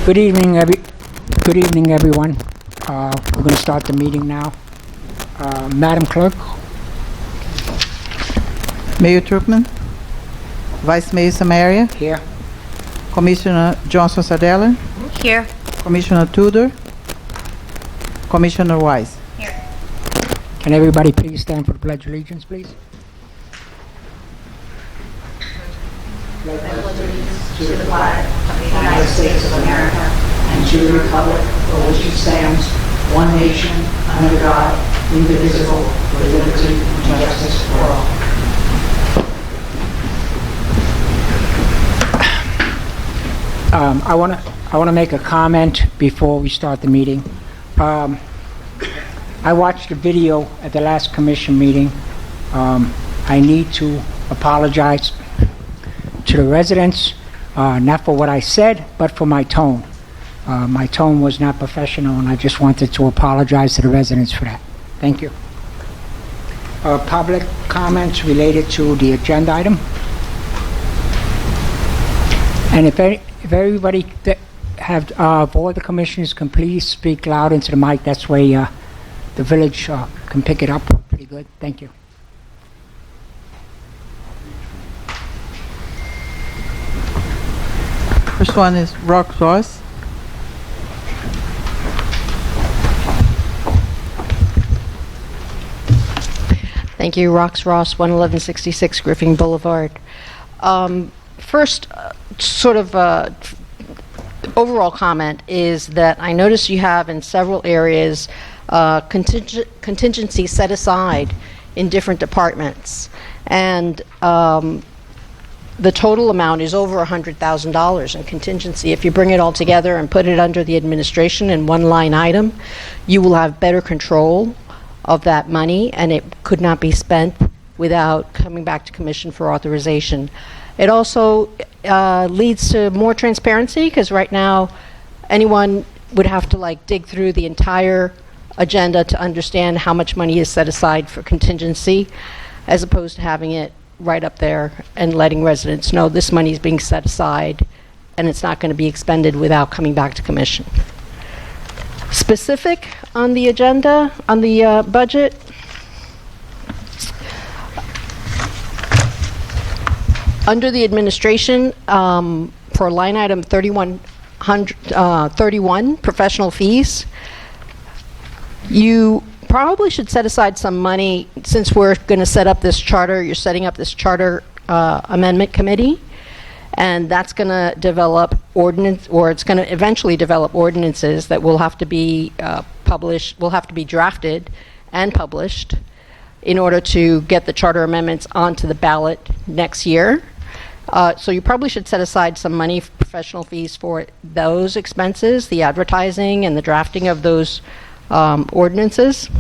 Good evening, everyone. We're going to start the meeting now. Madam Clerk. Mayor Truckman, Vice Mayor Samaria, Here. Commissioner Johnson Sardella, Here. Commissioner Tudor, Commissioner Wise. Here. Can everybody please stand for the Pledge of Allegiance, please? To the flag of the United States of America and to the republic for which it stands, one nation, under God, indivisible, with liberty and justice for all. I want to make a comment before we start the meeting. I watched a video at the last commission meeting. I need to apologize to the residents, not for what I said, but for my tone. My tone was not professional, and I just wanted to apologize to the residents for that. Thank you. Public comments related to the agenda item. And if everybody that have all the commissioners can please speak loud into the mic, that's way the village can pick it up pretty good. Thank you. First one is Rock Ross. Thank you. Rox Ross, 11166 Griffin Boulevard. First, sort of overall comment is that I notice you have in several areas contingency set aside in different departments. And the total amount is over $100,000 in contingency. If you bring it all together and put it under the administration in one line item, you will have better control of that money, and it could not be spent without coming back to commission for authorization. It also leads to more transparency, because right now anyone would have to dig through the entire agenda to understand how much money is set aside for contingency, as opposed to having it right up there and letting residents know this money is being set aside and it's not going to be expended without coming back to commission. Specific on the agenda, on the budget, under the administration, for line item 31, professional fees, you probably should set aside some money, since we're going to set up this charter. You're setting up this charter amendment committee, and that's going to develop ordinance, or it's going to eventually develop ordinances that will have to be published, will have to be drafted and published in order to get the charter amendments onto the ballot next year. So you probably should set aside some money for professional fees for those expenses, the advertising and the drafting of those ordinances.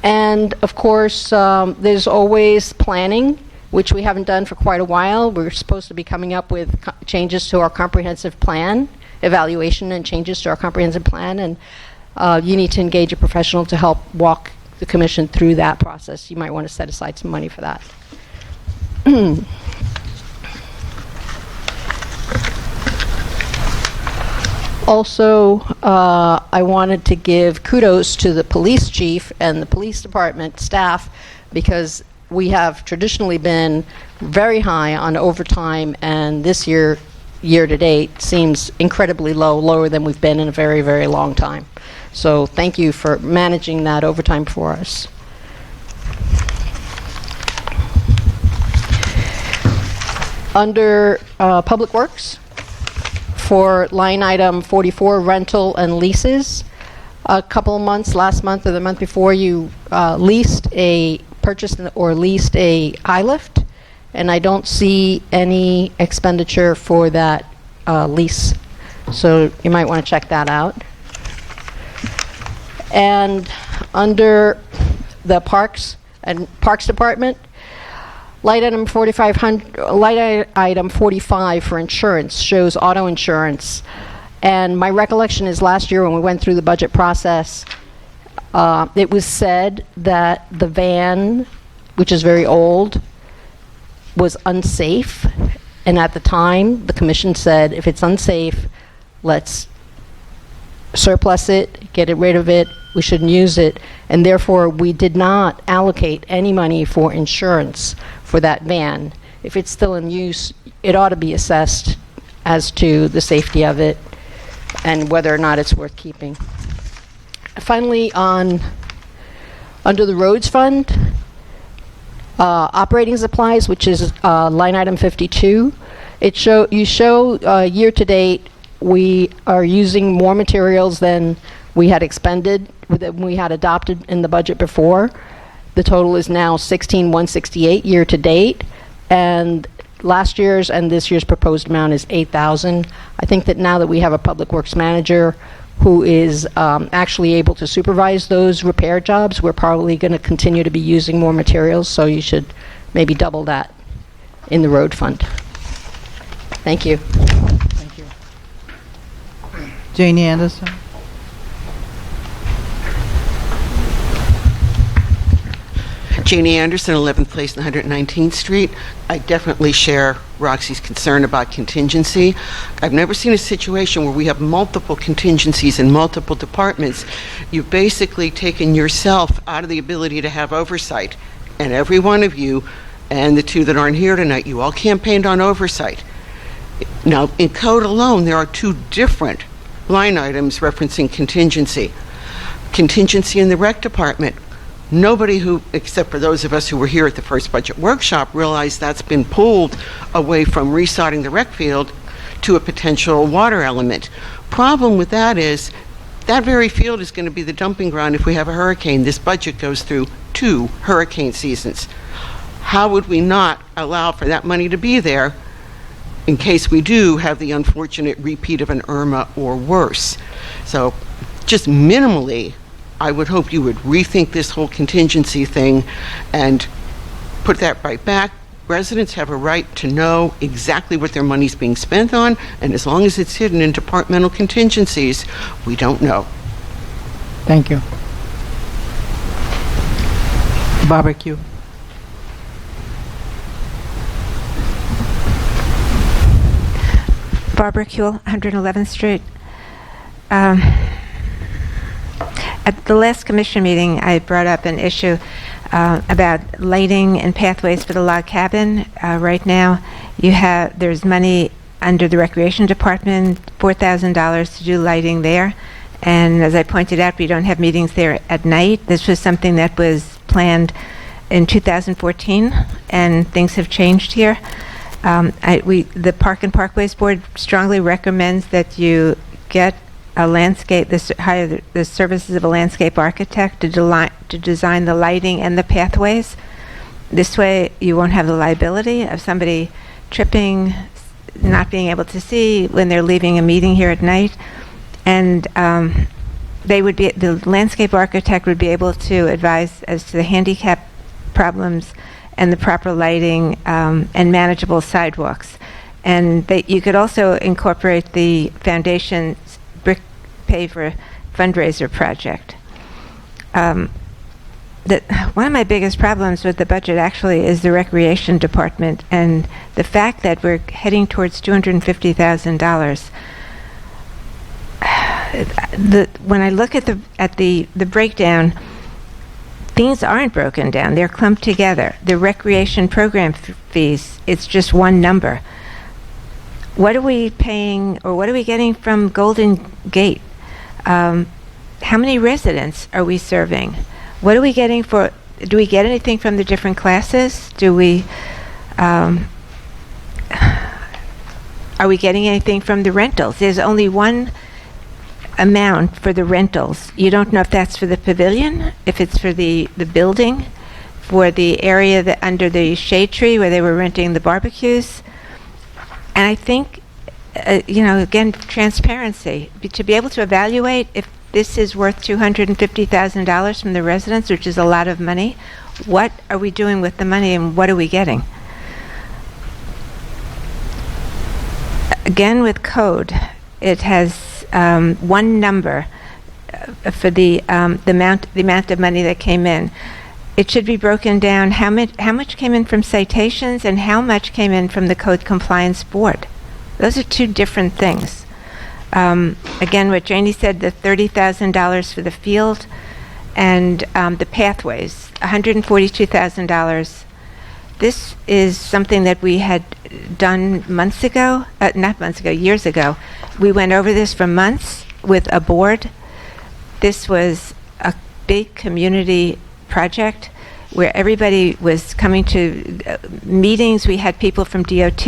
And of course, there's always planning, which we haven't done for quite a while. We're supposed to be coming up with changes to our comprehensive plan, evaluation and changes to our comprehensive plan, and you need to engage a professional to help walk the commission through that process. You might want to set aside some money for that. Also, I wanted to give kudos to the police chief and the police department staff, because we have traditionally been very high on overtime, and this year to date seems incredibly low, lower than we've been in a very, very long time. So thank you for managing that overtime for us. Under Public Works, for line item 44, rental and leases, a couple of months, last month or the month before, you purchased or leased a high lift, and I don't see any expenditure for that lease, so you might want to check that out. And under the Parks Department, Light item 45 for insurance shows auto insurance. And my recollection is last year when we went through the budget process, it was said that the van, which is very old, was unsafe. And at the time, the commission said, if it's unsafe, let's surplus it, get rid of it, we shouldn't use it, and therefore we did not allocate any money for insurance for that van. If it's still in use, it ought to be assessed as to the safety of it and whether or not it's worth keeping. Finally, under the roads fund, operating supplies, which is line item 52, you show year to date we are using more materials than we had expended, that we had adopted in the budget before. The total is now 16,168 year to date, and last year's and this year's proposed amount is 8,000. I think that now that we have a public works manager who is actually able to supervise those repair jobs, we're probably going to continue to be using more materials, so you should maybe double that in the road fund. Thank you. Thank you. Janie Anderson. Janie Anderson, 11th Place and 119th Street. I definitely share Roxy's concern about contingency. I've never seen a situation where we have multiple contingencies in multiple departments. You've basically taken yourself out of the ability to have oversight. And every one of you, and the two that aren't here tonight, you all campaigned on oversight. Now, in code alone, there are two different line items referencing contingency. Contingency in the rec department. Nobody who, except for those of us who were here at the first budget workshop, realized that's been pulled away from resodding the rec field to a potential water element. Problem with that is that very field is going to be the dumping ground if we have a hurricane. This budget goes through 2 hurricane seasons. How would we not allow for that money to be there in case we do have the unfortunate repeat of an Irma or worse? So just minimally, I would hope you would rethink this whole contingency thing and put that right back. Residents have a right to know exactly what their money's being spent on, and as long as it's hidden in departmental contingencies, we don't know. Thank you. Barbecue. Barbara Kuehl, 111th Street. At the last commission meeting, I brought up an issue about lighting and pathways for the log cabin. Right now, there's money under the Recreation Department, $4,000 to do lighting there. And as I pointed out, we don't have meetings there at night. This was something that was planned in 2014, and things have changed here. The Park and Parkways Board strongly recommends that you get a landscape, hire the services of a landscape architect to design the lighting and the pathways. This way, you won't have the liability of somebody tripping, not being able to see when they're leaving a meeting here at night. And the landscape architect would be able to advise as to the handicap problems and the proper lighting and manageable sidewalks. And you could also incorporate the foundation's brick paver fundraiser project. One of my biggest problems with the budget actually is the Recreation Department and the fact that we're heading towards $250,000. When I look at the breakdown, things aren't broken down. They're clumped together. The recreation program fees, it's just one number. What are we paying, or what are we getting from Golden Gate? How many residents are we serving? What are we getting do we get anything from the different classes? Are we getting anything from the rentals? There's only one amount for the rentals. You don't know if that's for the pavilion, if it's for the building, for the area under the shade tree where they were renting the barbecues. And I think, again, transparency, to be able to evaluate if this is worth $250,000 from the residents, which is a lot of money. What are we doing with the money and what are we getting? Again, with code, it has one number for the amount of money that came in. It should be broken down how much came in from citations and how much came in from the Code Compliance Board. Those are two different things. Again, what Janie said, the $30,000 for the field and the pathways, $142,000. This is something that we had done months ago, not months ago, years ago. We went over this for months with a board. This was a big community project where everybody was coming to meetings. We had people from DOT,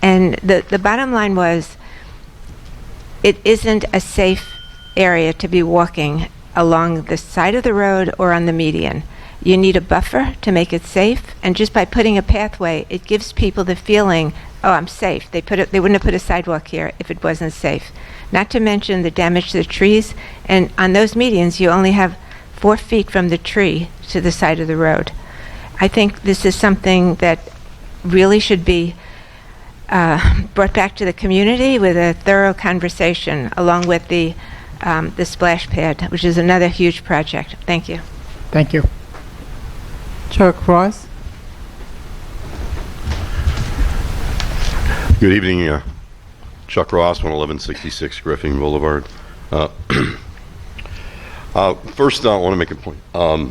and the bottom line was it isn't a safe area to be walking along the side of the road or on the median. You need a buffer to make it safe, and just by putting a pathway, it gives people the feeling, oh, I'm safe. They wouldn't have put a sidewalk here if it wasn't safe. Not to mention the damage to the trees, and on those medians, you only have 4 feet from the tree to the side of the road. I think this is something that really should be brought back to the community with a thorough conversation, along with the splash pad, which is another huge project. Thank you. Thank you. Chuck Ross. Good evening, Chuck Ross, 1166 Griffin Boulevard. First, I want to make a point. The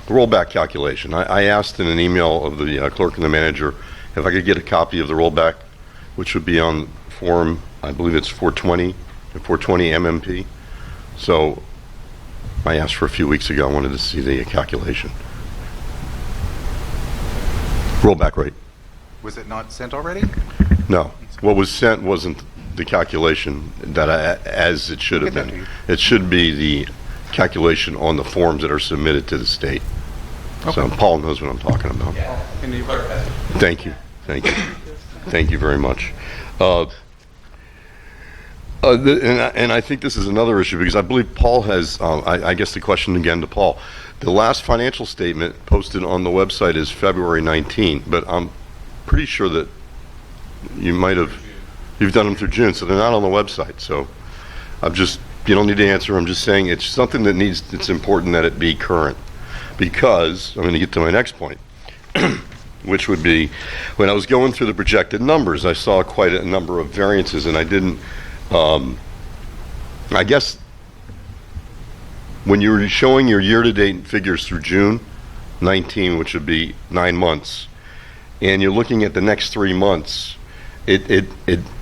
rollback calculation. I asked in an email of the clerk and the manager if I could get a copy of the rollback, which would be on form, I believe it's 420 MMP. So I asked for a few weeks ago. I wanted to see the calculation. Rollback rate. Was it not sent already? No. What was sent wasn't the calculation that as it should have been. It should be the calculation on the forms that are submitted to the state. Okay. So Paul knows what I'm talking about. Yeah. Can you clarify that? Thank you. Thank you. Thank you very much. And I think this is another issue because I believe Paul has, I guess the question again to Paul, the last financial statement posted on the website is February 19, but I'm pretty sure that you've done them through June, so they're not on the website. So you don't need to answer. I'm just saying it's something that it's important that it be current, because I'm going to get to my next point, which would be when I was going through the projected numbers, I saw quite a number of variances, and I didn't, I guess when you were showing your year-to-date figures through June 19, which would be 9 months, and you're looking at the next 3 months,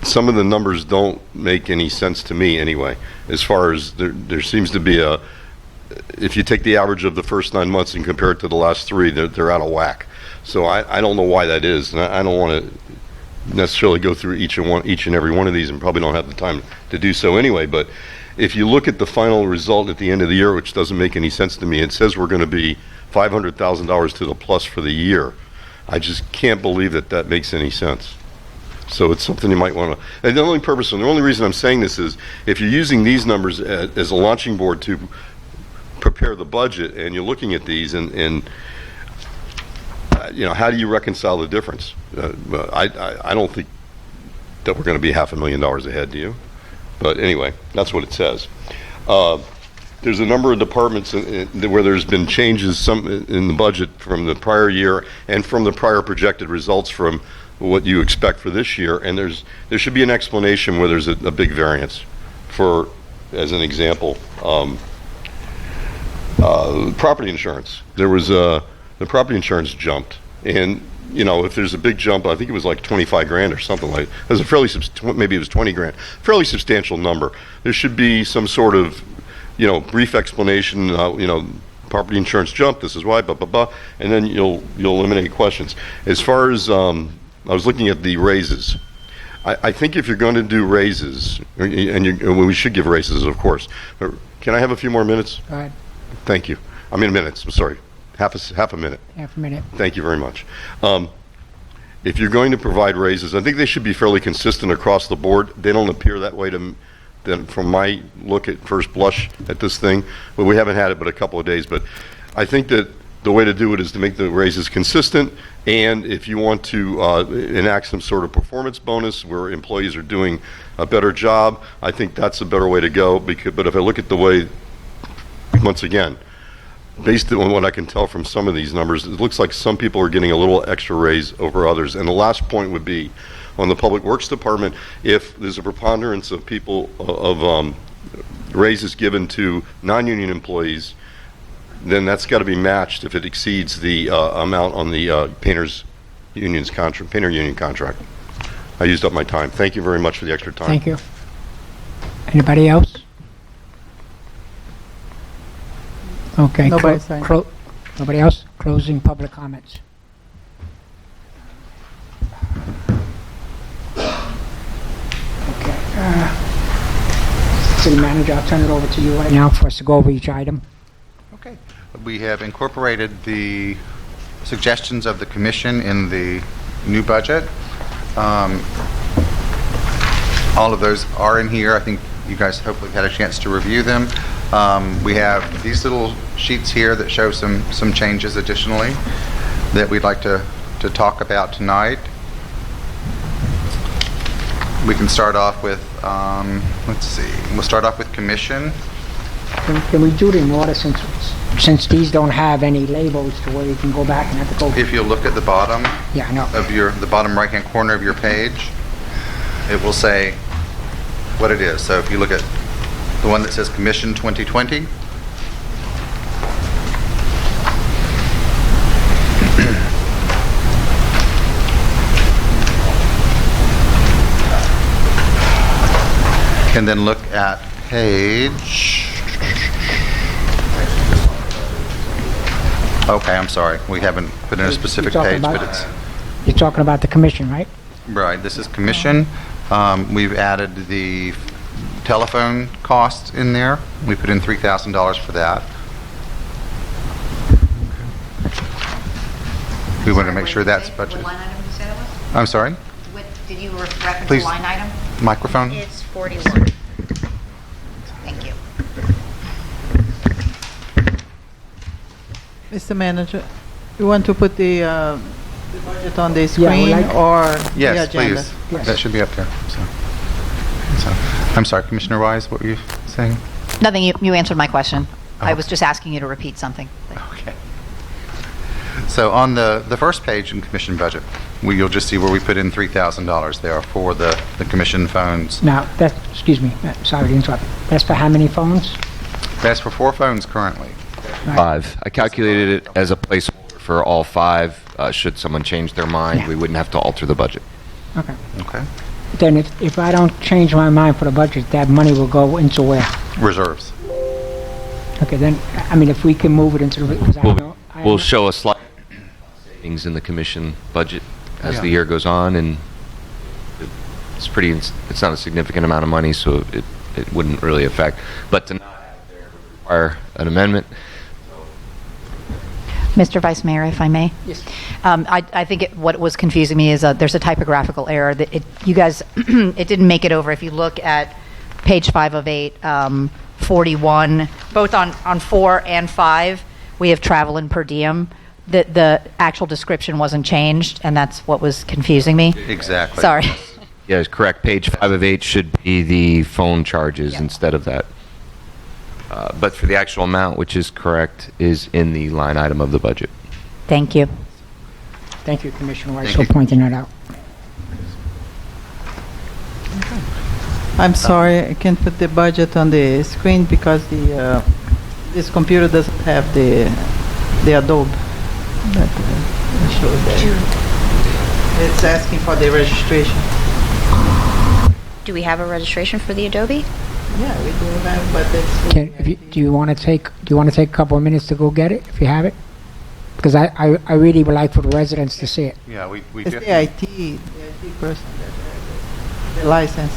some of the numbers don't make any sense to me anyway. As far as there seems to be if you take the average of the first 9 months and compare it to the last 3, they're out of whack. So I don't know why that is, and I don't want to necessarily go through each and every one of these, and probably don't have the time to do so anyway. But if you look at the final result at the end of the year, which doesn't make any sense to me, it says we're going to be $500,000 to the plus for the year. I just can't believe that makes any sense. So it's something you might want to. And the only purpose, and the only reason I'm saying this is, if you're using these numbers as a launching board to prepare the budget, and you're looking at these, and how do you reconcile the difference? I don't think that we're going to be $500,000 ahead, do you? But anyway, that's what it says. There's a number of departments where there's been changes in the budget from the prior year and from the prior projected results from what you expect for this year, and there should be an explanation where there's a big variance. For, as an example, property insurance. There was the property insurance jumped, and if there's a big jump, I think it was like 25 grand or something like. It was a fairly maybe it was 20 grand, fairly substantial number. There should be some sort of brief explanation. Property insurance jumped. This is why, blah blah blah, and then you'll eliminate questions. As far as I was looking at the raises. I think if you're going to do raises, and we should give raises, of course. But can I have a few more minutes? Go ahead. Thank you. I mean minutes. I'm sorry. Half a minute. Half a minute. Thank you very much. If you're going to provide raises, I think they should be fairly consistent across the board. They don't appear that way from my look at first blush at this thing. Well, we haven't had it but a couple of days, but I think that the way to do it is to make the raises consistent, and if you want to enact some sort of performance bonus where employees are doing a better job, I think that's a better way to go. But if I look at the way, once again, based on what I can tell from some of these numbers, it looks like some people are getting a little extra raise over others. And the last point would be, on the Public Works Department, if there's a preponderance of people, of raises given to non-union employees, then that's got to be matched if it exceeds the amount on the painter union contract. I used up my time. Thank you very much for the extra time. Thank you. Anybody else? Okay. Nobody signed. Nobody else? Closing public comments. Okay. City Manager, I'll turn it over to you right now for us to go over each item. Okay. We have incorporated the suggestions of the commission in the new budget. All of those are in here. I think you guys hopefully had a chance to review them. We have these little sheets here that show some changes additionally that we'd like to talk about tonight. We can start off with, let's see, we'll start off with commission. Can we do it in order since these don't have any labels to where you can go back and have to go? If you look at the bottom Yeah, I know. of the bottom right-hand corner of your page, it will say what it is. So if you look at the one that says Commission 2020, and then look at page... Okay, I'm sorry. We haven't put in a specific page, but it's... You're talking about the commission, right? Right, this is commission. We've added the telephone costs in there. We put in $3,000 for that. We want to make sure that's budgeted. What line item you said it was? I'm sorry? What, did you reference Please. a line item? Microphone? It's 41. Thank you. Mr. Manager, you want to put the budget on the I would screen like- or the Yes, agenda? please. Yes. That should be up there. So, I'm sorry, Commissioner Wise, what were you saying? Nothing, you answered my question. I Oh. was just asking you to repeat something. Okay. So on the first page in commission budget, you'll just see where we put in $3,000 there for the commission phones. Now, excuse me, sorry to interrupt. That's for how many phones? That's for 4 phones currently. Right. 5. I calculated it as a placeholder for all 5. Should someone change their mind, Yeah. we wouldn't have to alter the budget. Okay. Okay. Then if I don't change my mind for the budget, that money will go into where? Reserves. Okay, then, I mean, if we can move it into the, because I know. We'll show a slight savings in the commission budget as Yeah. the year goes on, and it's not a significant amount of money, so it wouldn't really affect. But to not have it there would require an amendment. Mr. Vice Mayor, if I may? Yes. I think what was confusing me is there's a typographical error that you guys, it didn't make it over. If you look at page 5 of 8, 41, both on 4 and 5, we have travel and per diem. The actual description wasn't changed, and that's what was confusing me. Exactly. Sorry. Yeah, it's correct. Page 5 of 8 should be the phone charges Yeah. instead of that. But for the actual amount, which is correct, is in the line item of the budget. Thank you. Thank you, Commissioner Weiss, Thank for you. pointing that out. I'm sorry, I can't put the budget on the screen because this computer doesn't have the Adobe. But, I'll show it there. It's asking for the registration. Do we have a registration for the Adobe? Yeah, we do have, but it's... Do you want to take a couple of minutes to go get it, if you have it? Because I really would like for the residents to see it. Yeah, we It's do. the IT person that has the license.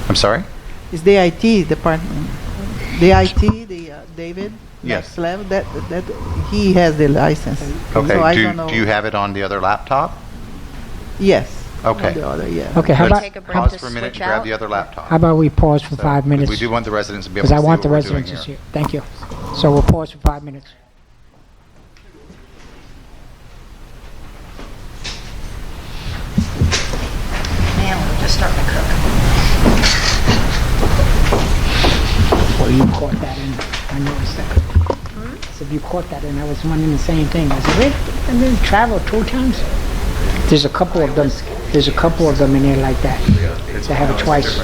I'm sorry? It's the IT department. The IT, David? Yes. Slav, that he has the license. Okay. So I don't know. Do you have it on the other laptop? Yes. Okay. On the other, yeah. Okay, how Let's about, Take a break pause to for a minute and switch grab out? the other laptop. how about we pause for So, 5 minutes? We do want the residents to be able Because to I see want what the we're doing residents to here. see it. Thank you. So we'll pause for 5 minutes. Man, we're just starting to cook. Well, you caught that in, I noticed that. So if you caught that in, I was wondering the same thing. I said, wait, and then travel 2 times? There's a couple of them There's a couple of them in there like that. They have it twice.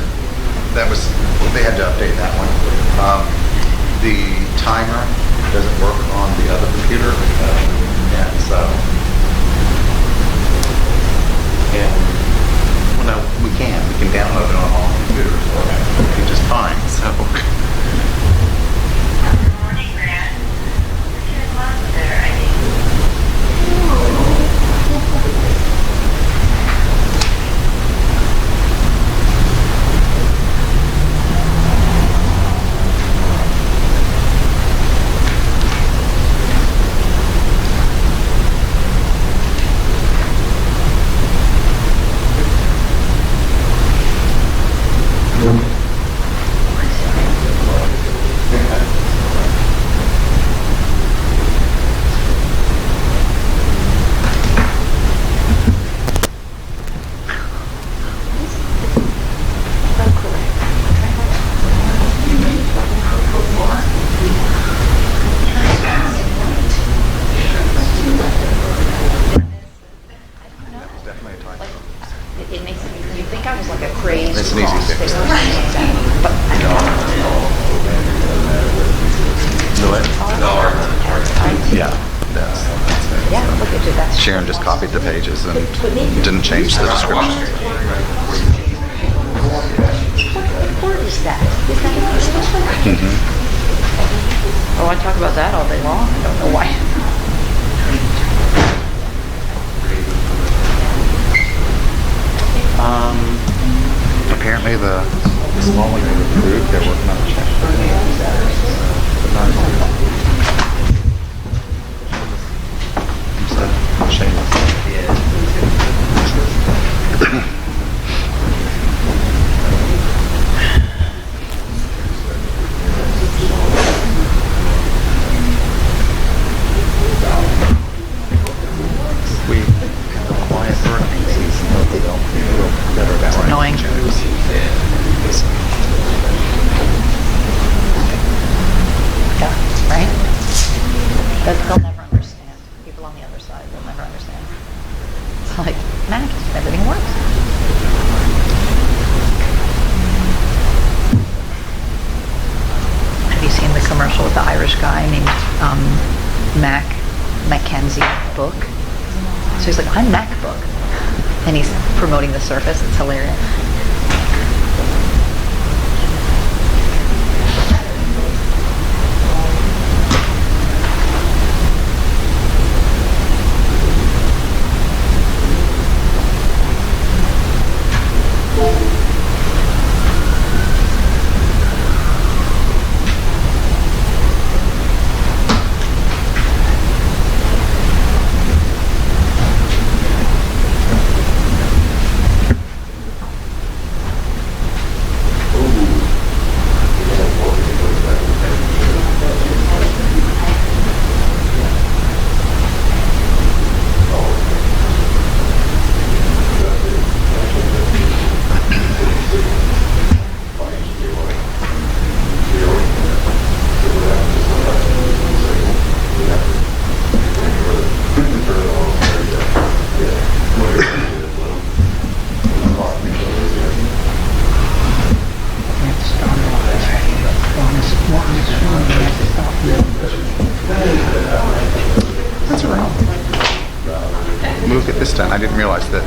That was, they had to update that one. The timer doesn't work on the other computer, and so, well, no, we can download it on all computers, which is fine, so. Morning, Grant. You're alone there, I think. It makes you think I was like a crazy. It's an easy fix. But Yeah, that's it. yeah, look at you. That's Sharon just copied the pages and didn't change the description. What word is that? Is that Oh, I talk about that all day long. I don't know why. Apparently the small one was approved, they're working on the check. We have a quiet hurricane season, they'll better that way. Annoying. Yeah, right? They'll never understand. People on the other side, they'll never understand. It's like, Mac, everything works. Have you seen the commercial with the Irish guy named Mac Mackenzie Book? So he's like, I'm MacBook. And he's promoting the Surface. It's hilarious. Look at this time. I didn't realize that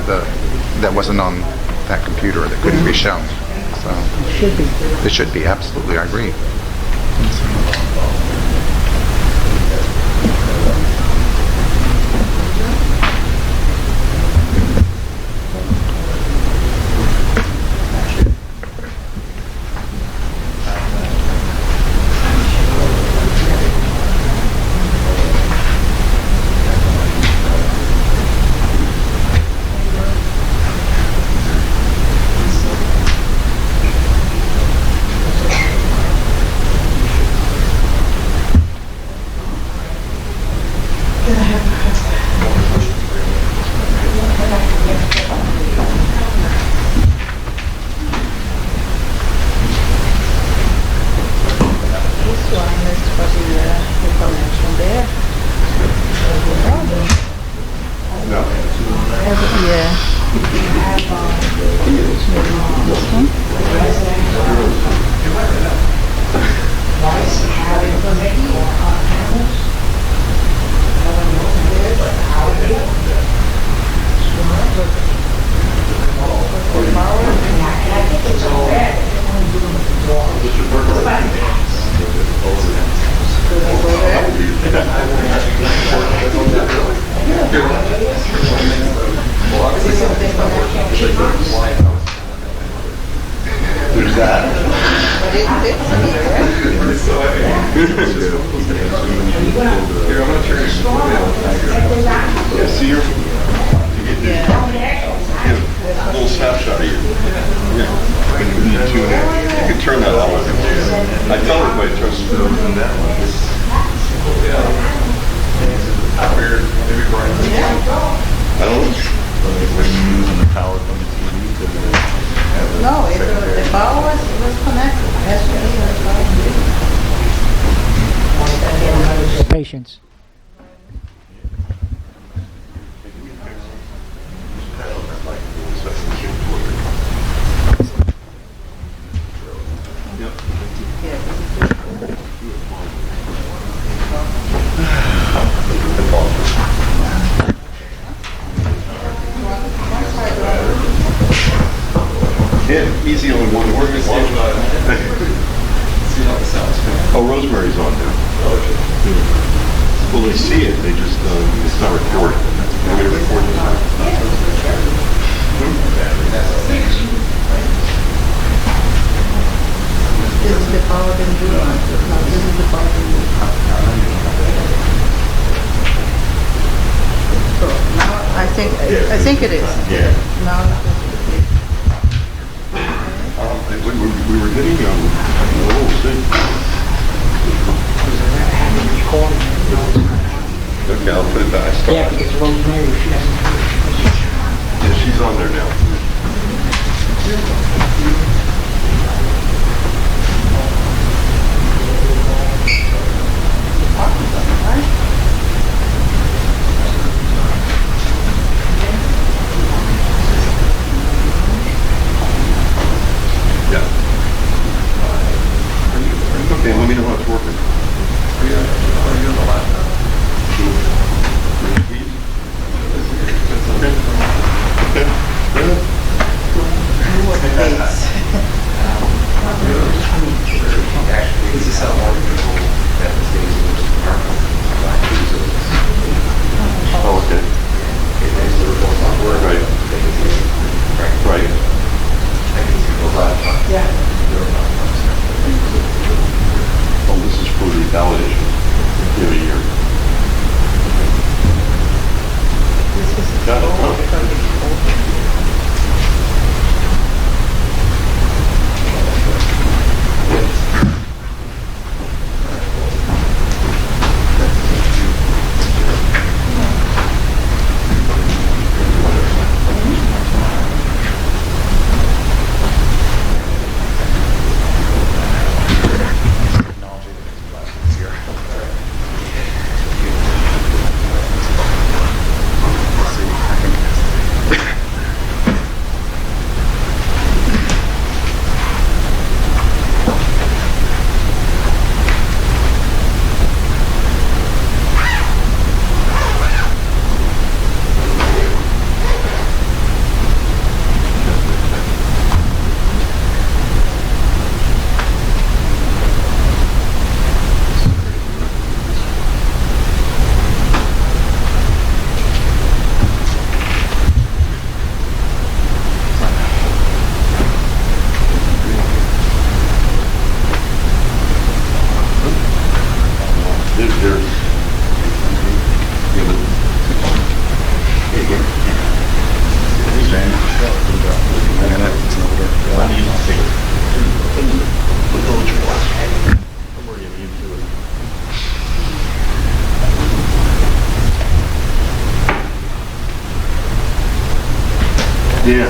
that wasn't on that computer, that couldn't be shown. So It should be. it should be, absolutely, I agree. Yeah. Patience. Yeah, easy on one word. Oh, Rosemary's on now. Well, they see it, they just, it's not recorded. You want me to record This is the power and do not. No, this is the power and do. So now I think it is. Yeah. Now. We were getting, we'll see. Okay, I'll put it back. Yeah, because Rosemary, she doesn't. Yeah, she's on there now. Yeah. Okay, let me know how it's working. Are you on the laptop? Yeah.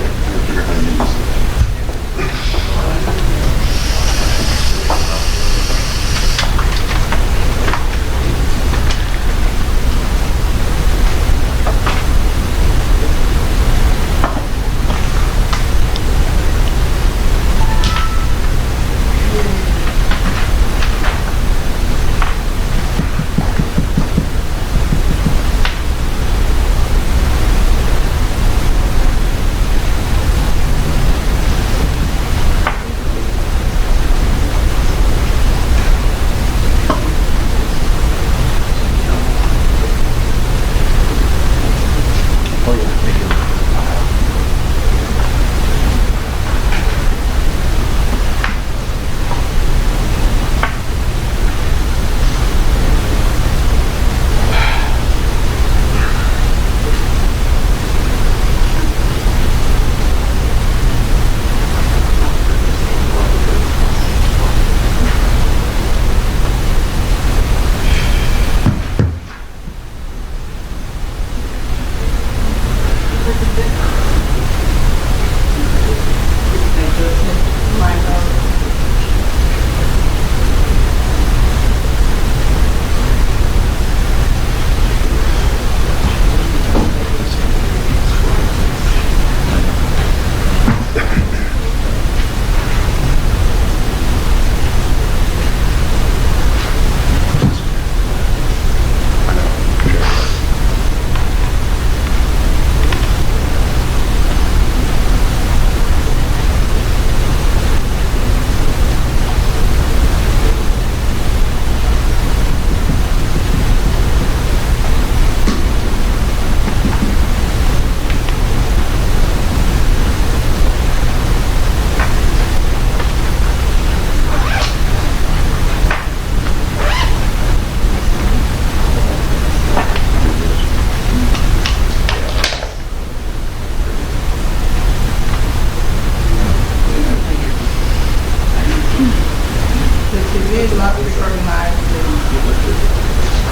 The TV is not recognized.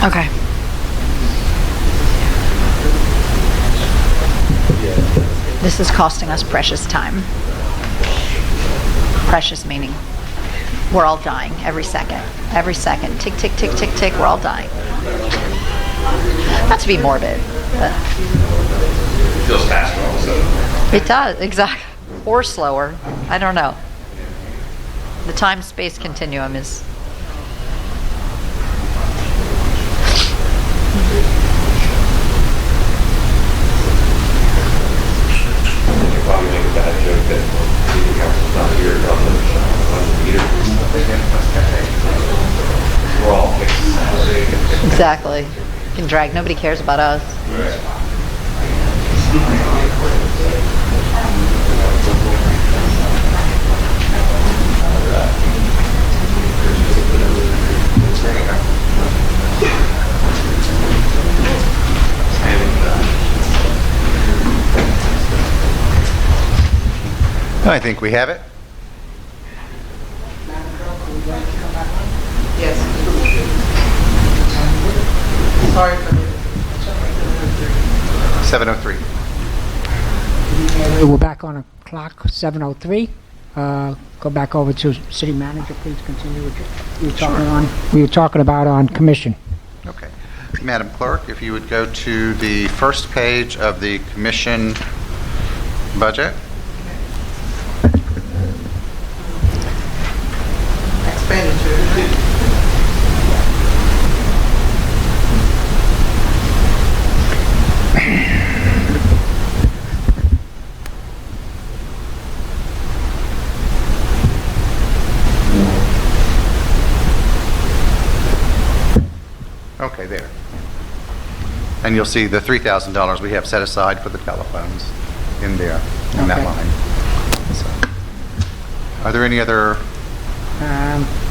Okay. This is costing us precious time. Precious meaning we're all dying every second. Every second. Tick, tick, tick, tick, tick, we're all dying. Not to be morbid, but It feels faster all of a sudden. it does, exactly. Or slower. I don't know. The time-space continuum is... You probably make a bad joke that the council's not here on the meter. We're all fixed. Exactly. You can drag. Nobody cares about us. I think we have it. Yes. Sorry for this. 7:03. We're back on the clock, 7:03. Go back over to city manager, please continue with you were talking about on commission. Okay. Madam Clerk, if you would go to the first page of the commission budget. Expenditure. Okay, there. And you'll see the $3,000 we have set aside for the telephones in there, in that Okay. line. So, are there any other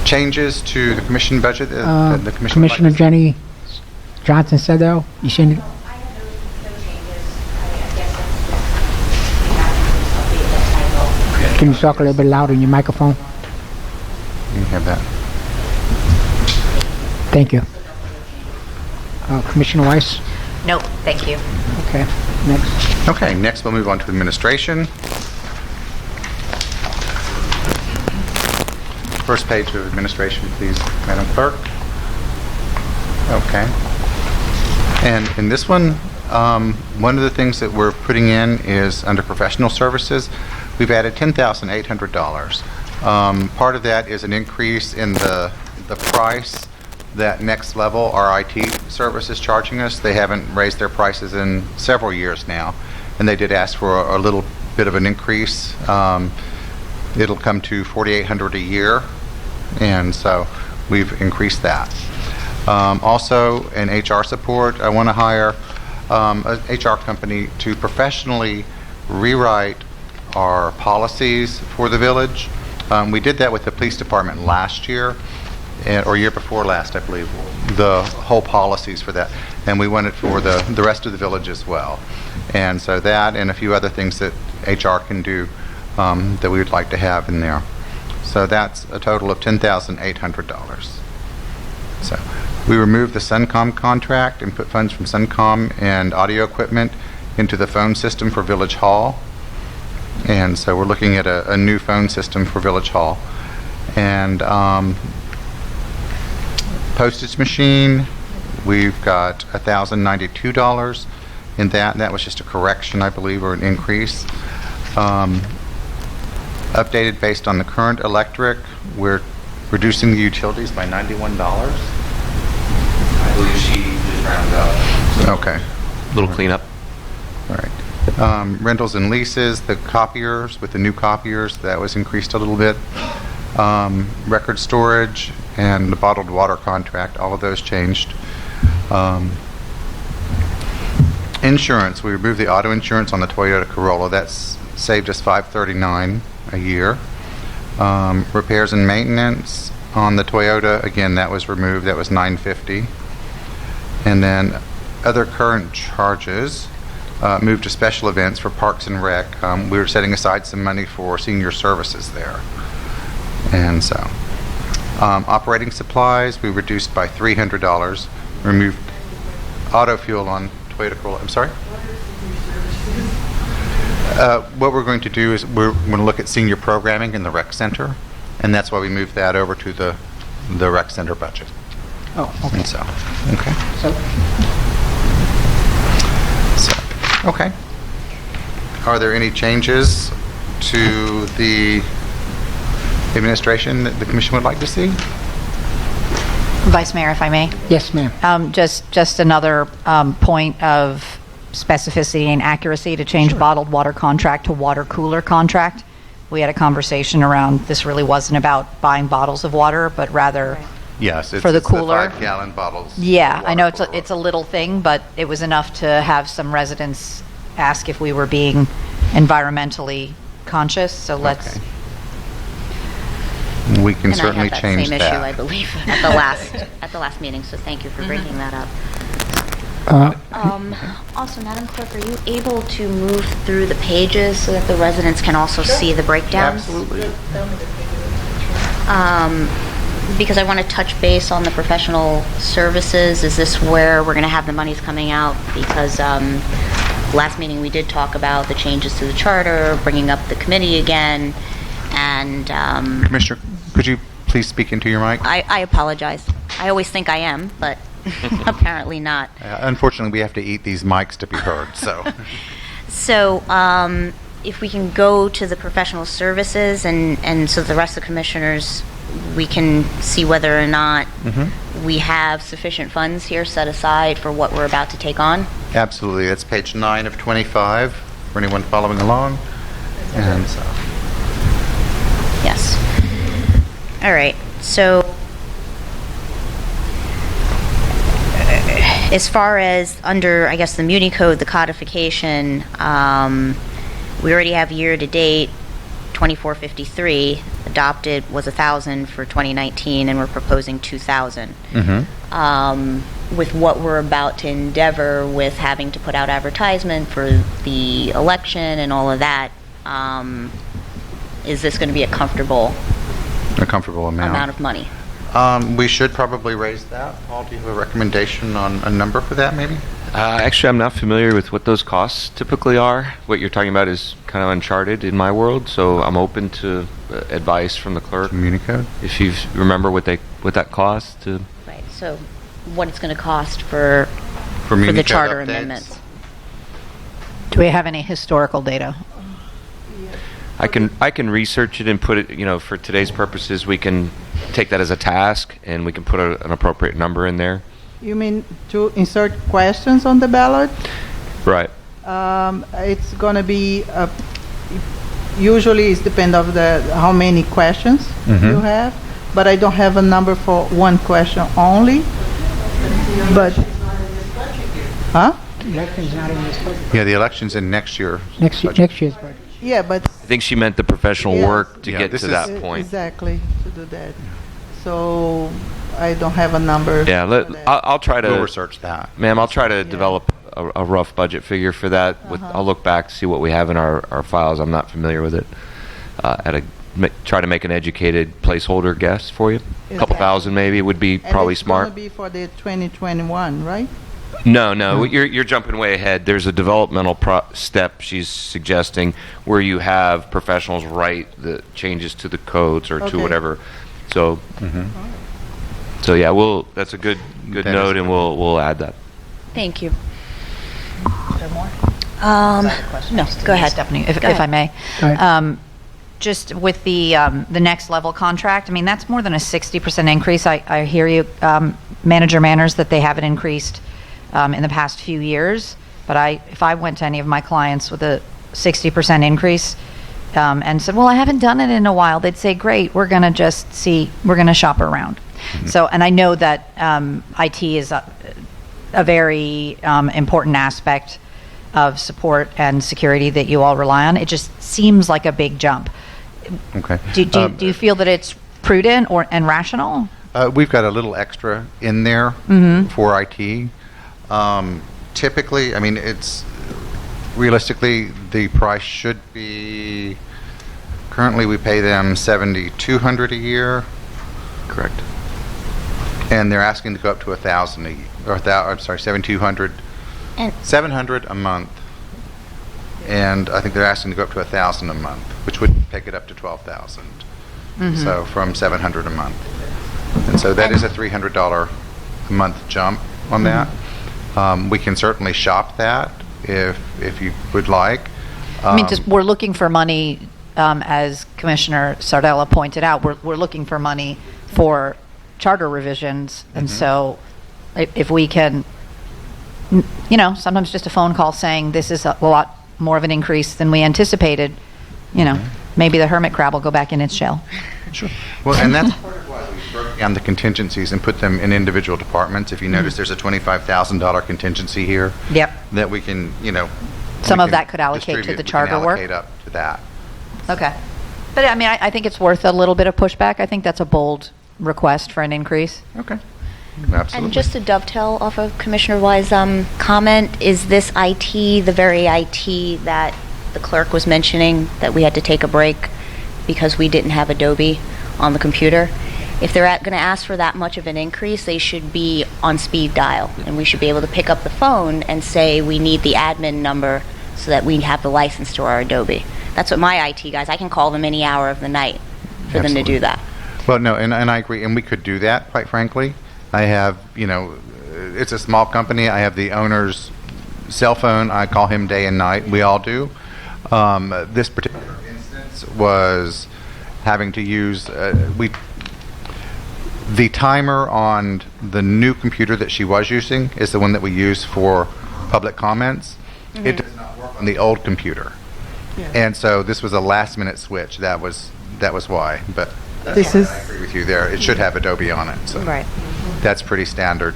changes to the commission budget? That the commission would like Commissioner to see? Jenny Johnson said though, you seen it? I have no changes. I guess that's just, we have to update that title. Can you talk a little bit louder in your microphone? You have that. Thank you. Commissioner Weiss? No, thank you. Okay, next. Okay, next we'll move on to administration. First page of administration, please, Madam Clerk. Okay. And in this one, one of the things that we're putting in is under professional services, we've added $10,800. Part of that is an increase in the price that Next Level, our IT service, is charging us. They haven't raised their prices in several years now, and they did ask for a little bit of an increase. It'll come to $4,800 a year, and so we've increased that. Also, in HR support, I want to hire an HR company to professionally rewrite our policies for the village. We did that with the police department last year, or year before last, I believe, the whole policies for that. And we want it for the rest of the village as well. And so that and a few other things that HR can do that we would like to have in there. So that's a total of $10,800. So we removed the Suncom contract and put funds from Suncom and audio equipment into the phone system for Village Hall. And so we're looking at a new phone system for Village Hall. And postage machine, we've got $1,092 in that, and that was just a correction, I believe, or an increase. Updated based on the current electric, we're reducing the utilities by $91. I believe she just rounded up. Okay. Little cleanup. All right. Rentals and leases, the copiers, with the new copiers, that was increased a little bit. Record storage and the bottled water contract, all of those changed. Insurance, we removed the auto insurance on the Toyota Corolla. That's saved us $539 a year. Repairs and maintenance on the Toyota, again, that was removed. That was $950. And then other current charges, moved to special events for Parks and Rec. We were setting aside some money for senior services there. And so, operating supplies, we reduced by $300. Removed auto fuel on Toyota Corolla. I'm sorry? What we're going to do is we're going to look at senior programming in the rec center, and that's why we moved that over to the rec center budget. Oh, okay. And so, okay. So, Okay. Are there any changes to the administration that the commission would like to see? Vice Mayor, if I may. yes, ma'am. Just another point of specificity and accuracy to change bottled water contract to water cooler contract. We had a conversation around this really wasn't about buying bottles of water, but rather Yes, it's For the it's cooler? 5-gallon bottles. Yeah, I know it's Water it's a little thing, but it was enough to have some residents ask if we were being environmentally conscious, so let's, Okay. We can certainly And I change had that same issue, I believe, at the last meeting, so thank you for bringing that up. Also, Madam Clerk, are you able to move through the pages so that the residents can also see the breakdowns? Absolutely. Because I want to touch base on the professional services. Is this where we're going to have the monies coming out? Because last meeting we did talk about the changes to the charter, bringing up the committee again, and Commissioner, could you please speak into your mic? I apologize. I always think I am, but apparently not. Unfortunately, we have to eat these mics to be heard, so. So, if we can go to the professional services and so the rest of the commissioners, we can see whether or not we have sufficient funds here set aside for what we're about to take on. Absolutely. That's page 9 of 25 for anyone following along. And so. Yes. All right. So, as far as under, I guess, the Muni Code, the codification, we already have year-to-date 2453 adopted was 1,000 for 2019, and we're proposing 2,000. With what we're about to endeavor with having to put out advertisement for the election and all of that, is this going to be a comfortable amount of money? We should probably raise that. Paul, do you have a recommendation on a number for that, maybe? Actually, I'm not familiar with what those costs typically are. What you're talking about is kind of uncharted in my world, so I'm open to advice from the clerk. Communicode? If you remember what that costs to. Right. So, what it's going to cost for the Municode charter updates? amendments? do we have any historical data? I can research it and put it, for today's purposes, we can take that as a task and we can put an appropriate number in there. You mean to insert questions on the ballot? Right. It's going to be, usually it's depend of how many questions you have, but I don't have a number for one question only. But, huh? Election's not in this budget. Yeah, the election's in next year. Next year's budget. Yeah, but I think she meant the professional Yes. work to Yeah, get this to is- that point. exactly to do that. So I don't have a number. Yeah, for that. I'll try to. We'll research that. Ma'am, I'll try to develop a rough budget figure for that. I'll look back to see what we have in our files. I'm not familiar with it. Try to make an educated placeholder guess for you. A couple thousand maybe would be And probably it's smart. going to be for the 2021, right? No, you're jumping way ahead. There's a developmental step she's suggesting where you have professionals write the changes to the codes or to Okay. whatever. So, so yeah, that's a good That note, is and we'll add that. Thank you. No, go ahead. Stephanie, Go if ahead. I may. Go ahead. Just with the next level contract, I mean, that's more than a 60% increase. I hear you, Manager Manners, that they haven't increased in the past few years. But if I went to any of my clients with a 60% increase and said, well, I haven't done it in a while, they'd say, great, we're going to shop around. So, and I know that IT is a very important aspect of support and security that you all rely on. It just seems like a big jump. Okay. Do you feel that it's prudent and rational? We've got a little extra in there for IT. Typically, I mean, realistically, the price should be Currently, we pay them $7,200 a year, Correct. and they're asking to go up to $1,000 a year, or I'm sorry, $7,200, And- $700 a month. And I think they're asking to go up to $1,000 a month, which would take it up to $12,000. So from $700 a month. And so that is a $300 a month jump on that. We can certainly shop that if you would like. I mean, just, we're looking for money, as Commissioner Sardella pointed out, we're looking for money for charter revisions, and so if we can, you know, sometimes just a phone call saying this is a lot more of an increase than we anticipated, you know, maybe the hermit crab will go back in its shell. Sure. Well, and that's part of why we broke down the contingencies and put them in individual departments. If you notice, there's a $25,000 contingency here. Yep. That we can, you know. Some we of can that could allocate to distribute. the We can charter work? allocate up to that. Okay. But I mean, I think it's worth a little bit of pushback. I think that's a bold request for an increase. Okay. Absolutely. And just to dovetail off of Commissioner Wise' comment, is this IT, the very IT that the clerk was mentioning, that we had to take a break because we didn't have Adobe on the computer? If they're going to ask for that much of an increase, they should be on speed dial, and we should be able to pick up the phone and say we need the admin number so that we have the license to our Adobe. That's what my IT guys, I can call them any hour of the night for them to do that. Well, no, and I agree, and we could do that, quite frankly. I have, you know, it's a small company. I have the owner's cell phone. I call him day and night. We all do. This particular instance was having to use, the timer on the new computer that she was using is the one that we use for public comments. It does not work on the old computer. And so this was a last minute switch. That was why. But This is, I agree with you there. It should have Adobe on it. So Right. that's pretty standard.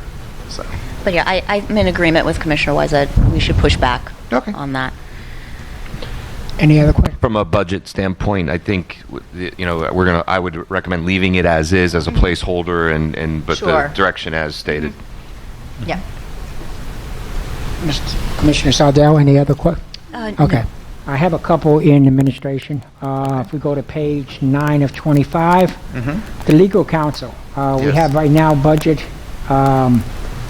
So But yeah, I'm in agreement with Commissioner Wise that we should push back on that. Any other questions? From a budget standpoint, I think, you know, I would recommend leaving it as is, as a placeholder, but Sure. the direction as stated. Yeah. Commissioner Sardell, any other questions? Okay. No. I have a couple in administration. If we go to page 9 of 25, the legal counsel, we Yes. have right now budget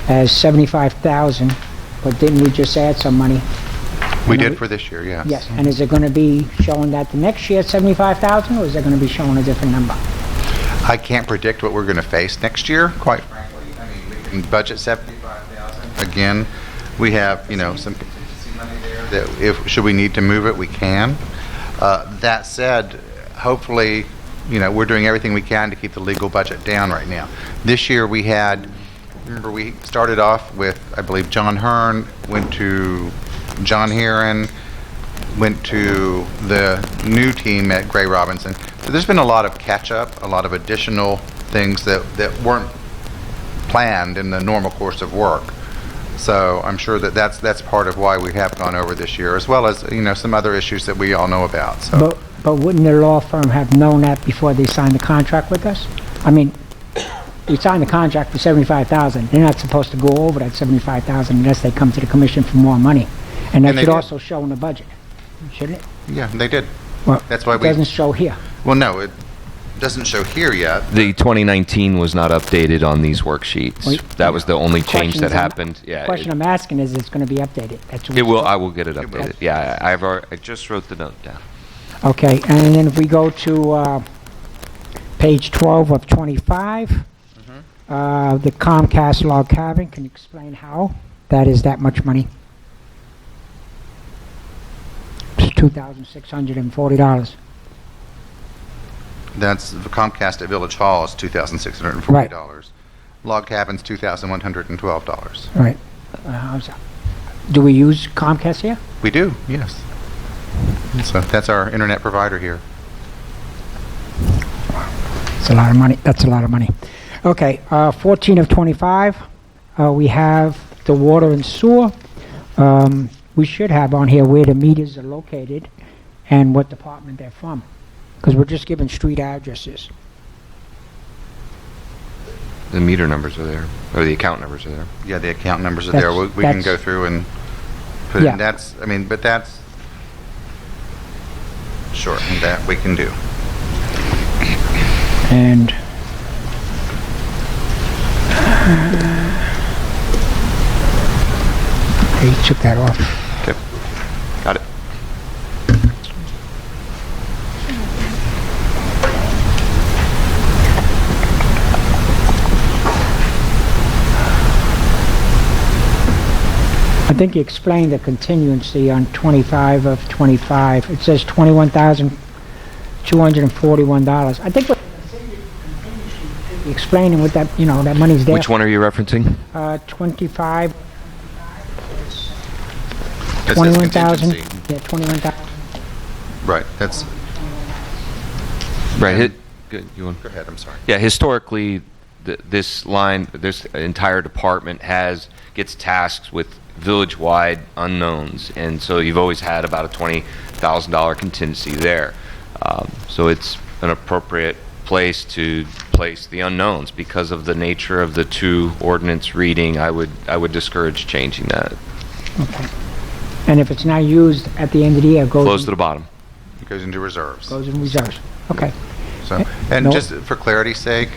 as 75,000, but didn't we just add some money? we did for this year, yes. Yes, and is it going to be showing that the next year at 75,000, or is it going to be showing a different number? I can't predict what we're going to face next year, quite frankly. I mean, we can budget 75,000. Again, we have, you know, some contingency money there that if should we need to move it, we can. That said, hopefully, you know, we're doing everything we can to keep the legal budget down right now. This year we had, remember, we started off with, I believe, John Hearn, went to John Heron, went to the new team at Gray Robinson. So there's been a lot of catch-up, a lot of additional things that weren't planned in the normal course of work. So I'm sure that's part of why we have gone over this year, as well as, you know, some other issues that we all know about. So But wouldn't the law firm have known that before they signed the contract with us? I mean, we signed the contract for 75,000. They're not supposed to go over that 75,000 unless they come to the commission for more money. And that And they should did. also show in the budget, shouldn't it? yeah, they did. Well, That's why it we- doesn't show here. Well, no, it doesn't show here yet. The 2019 was not updated on these worksheets. Wait. That was the only change Questions that I'm- happened. Yeah, Question I'm asking is, it's going to be updated? That's what it will. it's- I will get it updated. Yeah, I just wrote the note down. Okay, and then if we go to page 12 of 25, the Comcast log cabin, can you explain how that is that much money? It's $2,640. That's the Comcast at Village Hall is $2,640. Log cabin's $2,112. Right. How's that? Do we use Comcast here? We do, yes. So that's our internet provider here. It's a lot of money. That's a lot of money. Okay, 14 of 25, we have the water and sewer. We should have on here where the meters are located and what department they're from, because we're just giving street addresses. The meter numbers are there, or the account numbers are there. Yeah, the account numbers are there. We can go through and put Yeah. in. That's, I mean, but that's, Sure, and that we can do. And he took that off. Okay. Got it. I think you explained the contingency on 25 of 25. It says $21,241. I think what explaining what that, that money's there. Which one are you referencing? 25, It says 21,000. contingency. Yeah, 21,000. Right, that's, Right. Good. You want? go ahead, I'm sorry. Yeah, historically, this entire department gets tasked with village-wide unknowns, and so you've always had about a $20,000 contingency there. So it's an appropriate place to place the unknowns because of the nature of the two ordinance reading. I would discourage changing that. Okay. And if it's not used at the end of the year, it goes Close to the bottom. It goes into reserves. goes in reserves. Okay. So, and No. just for clarity's sake,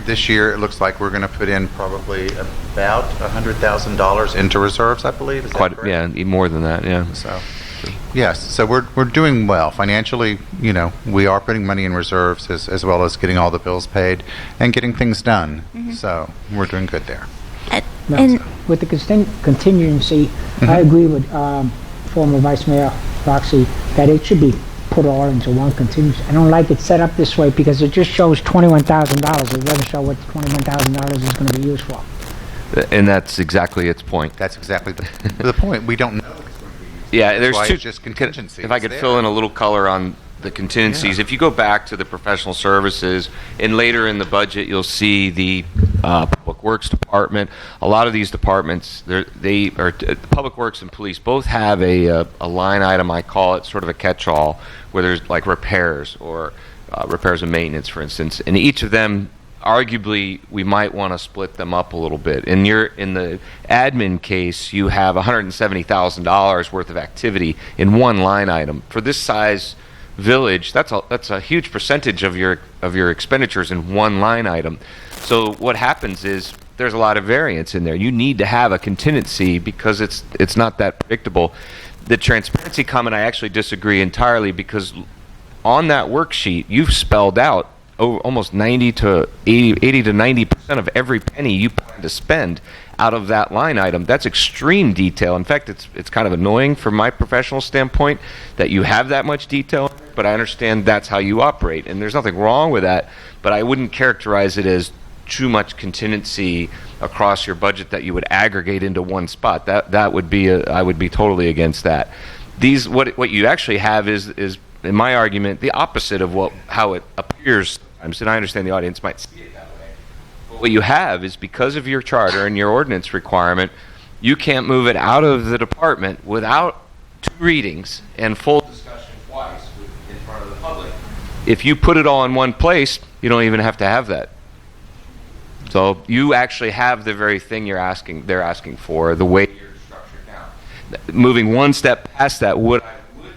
this year it looks like we're going to put in probably about $100,000 into reserves, I believe. Is that Quite, correct? yeah, more than that, yeah. So, yes, so we're doing well financially. We are putting money in reserves as well as getting all the bills paid and getting things done. So we're doing good there. Now, And- with the contingency, I agree with former Vice Mayor Roxy that it should be put all into one contingency. I don't like it set up this way because it just shows $21,000. It doesn't show what $21,000 is going to be used for. And that's exactly its point. That's exactly the point. We don't know. Yeah, there's why two. it's just contingency. If I It's could there. fill in a little color on the contingencies, if you go back to the professional services, and later in the budget, you'll see the Public Works Department. A lot of these departments, Public Works and Police both have a line item. I call it sort of a catch-all, where there's like repairs or repairs and maintenance, for instance. And each of them, arguably, we might want to split them up a little bit. In the admin case, you have $170,000 worth of activity in one line item. For this size village, that's a huge percentage of your expenditures in one line item. So what happens is there's a lot of variance in there. You need to have a contingency because it's not that predictable. The transparency comment, I actually disagree entirely, because on that worksheet you've spelled out almost 80 to 90% of every penny you plan to spend out of that line item. That's extreme detail. In fact, it's kind of annoying from my professional standpoint that you have that much detail, but I understand that's how you operate, and there's nothing wrong with that, but I wouldn't characterize it as too much contingency across your budget that you would aggregate into one spot. That would be I would be totally against that. What you actually have is in my argument the opposite of how it appears sometimes, and I understand the audience might see it that way. But what you have is, because of your charter and your ordinance requirement, you can't move it out of the department without two readings and full discussion twice in front of the public. If you put it all in one place, you don't even have to have that. So you actually have the very thing they're asking for, the way you're structured now. Moving one step past that, what I would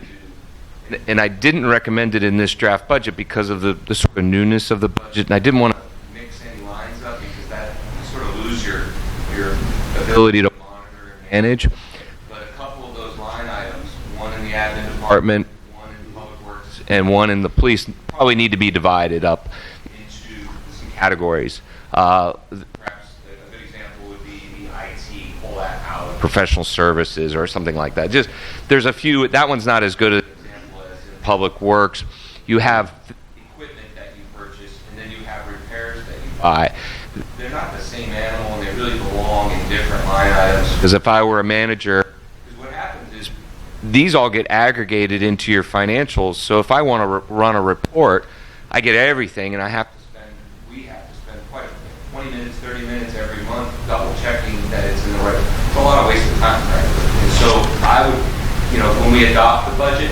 do, and I didn't recommend it in this draft budget because of the sort of newness of the budget, and I didn't want to mix any lines up because that you sort of lose your ability to monitor and manage. But a couple of those line items, one in the admin department, one in public works, and one in the police, probably need to be divided up into some categories. Perhaps a good example would be the IT, pull that out of professional services or something like that. Just there's a few. That one's not as good an example as in public works. You have equipment that you purchase, and then you have repairs that you buy. They're not the same animal, and they really belong in different line items. Because if I were a manager, what happens is these all get aggregated into your financials. So if I want to run a report, I get everything, and we have to spend quite 20 minutes, 30 minutes every month double checking that it's in the right. It's a lot of wasted time, frankly. And so I would, when we adopt the budget,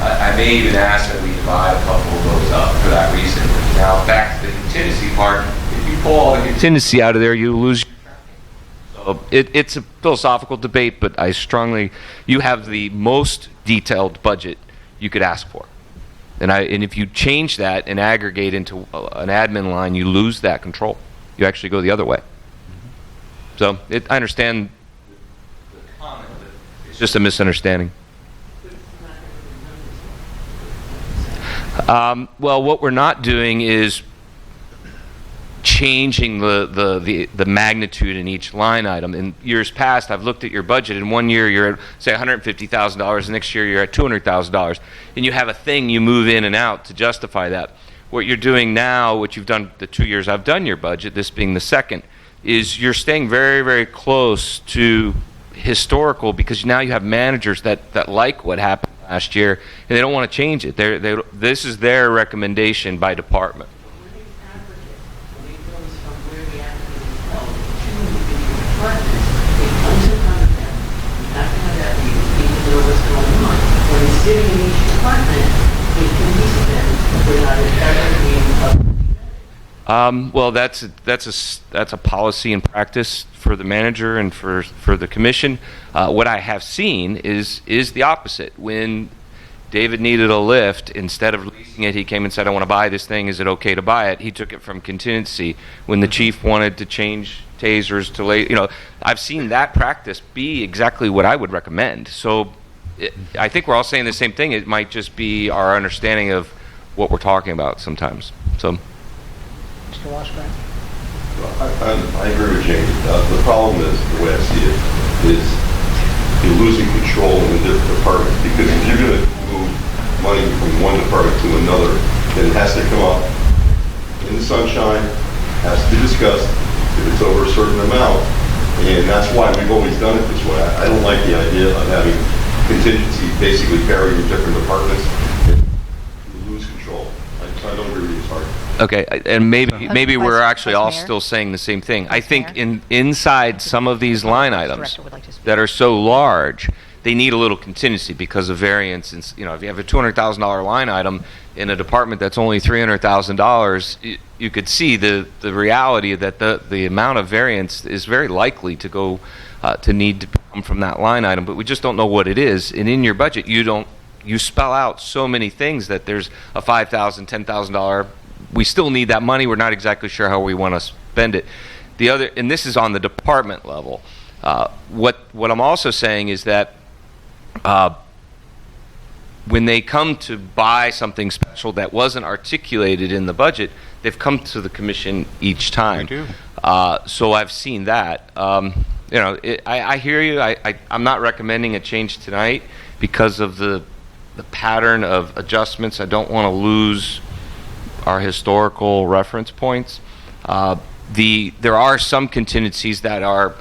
I may even ask that we divide a couple of those up for that reason. Now back to the contingency part. If you pull all the contingency out of there, you lose your tracking. So it's a philosophical debate, but you have the most detailed budget you could ask for. And if you change that and aggregate into an admin line, you lose that control. You actually go the other way. So I understand the comment, but it's just a misunderstanding. Well, what we're not doing is changing the magnitude in each line item. In years past, I've looked at your budget. In one year, you're at, say, $150,000. Next year, you're at $200,000. And you have a thing you move in and out to justify that. What you're doing now, what you've done the 2 years I've done your budget, this being the second, is you're staying very, very close to historical, because now you have managers that like what happened last year, and they don't want to change it. This is their recommendation by department. Well, that's a policy and practice for the manager and for the commission. What I have seen is the opposite. When David needed a lift, instead of leasing it, he came and said, "I want to buy this thing. Is it okay to buy it?" He took it from contingency. When the chief wanted to change tasers to I've seen that practice be exactly what I would recommend. So I think we're all saying the same thing. It might just be our understanding of what we're talking about sometimes. So. Mr. Washburn? I agree with James. The problem is, the way I see it, is you're losing control in the different departments, because if you're going to move money from one department to another, then it has to come up in the sunshine, has to be discussed if it's over a certain amount, and that's why we've always done it this way. I don't like the idea of having contingency basically buried in different departments. You lose control. I don't agree with you, sorry. Okay, and maybe we're actually all Mayor? still saying the same thing. I Vice think Mayor? inside some of these line items Director would like to speak. that are so large, they need a little contingency because of variance. And, if you have a $200,000 line item in a department that's only $300,000, you could see the reality that the amount of variance is very likely to go to need to come from that line item, but we just don't know what it is. And in your budget, you spell out so many things that there's a $5,000, $10,000. We still need that money. We're not exactly sure how we want to spend it. And this is on the department level. What I'm also saying is that when they come to buy something special that wasn't articulated in the budget, they've come to the commission each time. They do. So I've seen that. I hear you. I'm not recommending a change tonight because of the pattern of adjustments. I don't want to lose our historical reference points. There are some contingencies that are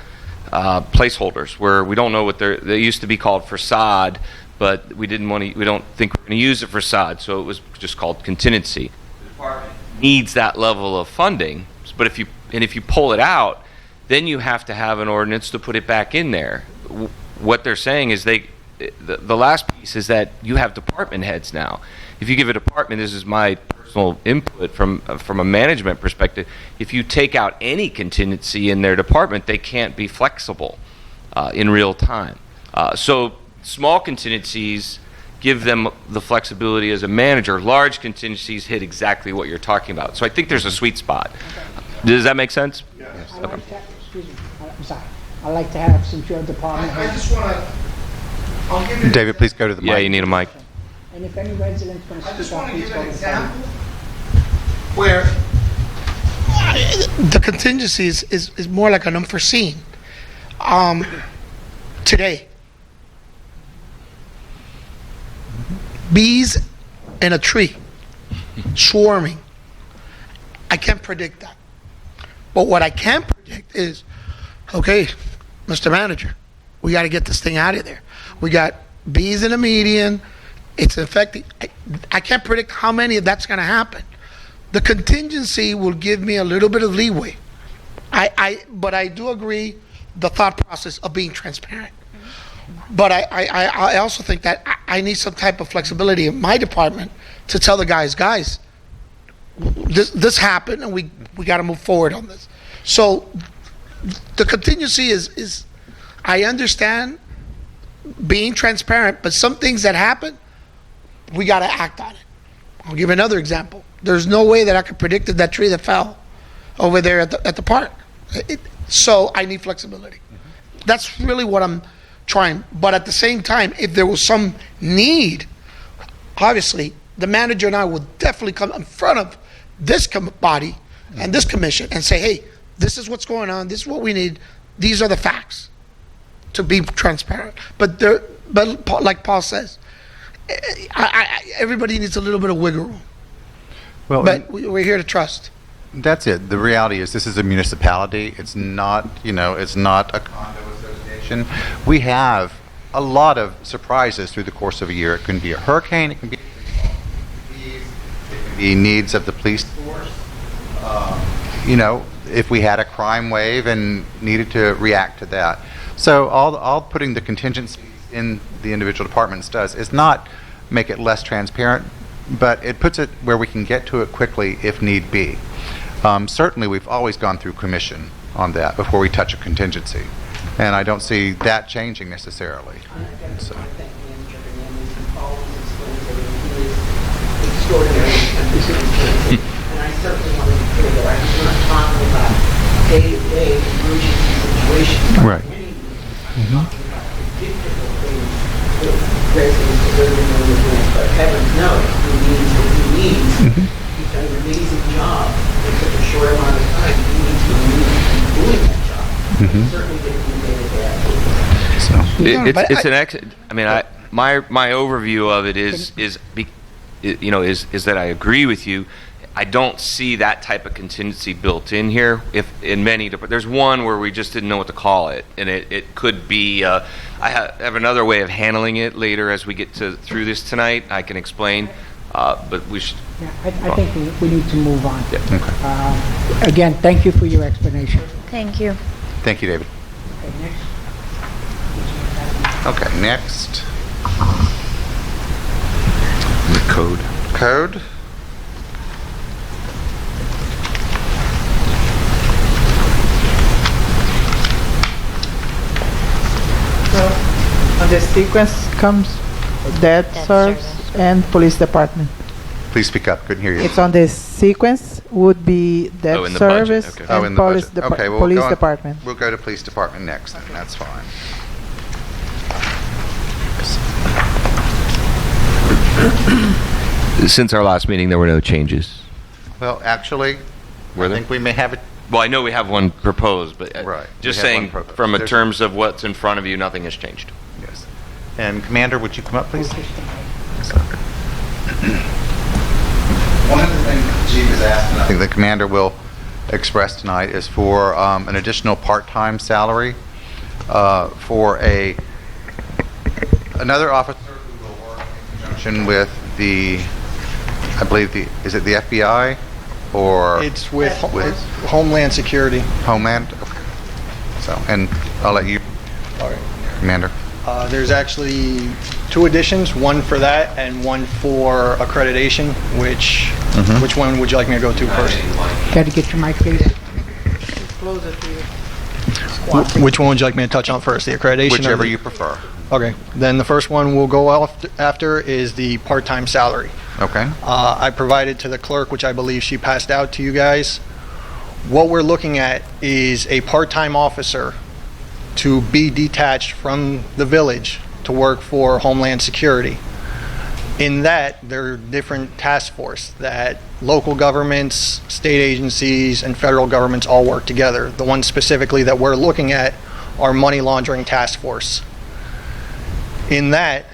placeholders where we don't know what they used to be called facade, but we don't think we're going to use it for facade, so it was just called contingency. The department needs that level of funding, but if you pull it out, then you have to have an ordinance to put it back in there. What they're saying is the last piece is that you have department heads now. If you give a department, this is my personal input from a management perspective, if you take out any contingency in their department, they can't be flexible in real time. So small contingencies give them the flexibility as a manager. Large contingencies hit exactly what you're talking about. So I think there's a sweet spot. Does that make sense? Yes. Excuse me, I'm sorry. I'd like to have, since you're a department I head, just want to, I'll give you. David, please go to the mic. Yeah, you need a mic. and if any resident's going to I just speak up, want to please give go an to the podium. example where the contingency is more like an unforeseen. Today, bees in a tree, swarming. I can't predict that. But what I can predict is, okay, Mr. Manager, we got to get this thing out of there. We got bees in a median. It's affecting. I can't predict how many of that's going to happen. The contingency will give me a little bit of leeway. But I do agree the thought process of being transparent. But I also think that I need some type of flexibility in my department to tell the guys, this happened and we got to move forward on this. So the contingency is I understand being transparent, but some things that happen, we got to act on it. I'll give another example. There's no way that I could predicted that tree that fell over there at the park. So I need flexibility. That's really what I'm trying. But at the same time, if there was some need, obviously, the manager and I will definitely come in front of this body and this commission and say, hey, this is what's going on. This is what we need. These are the facts, to be transparent. But like Paul says, everybody needs a little bit of wiggle room. Well, But we're here to trust. that's it. The reality is this is a municipality. It's not, it's not a condo association. We have a lot of surprises through the course of a year. It can be a hurricane. It can be needs of the police force. If we had a crime wave and needed to react to that. So all putting the contingencies in the individual departments does is not make it less transparent, but it puts it where we can get to it quickly if need be. Certainly, we've always gone through commission on that before we touch a contingency, and I don't see that changing necessarily. So. And I certainly want to be clear that I'm not talking about day-to-day emergency situations. Right. I'm talking about predictable things that residents are living in the world. But heavens knows, he needs what he needs. He's done an amazing job in such a short amount of time. He needs what he needs to be doing that job. Certainly didn't do day-to-day. It's an my overview of it is that I agree with you. I don't see that type of contingency built in here. If in many, there's one where we just didn't know what to call it, and it could be. I have another way of handling it later as we get through this tonight. I can explain, but we should. Yeah, I think we need to move on. Yeah. Okay. Again, thank you for your explanation. Thank you. Thank you, David. Okay, next. Okay, next. The code. Code. On the sequence comes debt Debt service service. and police department. Please speak up. Couldn't hear you. It's on the sequence would be debt Oh, in the budget, service okay. Oh, in and the police, budget. Okay, we'll police go on- department. We'll go to police department next, then. That's fine. Since our last meeting, there were no changes. Well, actually, Were I there? think we may have it. Well, I know we have one proposed, but Right. just We have saying, one proposed. from a There's- terms of what's in front of you, nothing has changed. Yes. And Commander, would you come up, please? One of the things that the chief has asked, and I think the commander will express tonight, is for an additional part-time salary for another officer who will work in conjunction with I believe is it the FBI or It's with Homeland Security. Homeland? Okay. So, and I'll let you, All right. Commander. There's actually 2 additions, one for that and one for accreditation, which one would you like me to go to first? Got to get your mic, please. Closer to you. Which one would you like me to touch on first, the accreditation? or Whichever the- you prefer. Okay, then the first one we'll go after is the part-time salary. Okay. I provided to the clerk, which I believe she passed out to you guys. What we're looking at is a part-time officer to be detached from the village to work for Homeland Security. In that, there are different task force that local governments, state agencies, and federal governments all work together. The one specifically that we're looking at are money laundering task force. In that,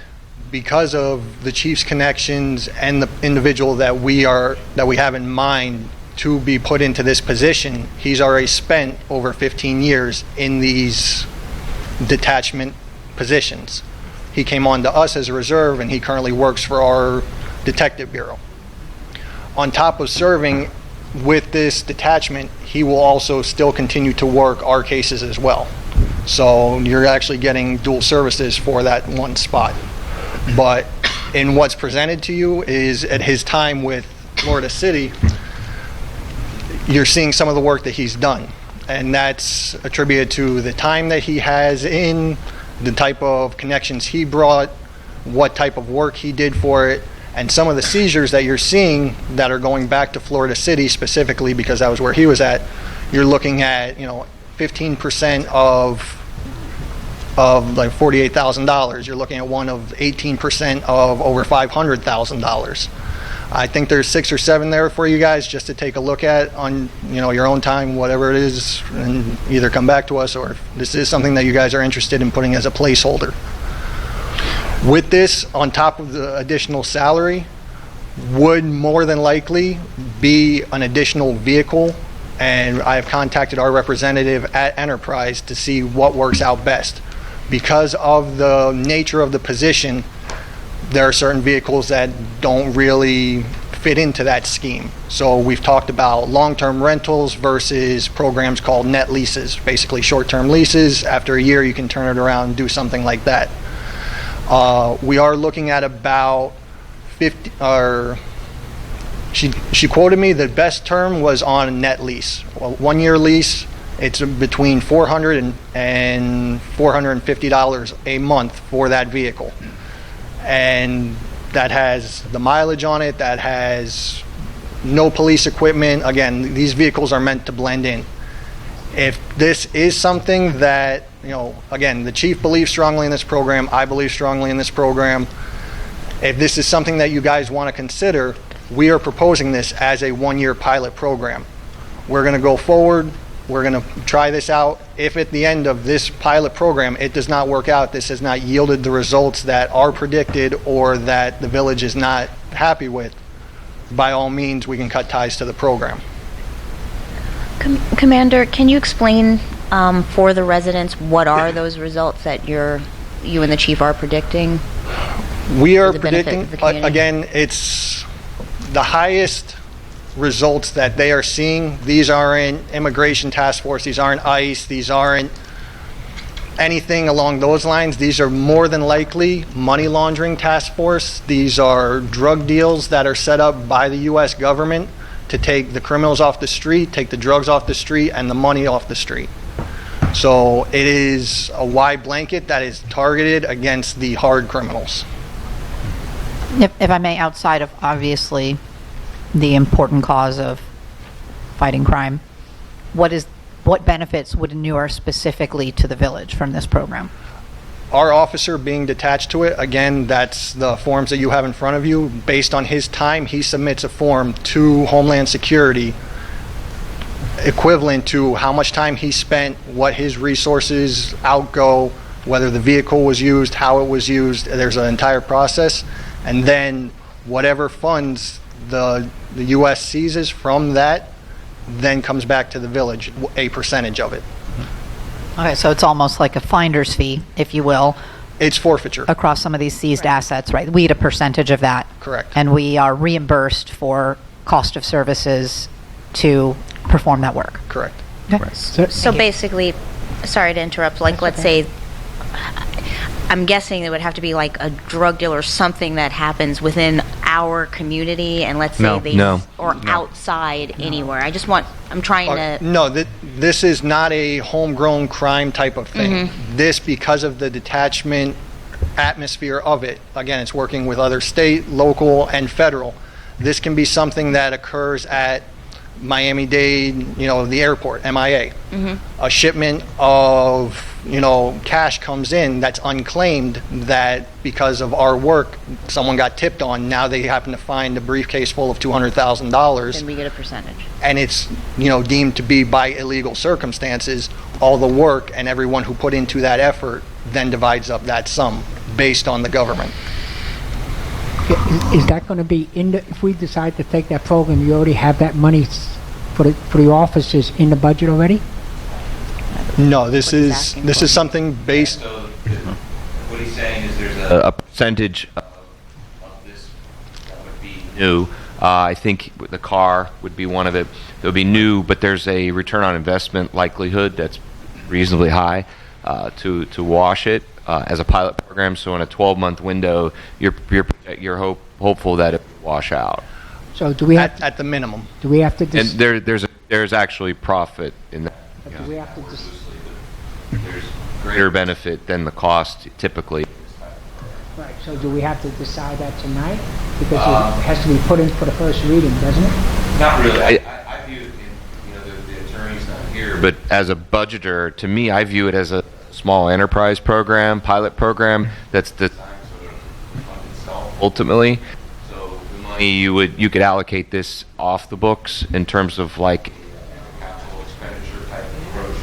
because of the chief's connections and the individual that we have in mind to be put into this position, he's already spent over 15 years in these detachment positions. He came on to us as a reserve, and he currently works for our detective bureau. On top of serving with this detachment, he will also still continue to work our cases as well. So you're actually getting dual services for that one spot. But in what's presented to you is at his time with Florida City, you're seeing some of the work that he's done. And that's attributed to the time that he has in, the type of connections he brought, what type of work he did for it, And some of the seizures that you're seeing that are going back to Florida City specifically, because that was where he was at, you're looking at, 15% of like $48,000. You're looking at one of 18% of over $500,000. I think there's 6 or 7 there for you guys just to take a look at on your own time, whatever it is, and either come back to us, or if this is something that you guys are interested in putting as a placeholder. With this, on top of the additional salary, would more than likely be an additional vehicle, and I have contacted our representative at Enterprise to see what works out best. Because of the nature of the position, there are certain vehicles that don't really fit into that scheme. So we've talked about long-term rentals versus programs called net leases, basically short-term leases. After a year, you can turn it around and do something like that. We are looking at about 50, or she quoted me the best term was on a net lease. A 1-year lease, it's between $400 and $450 a month for that vehicle. And that has the mileage on it, that has no police equipment. Again, these vehicles are meant to blend in. If this is something that, again, the chief believes strongly in this program, I believe strongly in this program. If this is something that you guys want to consider, we are proposing this as a 1-year pilot program. We're going to go forward. We're going to try this out. If at the end of this pilot program it does not work out, this has not yielded the results that are predicted or that the village is not happy with, by all means, we can cut ties to the program. Commander, can you explain for the residents what are those results that you and the chief are predicting? We are For the benefit predicting, of the community? again, it's the highest results that they are seeing. These aren't immigration task force, these aren't ICE, these aren't anything along those lines. These are more than likely money laundering task force. These are drug deals that are set up by the U.S. government to take the criminals off the street, take the drugs off the street, and the money off the street. So it is a wide blanket that is targeted against the hard criminals. If I may, outside of obviously the important cause of fighting crime, what benefits would inure specifically to the village from this program? Our officer being detached to it, again, that's the forms that you have in front of you. Based on his time, he submits a form to Homeland Security equivalent to how much time he spent, what his resources outgo, whether the vehicle was used, how it was used. There's an entire process. And then whatever funds the U.S. seizes from that then comes back to the village, a percentage of it. Okay, so it's almost like a finder's fee, if you will. It's forfeiture. Across some of these seized assets, right? We get a percentage of that. Correct. And we are reimbursed for cost of services to perform that work. Correct. Okay. So basically, sorry to interrupt, like let's say, I'm guessing it would have to be like a drug deal or something that happens within our community, and let's say or outside anywhere. I'm trying to... No, this is not a homegrown crime type of thing. This, because of the detachment atmosphere of it, again, it's working with other state, local, and federal. This can be something that occurs at Miami-Dade, the airport, MIA. A shipment of, cash comes in that's unclaimed, that because of our work, someone got tipped on. Now they happen to find a briefcase full of $200,000. Then we get a percentage. And it's, deemed to be by illegal circumstances. All the work and everyone who put into that effort then divides up that sum based on the government. Is that going to be if we decide to take that program, you already have that money for the officers in the budget already? No, this is something based... So what he's saying is there's a percentage of this that would be new. I think the car would be one of it. It would be new, but there's a return on investment likelihood that's reasonably high to wash it as a pilot program. So in a 12-month window, you're hopeful that it will wash out. So do we have at the minimum? Do we have to? And there's actually profit in that. Do we have to? There's greater benefit than the cost typically. Right, so do we have to decide that tonight? Because it has to be put in for the first reading, doesn't it? Not really. I view it, the attorney's not here, but as a budgeter, to me, I view it as a small enterprise program, pilot program that's designed sort of fund itself ultimately. So the money you could allocate this off the books in terms of like capital expenditure type of approach,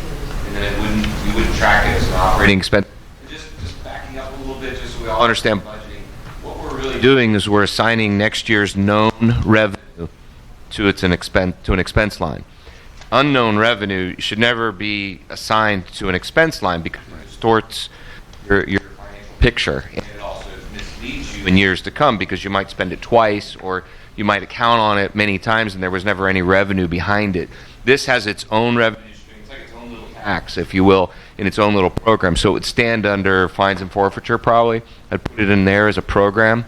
and then you wouldn't track it as an operating expense. Just backing up a little bit, just so we all understand budgeting. What we're really doing is we're assigning next year's known revenue to an expense line. Unknown revenue should never be assigned to an expense line because it distorts your financial picture, and it also misleads you in years to come because you might spend it twice or you might account on it many times and there was never any revenue behind it. This has its own revenue stream. It's like its own little tax, if you will, in its own little program. So it would stand under fines and forfeiture probably. I'd put it in there as a program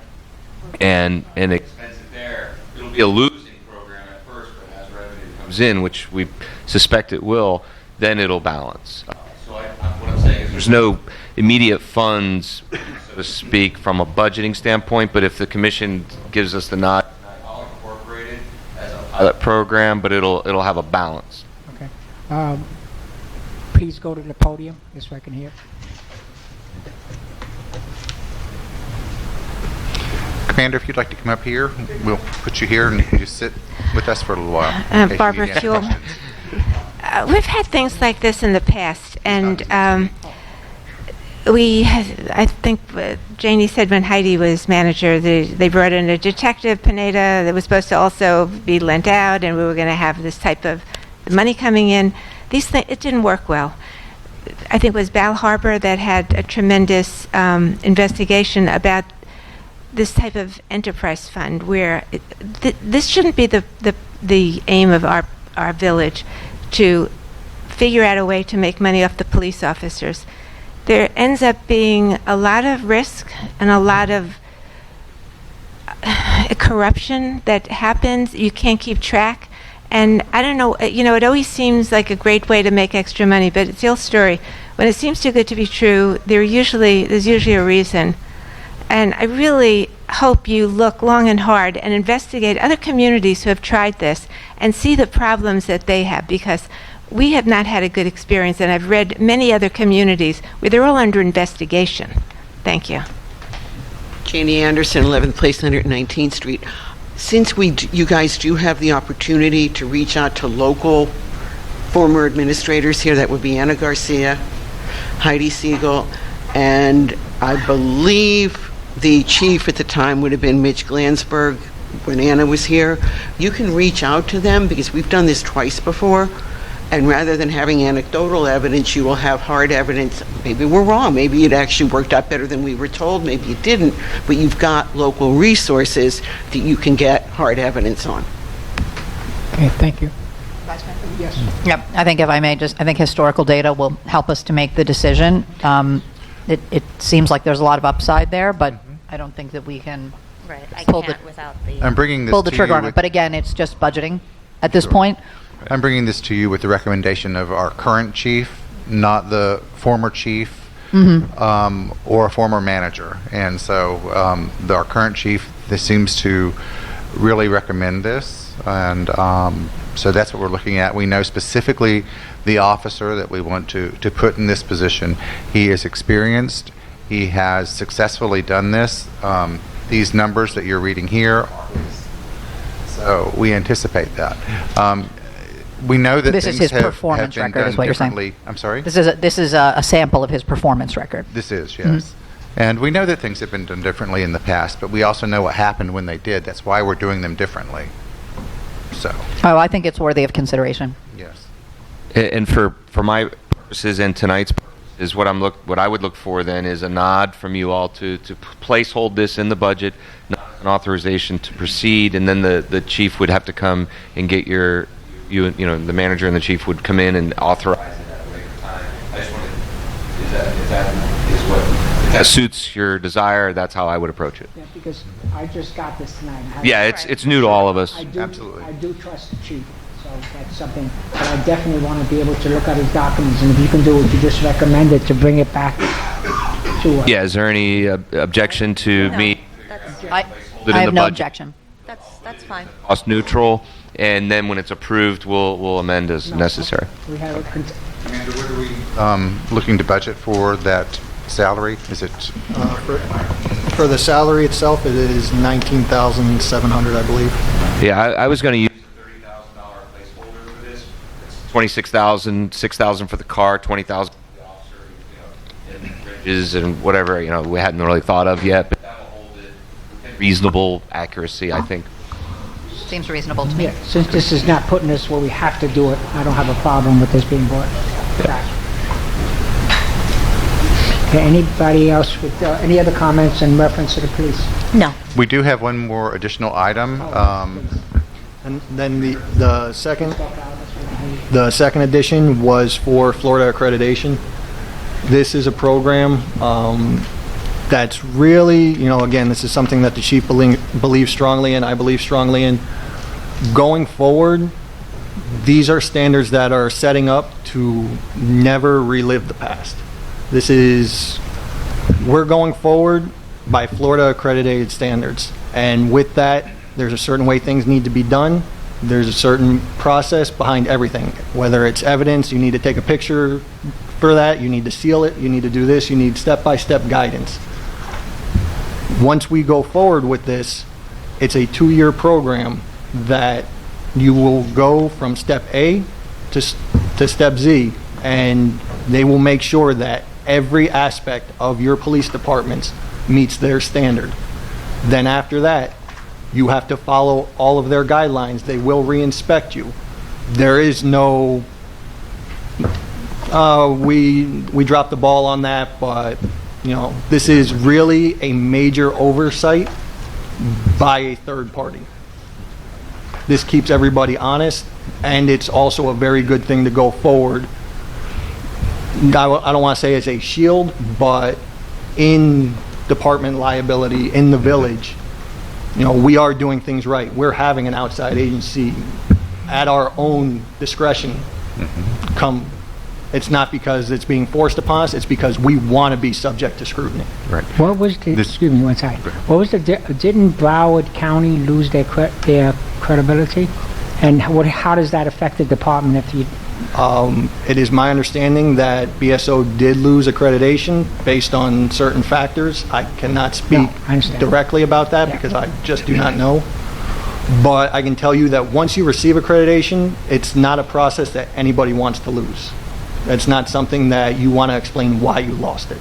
and expense it there. It'll be a losing program at first, but as revenue comes in, which we suspect it will, then it'll balance. So what I'm saying is there's no immediate funds, so to speak, from a budgeting standpoint, but if the commission gives us the nod, I'll incorporate it as a pilot program, but it'll have a balance. Okay. Please go to the podium, just so I can hear. Commander, if you'd like to come up here, we'll put you here and you can just sit with us for a little while. in case you Barbara need any Fuel. questions. We've had things like this in the past, and I think Janie said when Heidi was manager, they brought in a detective, Pineda, that was supposed to also be lent out, and we were going to have this type of money coming in. It didn't work well. I think it was Bal Harbour that had a tremendous investigation about this type of enterprise fund, where this shouldn't be the aim of our village, to figure out a way to make money off the police officers. There ends up being a lot of risk and a lot of corruption that happens. You can't keep track. And I don't know, it always seems like a great way to make extra money, but it's the old story. When it seems too good to be true, there's usually a reason. And I really hope you look long and hard and investigate other communities who have tried this and see the problems that they have, because we have not had a good experience, and I've read many other communities where they're all under investigation. Thank you. Janie Anderson, 11th Place, 119th Street. Since you guys do have the opportunity to reach out to local former administrators here, that would be Anna Garcia, Heidi Siegel, and I believe the chief at the time would have been Mitch Glansberg when Anna was here. You can reach out to them because we've done this twice before. And rather than having anecdotal evidence, you will have hard evidence. Maybe we're wrong. Maybe it actually worked out better than we were told. Maybe it didn't. But you've got local resources that you can get hard evidence on. Okay, thank you. Vice Mayor? Yes. Yep. I think if I may, I think historical data will help us to make the decision. It seems like there's a lot of upside there, but I don't think that we can Right, I pull can't without the... I'm bringing this pull the to trigger you on it. with- But again, it's just budgeting at this Sure. point. I'm bringing this to you with the recommendation of our current chief, not the former chief or a former manager. And so our current chief, this seems to really recommend this. And so that's what we're looking at. We know specifically the officer that we want to put in this position. He is experienced. He has successfully done this. These numbers that you're reading here are his. So we anticipate that. We know that This is things his performance have been record, is done what you're saying? differently. I'm sorry? This is a sample of his performance record. This is, yes. And we know that things have been done differently in the past, but we also know what happened when they did. That's why we're doing them differently. So, Oh, I think it's worthy of consideration. yes. And for my purposes and tonight's purposes, what I would look for then is a nod from you all to placehold this in the budget, not an authorization to proceed, and then the chief would have to come and get the manager and the chief would come in and authorize it at a later time. I just wanted, if that suits your desire, that's how I would approach it. Yeah, because I just got this tonight. Yeah, it's new to all of us. Absolutely. I do trust the chief, so that's something that I definitely want to be able to look at his documents, and if you can do what you just recommended, to bring it back Yeah, is there any objection to me I in I the have no budget? objection. That's fine. Cost neutral, and then when it's approved, we'll amend as necessary. We have a Amanda, what are we looking to budget for that salary? Is it, For the salary itself, it is $19,700, I believe. Yeah, I was going to use a $30,000 placeholder for this. It's 26,000, 6,000 for the car, 20,000 for the officer, and bridges and whatever, we hadn't really thought of yet, but that'll hold it within reasonable accuracy, I think. Seems reasonable to me. Yeah, since this is not putting us where we have to do it, I don't have a problem with this being brought back. Okay, anybody else with any other comments in reference to the police? No. we do have one more additional item. And then the second edition was for Florida accreditation. This is a program that's really, again, this is something that the chief believes strongly in, I believe strongly in. Going forward, these are standards that are setting up to never relive the past. We're going forward by Florida accredited standards. And with that, there's a certain way things need to be done. There's a certain process behind everything. Whether it's evidence, you need to take a picture for that, you need to seal it, you need to do this, you need step-by-step guidance. Once we go forward with this, it's a 2-year program that you will go from step A to step Z, and they will make sure that every aspect of your police departments meets their standard. Then after that, you have to follow all of their guidelines. They will re-inspect you. There is no, we dropped the ball on that, but this is really a major oversight by a third party. This keeps everybody honest, and it's also a very good thing to go forward. I don't want to say as a shield, but in department liability in the village, we are doing things right. We're having an outside agency at our own discretion come. It's not because it's being forced upon us, it's because we want to be subject to scrutiny. Right. What was the, excuse me one second, what was didn't Broward County lose their credibility? And how does that affect the department if you... It is my understanding that BSO did lose accreditation based on certain factors. I cannot speak directly about that because I just do not know. But I can tell you that once you receive accreditation, it's not a process that anybody wants to lose. It's not something that you want to explain why you lost it.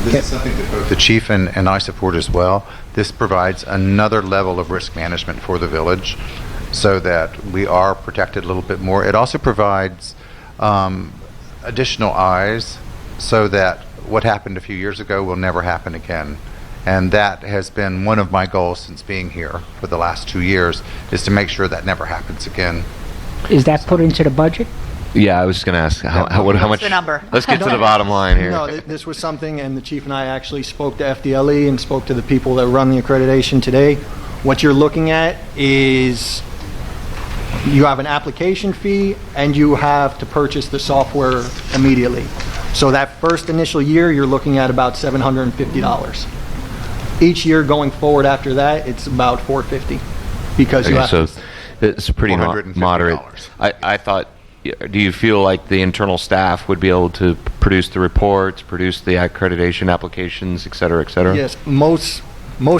This is something that both the chief and I support as well. This provides another level of risk management for the village so that we are protected a little bit more. It also provides additional eyes so that what happened a few years ago will never happen again. And that has been one of my goals since being here for the last 2 years, is to make sure that never happens again. Is that put into the budget? Yeah, I was just going to ask how much. the number? Let's get to the bottom line here. No, this was something, and the chief and I actually spoke to FDLE and spoke to the people that run the accreditation today. What you're looking at is you have an application fee and you have to purchase the software immediately. So that first initial year, you're looking at about $750. Each year going forward after that, it's about $450 because you have so it's pretty moderate. I thought, do you feel like the internal staff would be able to produce the reports, produce the accreditation applications, et cetera, et cetera? Yes, most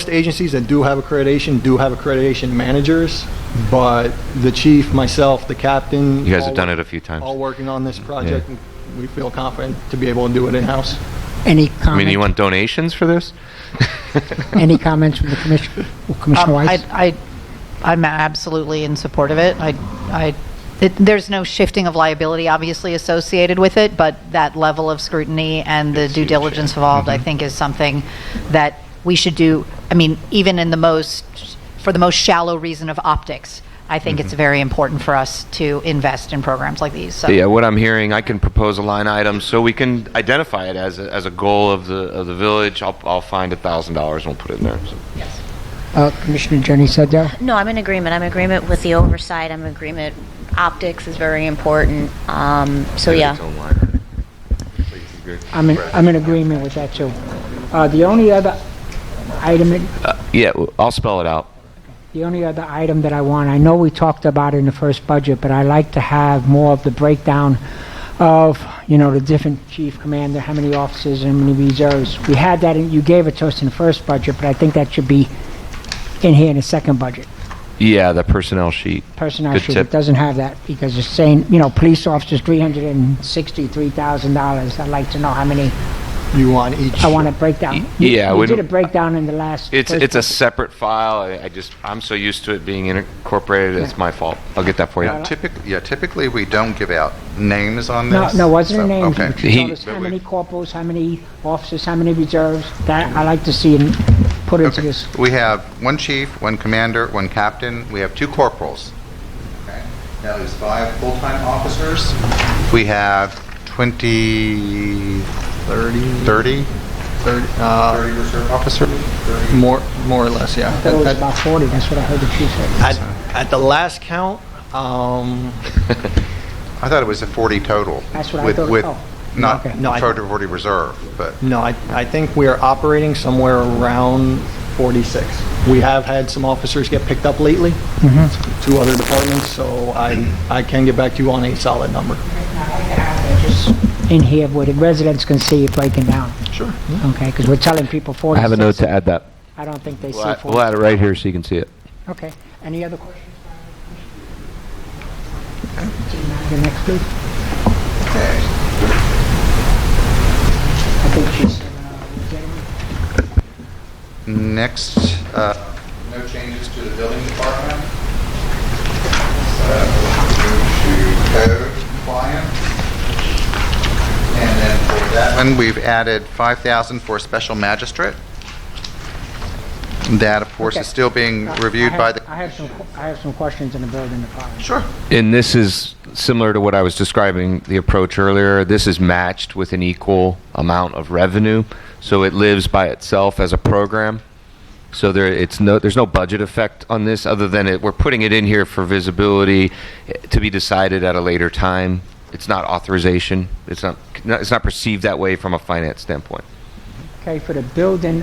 agencies that do have accreditation managers, but the chief, myself, the captain... You guys have done it a few times. All working on this project, and we feel confident to be able to do it in-house. Any comments? I mean, you want donations for this? Any comments from the commission? Commissioner Weiss? I'm absolutely in support of it. There's no shifting of liability obviously associated with it, but that level of scrutiny and the due diligence involved, I think, is something that we should do. I mean, even for the most shallow reason of optics, I think it's very important for us to invest in programs like these. So. Yeah, what I'm hearing, I can propose a line item so we can identify it as a goal of the village. I'll find $1,000 and we'll put it in there. So. Yes. Commissioner Jenny Sedell? No, I'm in agreement. I'm in agreement with the oversight. I'm in agreement. Optics is very important. So yeah. I'm in agreement with that too. The only other item, Yeah, I'll spell it out. the only other item that I want, I know we talked about it in the first budget, but I like to have more of the breakdown of, the different chief commander, how many officers and how many reserves. We had that, you gave it to us in the first budget, but I think that should be in here in the second budget. Yeah, the personnel sheet. Personnel Good sheet, tip. it doesn't have that, because it's saying, police officers, $363,000. I'd like to know how many, You want each? I want a breakdown. Yeah, We we did a don't- breakdown in the last. It's first a budget. separate file. I'm so used to it being incorporated. It's my fault. I'll get that for you. Typically, we don't give out names on No, this. no, wasn't a so- name. Okay. You told us But how we- many corporals, how many officers, how many reserves. That, I like to see and put into Okay. this. We have one chief, one commander, one captain. We have 2 corporals. Okay. Now there's 5 full-time officers. We have 30 reserve officers. More or less, yeah. I thought it was about 40, that's what I heard the chief say. At the last count, I thought it was a 40 total. That's what I with, thought. With Oh. not Okay. No, I- total 40 reserve, but no, I think we're operating somewhere around 46. We have had some officers get picked up lately to other departments, so I can get back to you on a solid number. Just in here where the residents can see it breaking down. Sure. Okay, because we're telling people 46. I have a note to add that. I don't think they see We'll add, 40. we'll add it right here so you can see it. Okay, any other questions? The next, please. I think she's, next, no changes to the building department. So, move to code compliance. And then for that one, we've added 5,000 for a special magistrate. That, of course, Okay. is still being reviewed by the... I have some questions in the building department. Sure. And this is similar to what I was describing, the approach earlier. This is matched with an equal amount of revenue, so it lives by itself as a program. So there's no budget effect on this other than we're putting it in here for visibility to be decided at a later time. It's not authorization. It's not perceived that way from a finance standpoint. Okay, for the building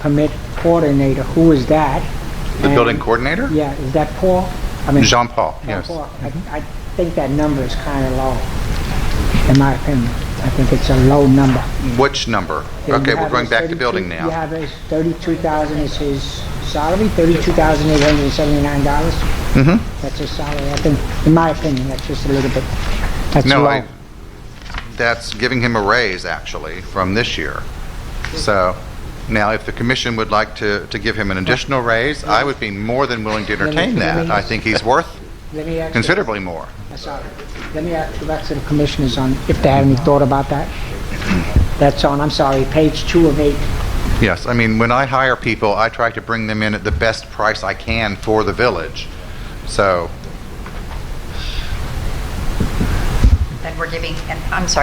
permit coordinator, who is that? The building coordinator? Yeah, is that Paul? I mean, Jean-Paul, yes. Paul. I think that number is kind of low, in my opinion. I think it's a low number. Which number? Yeah, Okay, you we're have going his back to 32 building You now. have his 32,000 is his salary, $32,879. Mm-hmm. That's his salary. I think, in my opinion, that's just a little bit, that's No, low. that's giving him a raise, actually, from this year. So, now, if the commission would like to give him an additional raise, I would be more than willing to entertain that. I think he's worth Let me ask considerably more. Sorry. Let me go back to the commissioners on if they had any thought about that. That's on, I'm sorry, page 2 of 8. Yes, I mean, when I hire people, I try to bring them in at the best price I can for the village. So,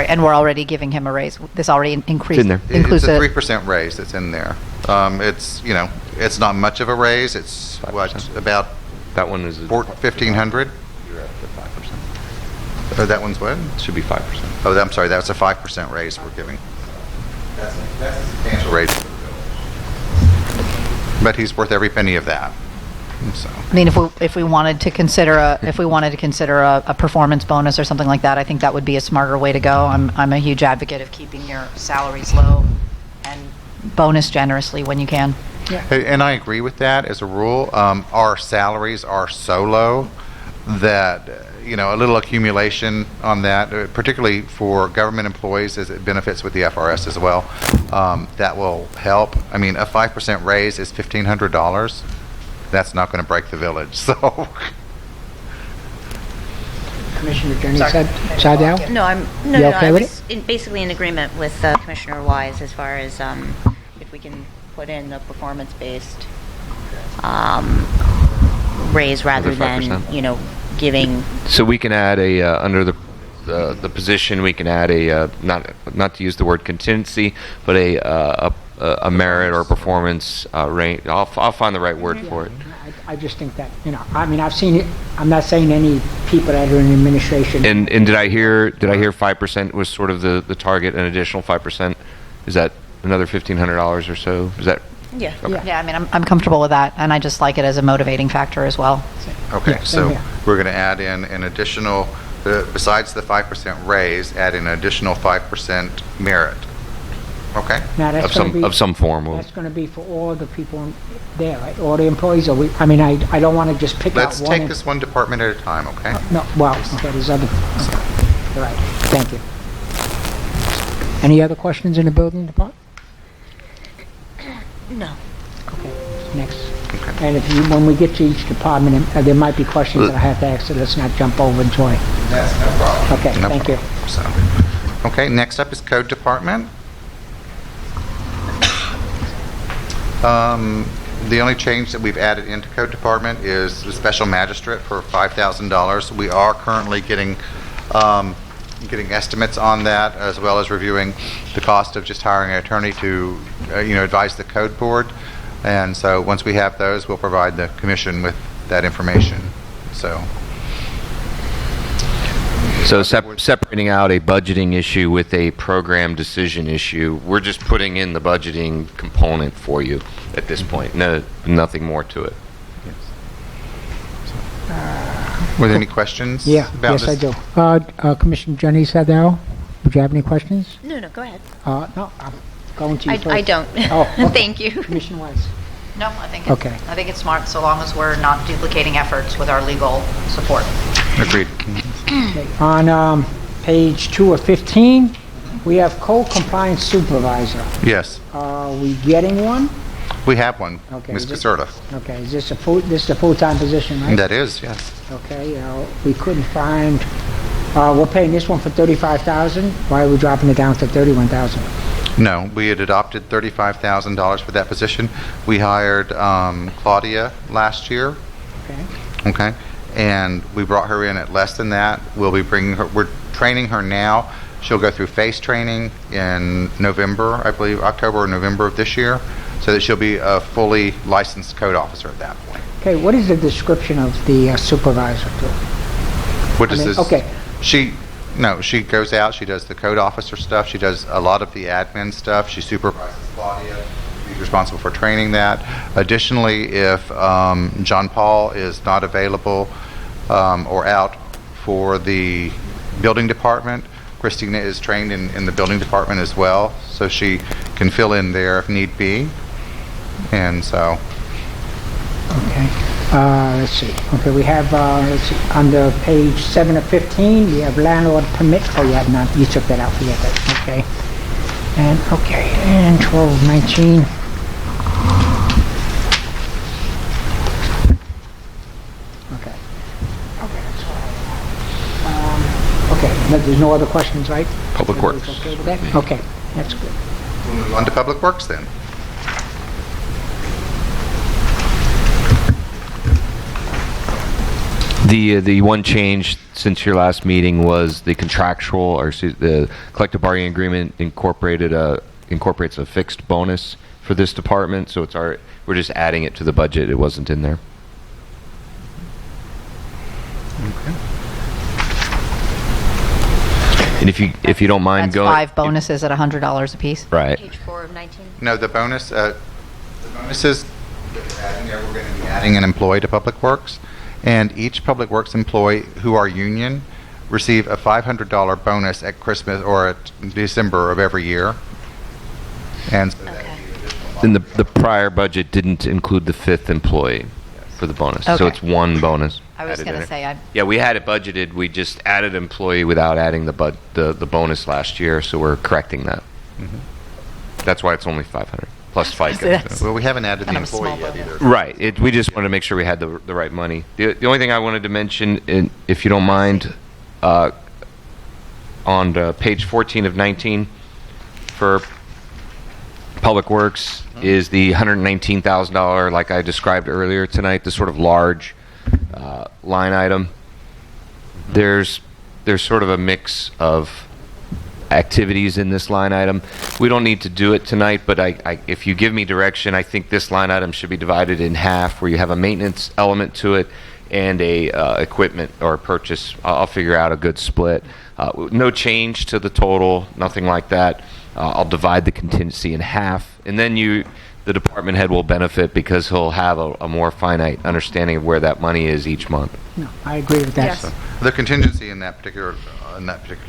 And we're already giving him a raise. This already increased. It's in there. Includes it's a it. 3% raise that's in there. It's not much of a raise. It's, what, 5%. about That one is $1,500? You're at the 5%. That one's what? Should be 5%. Oh, I'm sorry, that's a 5% raise we're giving. That's a substantial raise for the village. But he's worth every penny of that. So, I mean, if we wanted to consider a performance bonus or something like that, I think that would be a smarter way to go. I'm a huge advocate of keeping your salaries low and bonus generously when you can. and I agree with that as a rule. Our salaries are so low that, a little accumulation on that, particularly for government employees as it benefits with the FRS as well, that will help. I mean, a 5% raise is $1,500. That's not going to break the village, so. Commissioner Jenny Sadell? No, You I okay with was basically in agreement with Commissioner Wise as far as if we can put in a performance-based raise rather than, 5%. Giving. So we can add under the position, we can add not to use the word contingency, but a a merit or performance range. I'll find the right word for it. I just think that, I mean, I've seen it, I'm not saying any people that are in administration. And did I hear 5% was sort of the target, an additional 5%? Is that another $1,500 or so? Is that? Yeah. Okay. Yeah, I mean, I'm comfortable with that, and I just like it as a motivating factor as well. Okay, Yeah, so same here. we're going to add in an additional, besides the 5% raise, add in an additional 5% merit. Okay? Now, that's gonna be, Of some form. that's going to be for all the people there, right? All the employees, or I mean, I don't want to just pick out Let's one. take this one department at a time, okay? No, well, okay, there's other, okay, all right, thank you. Any other questions in the building department? No. Okay, next. And when we get to each department, there might be questions that I have to ask, so let's not jump over and join. That's no problem. Okay, No thank you. problem. So, okay, next up is Code Department. The only change that we've added into Code Department is the special magistrate for $5,000. We are currently getting estimates on that, as well as reviewing the cost of just hiring an attorney to, advise the code board. And so once we have those, we'll provide the commission with that information. So Separating out a budgeting issue with a program decision issue, we're just putting in the budgeting component for you at this point. No, nothing more to it. were there any questions Yeah, about yes, I this? do. Commissioner Jenny Sadell, would you have any questions? No, go ahead. No, I'm going to you first. I don't. Oh, okay. Thank you. Commissioner Weiss. No, I think Okay. I think it's smart, so long as we're not duplicating efforts with our legal support. Agreed. Okay, on page 2 of 15, we have co-compliance supervisor. Yes, Are we getting one? we have one, Okay, Ms. is it- Caserta. Okay, is this a full-time position, right? That is, yes. Okay, we couldn't find, we're paying this one for $35,000. Why are we dropping it down to $31,000? No, we had adopted $35,000 for that position. We hired Claudia last year, Okay, okay? And we brought her in at less than that. We'll be bringing her, we're training her now. She'll go through face training in November, I believe, October or November of this year, so that she'll be a fully licensed code officer at that point. okay, what is the description of the supervisor? What is I mean, this? okay. She goes out, she does the code officer stuff, she does a lot of the admin stuff, she supervises Claudia, she's responsible for training that. Additionally, if John Paul is not available or out for the building department, Christina is trained in the building department as well, so she can fill in there if need be. And so, Okay, let's see. Okay, we have, let's see, under page 7 of 15, we have landlord permit. Oh, you have none. You took that out. Forget that. Okay. And 12, 19. Okay. Okay, that's all right. Okay, there's no other questions, right? Public Works. Everybody's okay with that? Okay, that's good. we'll move on to Public Works then. The one change since your last meeting was the contractual, or the collective bargaining agreement incorporates a fixed bonus for this department, so we're just adding it to the budget. It wasn't in there. And if you don't mind That's going, 5 bonuses at $100 apiece. right? Page 4 of 19. No, the bonuses that we're adding there, we're going to be adding an employee to Public Works, and each Public Works employee who are union receive a $500 bonus at Christmas or at December of every year. And so that'd be additional. Then the prior budget didn't include the 5th employee for the bonus, so Okay. it's one bonus. I was added going in to there. say, Yeah, we had it budgeted. We just added employee without adding the bonus last year, so we're correcting that. That's why it's only 500 plus FICA. That's- Well, we haven't added the Kind of a small employee yet bonus. either. Right. We just wanted to make sure we had the right money. The only thing I wanted to mention, if you don't mind, on page 14 of 19 for Public Works is the $119,000, like I described earlier tonight, the sort of large line item. There's sort of a mix of activities in this line item. We don't need to do it tonight, but if you give me direction, I think this line item should be divided in half, where you have a maintenance element to it and a equipment or purchase. I'll figure out a good split. No change to the total, nothing like that. I'll divide the contingency in half, and then the department head will benefit because he'll have a more finite understanding of where that money is each month. No, I agree with that. Yes. So the contingency in that particular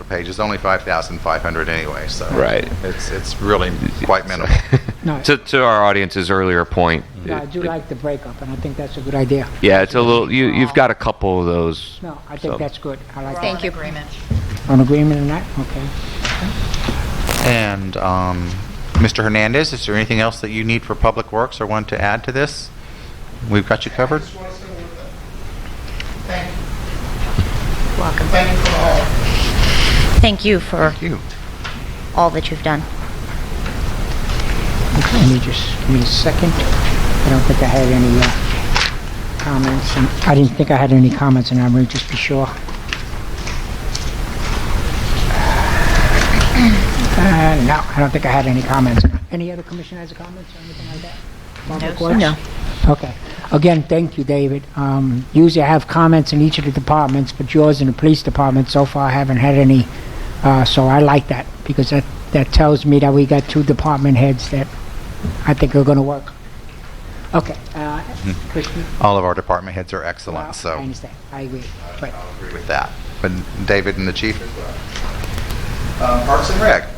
page is only 5,500 anyway, so Right. it's really quite minimal. No, To our audience's earlier point, no, I do like the breakup, and I think that's a good idea. yeah, it's a little. You've got a couple of those. No, I think So- that's good. I like Thank you. On agreement on that? Okay. And Mr. Hernandez, is there anything else that you need for Public Works or want to add to this? We've got you covered. Welcome. Thank you for Thank you. all that you've done. Okay, let me just, give me a second. I don't think I had any comments, and I didn't think I had any comments, and I'm going to just be sure. No, I don't think I had any comments. Any other commissioner has comments or anything like that? Public Works? No. Okay. Again, thank you, David. Usually I have comments in each of the departments, but yours and the police department so far I haven't had any. So I like that, because that tells me that we got two department heads that I think are going to work. Okay. Christian? All of our department heads are excellent, Well, I so understand. I agree. But I'll agree with that. But David and the chief as well. Parks and Rec.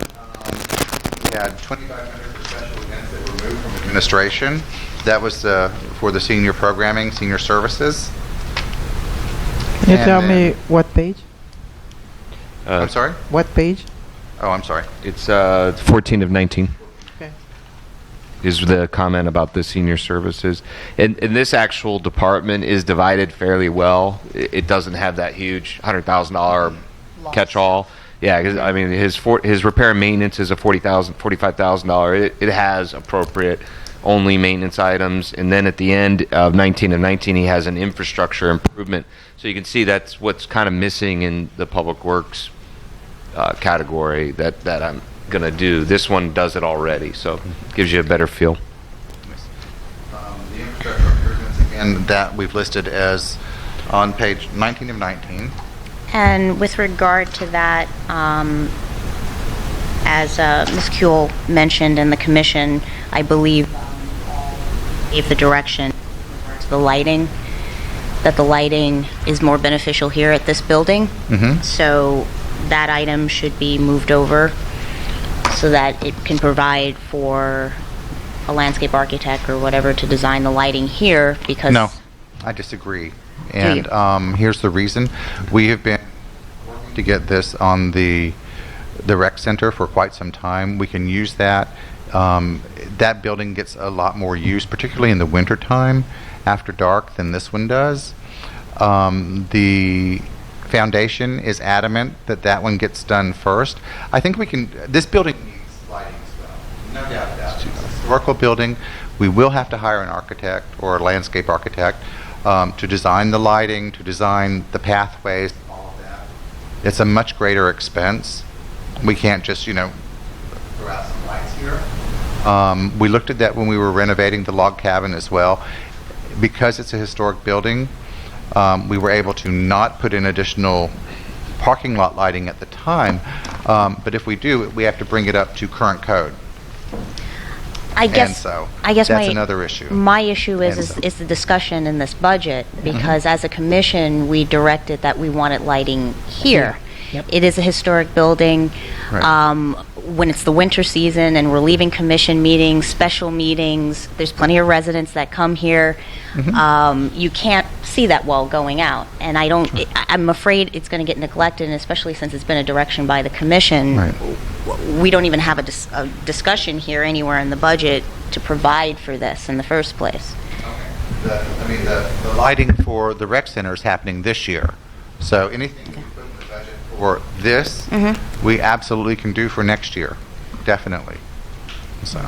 We had 2,500 for special events that were moved from administration. That was for the senior programming, senior services. Can you And tell me then- what page? I'm sorry? What page? Oh, I'm sorry. It's 14 of 19. Okay. Is the comment about the senior services. And this actual department is divided fairly well. It doesn't have that huge $100,000 catch-all. Yeah, 'cause, I mean, his repair and maintenance is a $45,000. It has appropriate only maintenance items. And then at the end of 19 of 19, he has an infrastructure improvement. So you can see that's what's kind of missing in the Public Works category that I'm going to do. This one does it already, so gives you a better feel. The infrastructure improvements, again, that we've listed as on page 19 of 19. And with regard to that, as Ms. Kuehl mentioned in the commission, I believe gave the direction to the lighting, that the lighting is more beneficial here at this building. Mm-hmm. So that item should be moved over so that it can provide for a landscape architect or whatever to design the lighting here, because... No, I disagree. And here's the reason. We have been working to get this on the rec center for quite some time. We can use that. That building gets a lot more use, particularly in the wintertime after dark, than this one does. The foundation is adamant that one gets done first. I think we can, this building needs lighting as well. No doubt about it. It's a historical building. We will have to hire an architect or a landscape architect to design the lighting, to design the pathways, all of that. It's a much greater expense. We can't just, throw out some lights here. We looked at that when we were renovating the log cabin as well. Because it's a historic building, we were able to not put in additional parking lot lighting at the time, but if we do, we have to bring it up to current code. I guess that's my, another issue. My issue And is the discussion in this budget, because as a commission, we directed that we wanted lighting here. Yep. It is a historic building. Right. When it's the winter season and we're leaving commission meetings, special meetings, there's plenty of residents that come here. You can't see that wall going out, and I'm afraid it's going to get neglected, and especially since it's been a direction by the commission. Right. We don't even have a discussion here anywhere in the budget to provide for this in the first place. The lighting for the rec center is happening this year. So anything we put in the budget for this, we absolutely can do for next year. Definitely. So,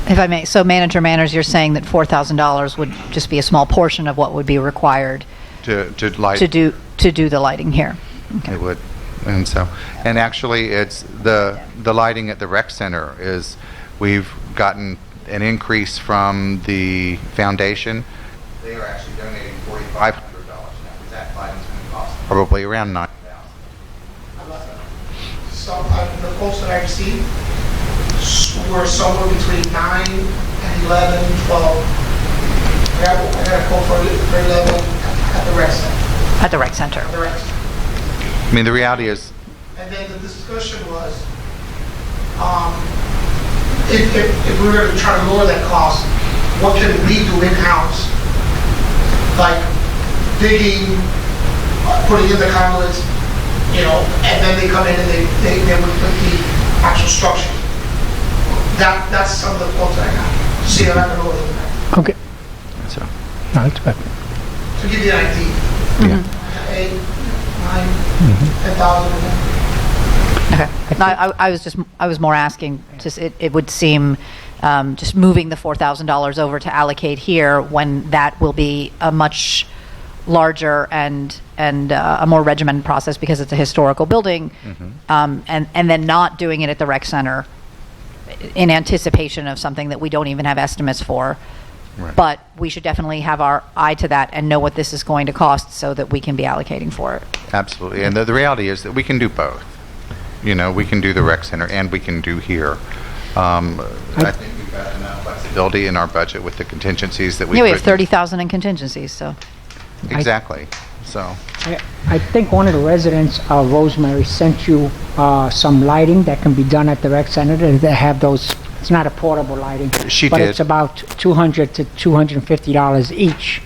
If I may, so Manager Manners, you're saying that $4,000 would just be a small portion of what would be required to light. to do the lighting here? It would. And actually, it's the lighting at the rec center is, we've gotten an increase from the foundation. They are actually donating $4,500 now. That lighting's going to cost probably around $9,000. So the quotes that I received were somewhere between 9 and 11, 12. I got a quote for 11 at the rec center. At the rec center. At the rec center. I mean, the reality is, And then the discussion was, if we were to try to lower that cost, what can we do in-house? Like digging, putting in the conduits, and then they come in and they would put the actual structure. That's some of the quotes I got. See if I can lower them. Okay. so, No, that's good. To give you an idea. yeah. 8, 9, 10,000. Okay. No, I was more asking, just it would seem just moving the $4,000 over to allocate here when that will be a much larger and a more regimented process because it's a historical building, and then not doing it at the rec center in anticipation of something that we don't even have estimates for. Right. But we should definitely have our eye to that and know what this is going to cost so that we can be allocating for it. Absolutely. And the reality is that we can do both. We can do the rec center and we can do here. I think we've got enough flexibility in our budget with the contingencies that we Yeah, we have put in. 30,000 in contingencies, so. Exactly. So, I think one of the residents, Rosemary, sent you some lighting that can be done at the rec center. They have those, it's not a portable lighting. She but did. it's about $200 to $250 each.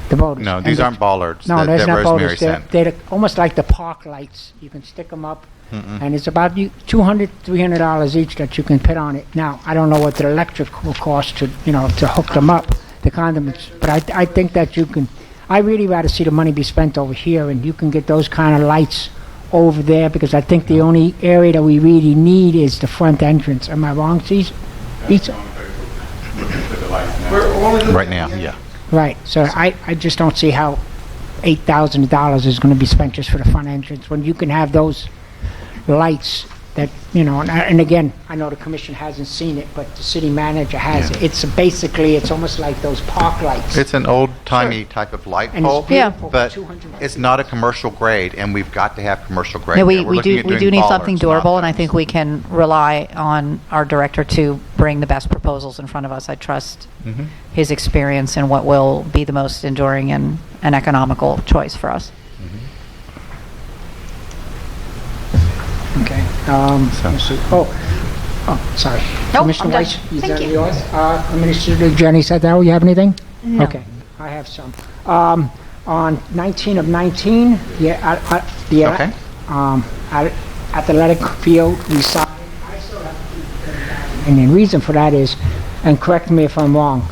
The voters. no, And these the- aren't bollards No, that there's not Rosemary voters. sent. They're almost like the park lights. You can stick them up. And it's about $200, $300 each that you can put on it. Now, I don't know what the electric will cost to hook them up, the condiments. But I think that you can, I really rather see the money be spent over here, and you can get those kind of lights over there, because I think the only area that we really need is the front entrance. Am I wrong, Cesar? Right now, yeah. Right, so I just don't see how $8,000 is going to be spent just for the front entrance, when you can have those lights that, and again, I know the commission hasn't seen it, but the city manager has. Yeah. It's basically, it's almost like those park lights. It's an old-timey type of light And it's pole, beautiful for but $200. it's not a commercial grade, and we've got to have commercial grade. Yeah, there. We're we looking do at we do doing need something bollards, not durable, and I those. think we can rely on our director to bring the best proposals in front of us. I trust his experience in what will be the most enduring and an economical choice for us. Okay. Let's see. Sorry. Nope, Commissioner I'm done. Weiss, is Thank that you. yours? Administrator Jenny Sadell, you have anything? No. Okay, I have some. On 19 of 19, the Okay. athletic field residing. I still have to keep putting that in. And the reason for that is, and correct me if I'm wrong,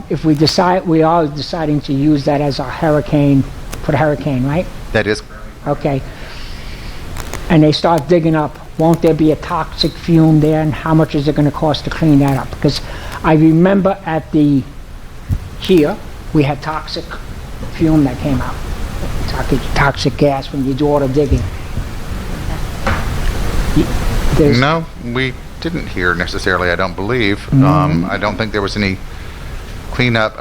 if we are deciding to use that as a hurricane, for the hurricane, right? That is, Okay. And they start digging up, won't there be a toxic fume there, and how much is it going to cost to clean that up? Because I remember here, we had toxic fume that came out, toxic gas when you do all the digging. There's- no, we didn't hear necessarily, I don't believe. I don't think there was any cleanup,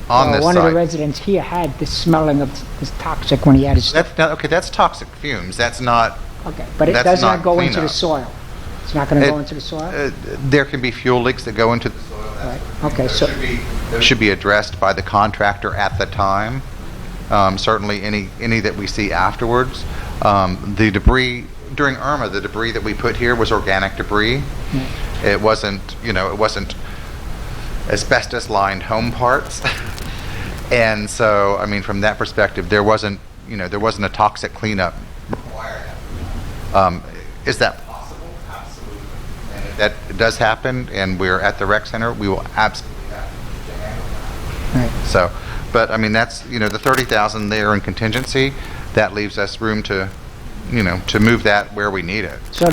on this one of the site. residents here had the smelling of this toxic when he had his stuff. That's toxic fumes. That's not, Okay, but it that's does not not go into the cleanup. soil. It's not going to go into the soil? there can be fuel leaks that go into the soil. Right. Okay, so, Those should be addressed by the contractor at the time. Certainly any that we see afterwards. The debris, during Irma, the debris that we put here was organic debris. It wasn't asbestos-lined home parts. And so, from that perspective, there wasn't a toxic cleanup required. Is that possible? Absolutely. And if that does happen, and we're at the rec center, we will absolutely have to handle that. right. So, but that's, the 30,000 there in contingency, that leaves us room to to move that where we need it. So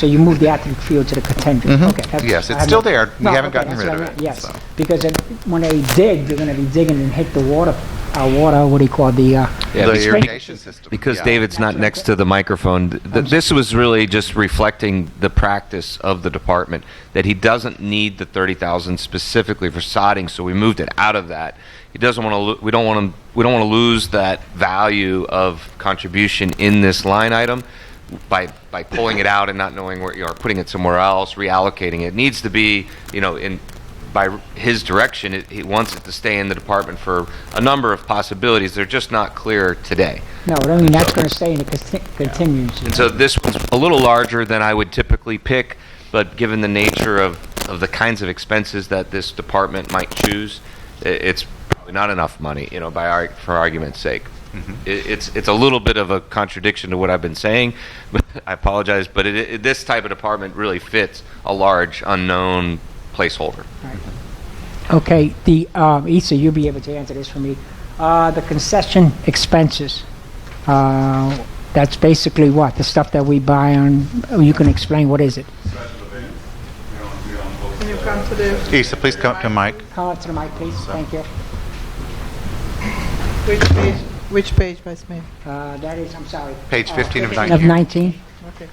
you moved the athletic field to the contingent. Mhm. Okay. that's- Yes, I it's have still no- there. We No, haven't okay, gotten that's rid what of I meant, it, Yes, so. because when they dig, they're going to be digging and hit the water, what do you call the? Yeah, The because- irrigation system. Because yeah. David's not next to the microphone, this was really just reflecting the practice of the department, that he doesn't need the 30,000 specifically for sodding, so we moved it out of that. He doesn't want to. We don't want to lose that value of contribution in this line item by pulling it out and not knowing where you are, putting it somewhere else, reallocating it. It needs to be, by his direction, he wants it to stay in the department for a number of possibilities. They're just not clear today. No, I mean, that's going to stay in the contingency. And so this one's a little larger than I would typically pick, but given the nature of the kinds of expenses that this department might choose, it's probably not enough money, for argument's sake. Mm-hmm. It's a little bit of a contradiction to what I've been saying, but I apologize, but this type of department really fits a large unknown placeholder. Okay, Issa, you'll be able to answer this for me. The concession expenses, that's basically what? The stuff that we buy on, you can explain, what is it? Can you come to the... Issa, please come to Mike. Come up to the mic, please, thank you. Which page, Vice Mayor? That is, I'm sorry. Page 15 of 15 19. Of 19? Okay.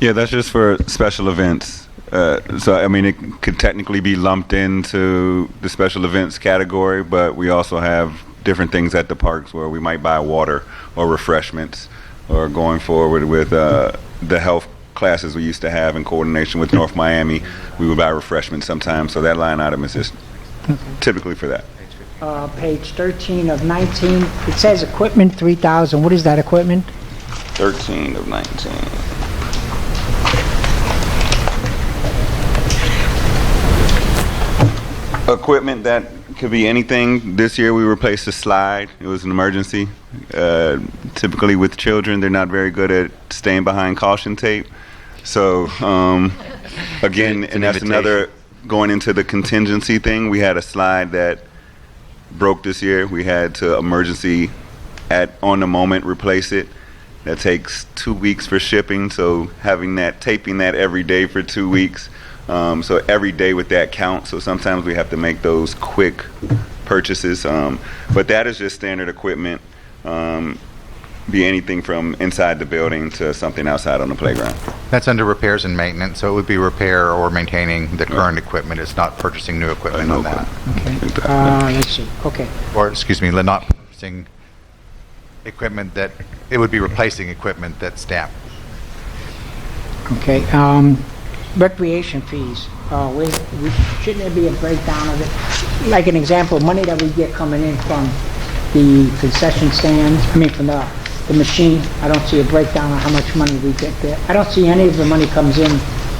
Yeah, that's just for special events. So, I mean, it could technically be lumped into the special events category, but we also have different things at the parks where we might buy water or refreshments, or going forward with the health classes we used to have in coordination with North Miami, we would buy refreshments sometimes. So that line item is just typically for that. Page 13 of 19, it says equipment 3,000. What is that equipment? 13 of 19. Equipment that could be anything. This year we replaced a slide. It was an emergency. Typically with children, they're not very good at staying behind caution tape. So again, and that's another, going into the contingency thing, we had a slide that broke this year. We had to emergency on the moment replace it. That takes 2 weeks for shipping, so taping that every day for 2 weeks. So every day with that counts. So sometimes we have to make those quick purchases. But that is just standard equipment. Be anything from inside the building to something outside on the playground. That's under repairs and maintenance, so it would be repair or maintaining the current equipment. It's not purchasing new equipment on that. Okay. Let's see. Okay. Or, excuse me, not purchasing equipment that, it would be replacing equipment that's damp. Okay. Recreation fees. Shouldn't there be a breakdown of it? Like an example, money that we get coming in from the concession stands, from the machine. I don't see a breakdown on how much money we get there. I don't see any of the money comes in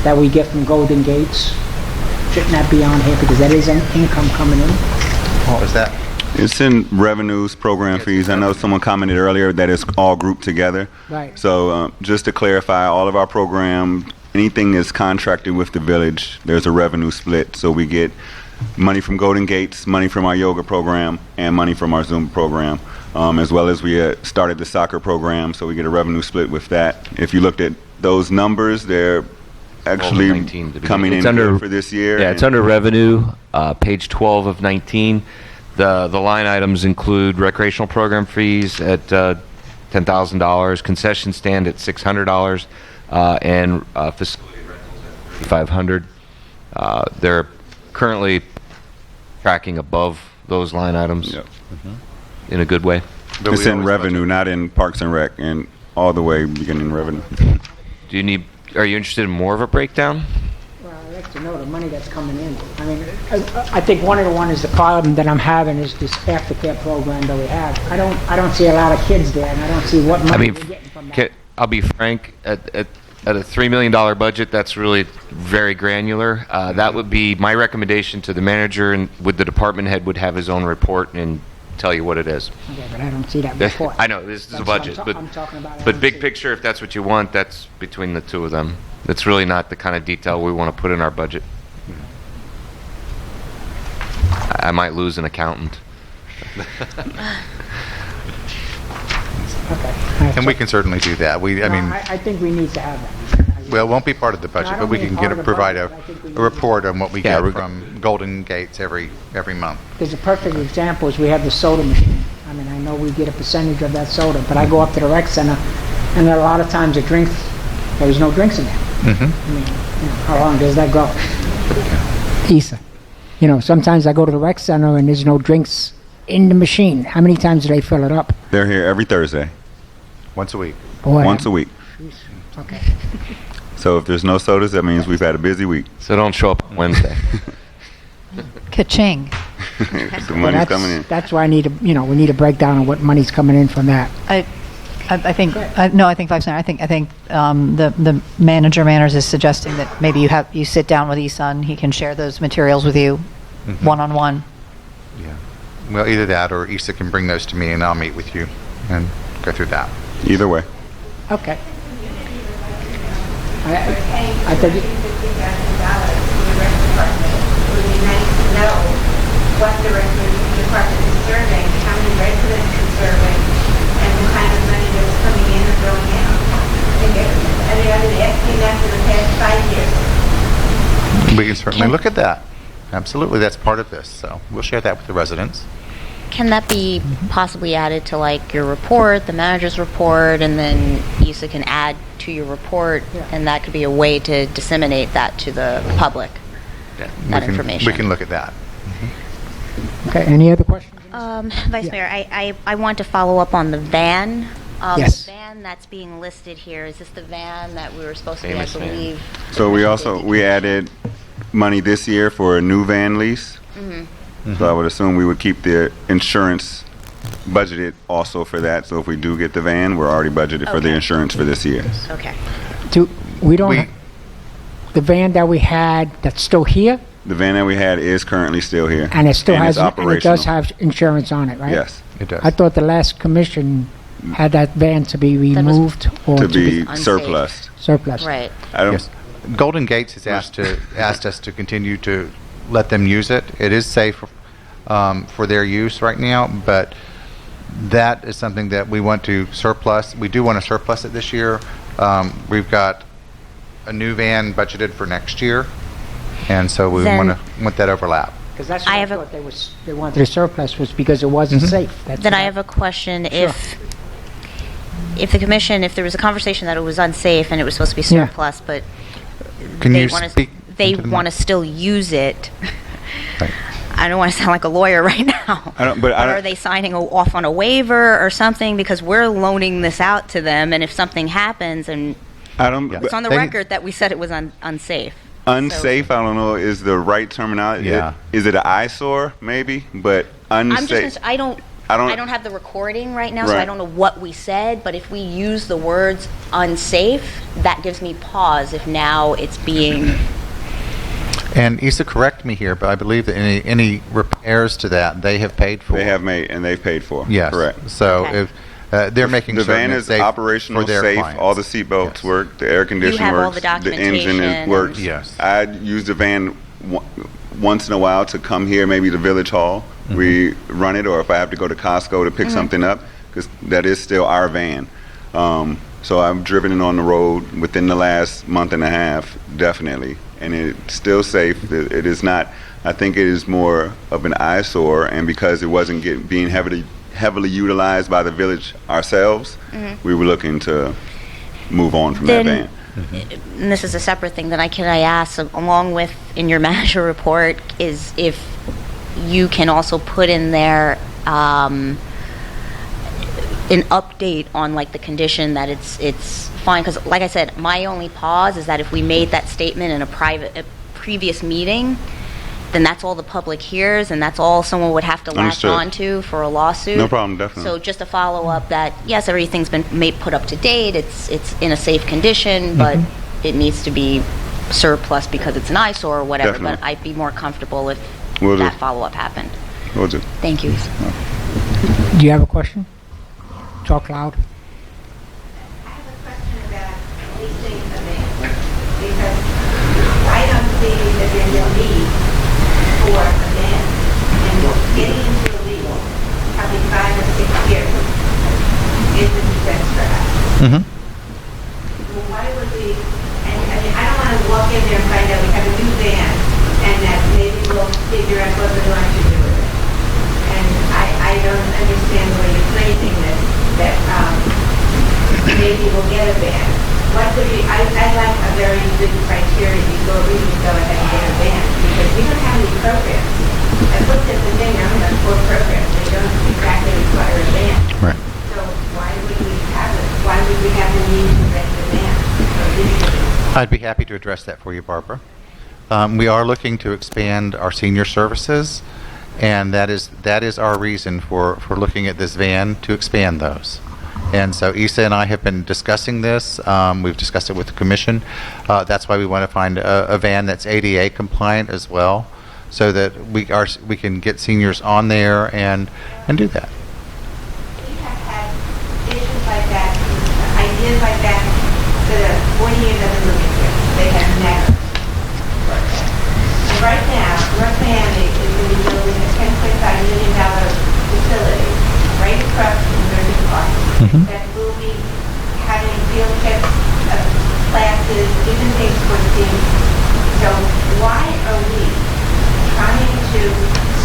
that we get from Golden Gates. Shouldn't that be on here, because that is an income coming in? What was that? It's in revenues, program fees. I know someone commented earlier that it's all grouped together. Right. So just to clarify, all of our programs, anything is contracted with the village, there's a revenue split. So we get money from Golden Gates, money from our yoga program, and money from our Zumba program, as well as we started the soccer program, so we get a revenue split with that. If you looked at those numbers, they're actually coming in good for this year. Yeah, it's under revenue, page 12 of 19. The line items include recreational program fees at $10,000, concession stand at $600, and facility rentals at $500. They're currently tracking above those line items in a good way. It's in revenue, not in Parks and Rec, and all the way beginning revenue. Are you interested in more of a breakdown? Well, I'd like to know the money that's coming in. I think one of the one is the problem that I'm having is this aftercare program that we have. I don't see a lot of kids there, and I don't see what money we're getting from that. I'll be frank, at a $3 million budget, that's really very granular. That would be my recommendation to the manager, and with the department head would have his own report and tell you what it is. Okay, but I don't see that report. I know, this is a budget, I'm talking about. but big picture, if that's what you want, that's between the two of them. It's really not the kind of detail we want to put in our budget. I might lose an accountant. Okay. And we can certainly do that. I think we need to have that. Well, it won't be part of the budget, Not but we only can part of the provide budget, but I think we a need report on what we Yeah, get from Golden Gates every month. There's a perfect example is we have the soda machine. I mean, I know we get a percentage of that soda, but I go up to the rec center, and there are a lot of times there's no drinks in there. Mm-hmm. I mean, how long does that go? Isa. Sometimes I go to the rec center and there's no drinks in the machine. How many times do they fill it up? They're here every Thursday, Once a week. Boy, once a week. Okay. So if there's no sodas, that means we've had a busy week. So don't show up on Wednesday. Ka-ching. The money's coming in. That's why we need a breakdown of what money's coming in from that. I think Vice Mayor. I think the manners is suggesting that maybe you sit down with Isa and he can share those materials with you, one-on-one. Yeah. Well, either that or Issa can bring those to me and I'll meet with you and go through that. Either way. Okay. I think $50,000 for the rec department. It would be nice to know what the rec department is serving, how many residents it's serving, and the kind of money that's coming in or going out. I've been asking that for the past 5 years. We can certainly look at that. Absolutely, that's part of this. So we'll share that with the residents. Can that be possibly added to like your report, the manager's report, and then Issa can add to your report, and that could be a way to disseminate that to the public, that information. We can look at that. Okay, any other questions? Vice Mayor, I want to follow up on the van. Yes. The van that's being listed here, is this the van that we were supposed to be, Famous I van. believe? So we added money this year for a new van lease. So I would assume we would keep the insurance budgeted also for that. So if we do get the van, we're already budgeted for the Okay. insurance for this year. Okay. The van that we had that's still here, The van that we had is currently still here. and it still and has, it's and it operational. does have insurance on it, right? Yes, It does. I thought the last commission had that van to be removed or to be unsafe. surplus. surplus. Right. I don't. Yes. Golden Gates has asked us to continue to let them use it. It is safe for their use right now, but that is something that we want to surplus. We do want to surplus it this year. We've got a new van budgeted for next year, and so we Then- want that overlap. Because that's I what I have a- thought they wanted a surplus was because it wasn't safe. That's Then what I have a question. Sure. If the commission, if there was a conversation that it was unsafe and it was supposed to be Yeah. surplus, but Can they you want speak to, they into the want to mic? still use it. Right. I don't want to sound like a lawyer right now. But are they signing off on a waiver or something? Because we're loaning this out to them, and if something happens, and I don't. Yeah. it's on the They- record that we said it was unsafe. Unsafe, I don't know, is the right terminology. Yeah. Is it an eyesore, maybe? But unsafe. I don't have the recording right now, so I Right. don't know what we said, but if we use the words unsafe, that gives me pause if now it's being... And Issa, correct me here, but I believe that any repairs to that they have paid for. They have made and they've paid for. Yes. Correct. So Okay. if they're making The certain van it's is safe operational, for their safe. clients. All the seatbelts Yes. work. The air conditioning have all works. the The engine documentation works. and- Yes. I use the van once in a while to come here, maybe to Village Hall. We run it, or if I have to go to Costco to pick something up, because that is still our van. So I've driven it on the road within the last month and a half, definitely, and it's still safe. It is not. I think it is more of an eyesore, and because it wasn't being heavily utilized by the village ourselves, we were looking to move on from that Then- van. And this is a separate thing, then can I ask, along with in your manager report, is if you can also put in there an update on like the condition that it's fine, because like I said, my only pause is that if we made that statement in a previous meeting, then that's all the public hears, and that's all someone would have to latch Understood. on to for a lawsuit. No problem, definitely. So just to follow up that, yes, everything's been put up to date, it's in a safe condition, but it needs to be surplus because it's an eyesore or whatever, Definitely. but I'd be more comfortable if Will do. that follow-up happened. Will do. Thank you. Do you have a question? Talk loud. I have a question about leasing a van, because I don't see that there's a need for a van. And getting into a legal, probably 5 or 6 years, is a disaster. I walk in there and find out we have a new van, and that maybe we'll figure out what we're going to do with it. And I don't understand the way you're phrasing this, that maybe we'll get a van. I like a very good criteria before we would go ahead and get a van, because we don't have any programs. I've looked at the thing, I only have 4 programs, they don't exactly require a van. Right. So why would we have it? Why would we have the need to rent a van? I'd be happy to address that for you, Barbara. We are looking to expand our senior services, and that is our reason for looking at this van, to expand those. And so Issa and I have been discussing this. We've discussed it with the commission. That's why we want to find a van that's ADA compliant as well, so that we can get seniors on there and do that. We have had issues like that, ideas like that, for the 40 years I've been living here. They have never worked out. And right now, North Miami is going to be building a $10.5 million facility right across from Liberty Park that will be having field trips, classes, even things for seniors. So why are we trying to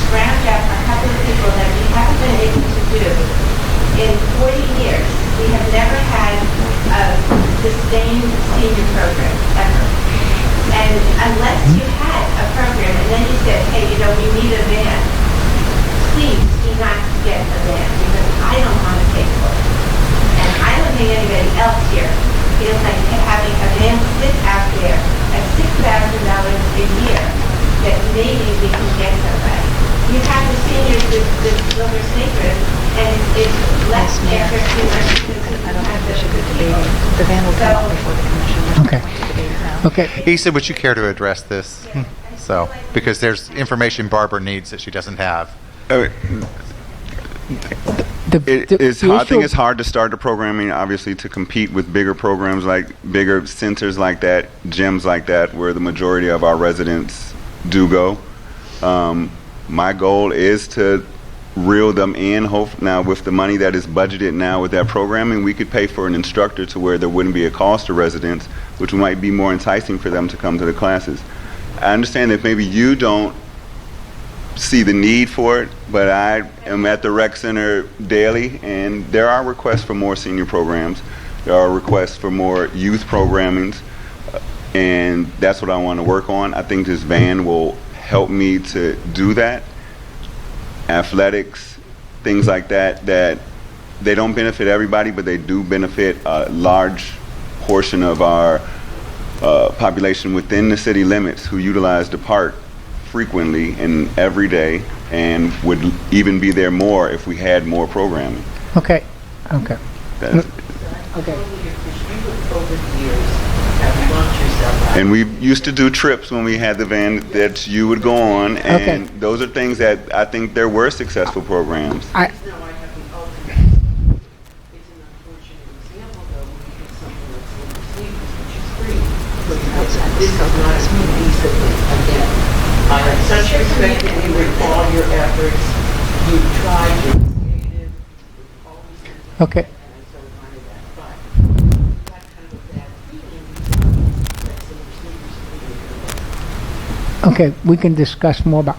scrounge up a couple of people that we haven't been able to do? In 40 years, we have never had a sustained senior program, ever. And unless you had a program and then you said, hey, we need a van, please do not get a van, because I don't want to pay for it. And I don't think anybody else here feels like having a van sit out there at $6,000 a year that maybe we can get somebody. You have the seniors with silver sneakers, and it's less after 2 months because I don't think should be debating. The van will come up before the commission. Okay. Okay. Issa, would you care to address this? So, because there's information Barbara needs that she doesn't have. The I think issue- it's hard to start the programming, obviously, to compete with bigger programs like bigger centers like that, gyms like that, where the majority of our residents do go. My goal is to reel them in. Now, with the money that is budgeted now with that programming, we could pay for an instructor to where there wouldn't be a cost to residents, which might be more enticing for them to come to the classes. I understand that maybe you don't see the need for it, but I am at the rec center daily, and there are requests for more senior programs. There are requests for more youth programmings, and that's what I want to work on. I think this van will help me to do that. Athletics, things like that they don't benefit everybody, but they do benefit a large portion of our population within the city limits who utilize the park frequently and every day, and would even be there more if we had more programming. Okay. Okay. That's- Okay. And we used to do trips when we had the van that you would go on, and those are things that I think there were successful programs. Such respect that we with all your efforts, you tried to Okay. Okay, we can discuss more about,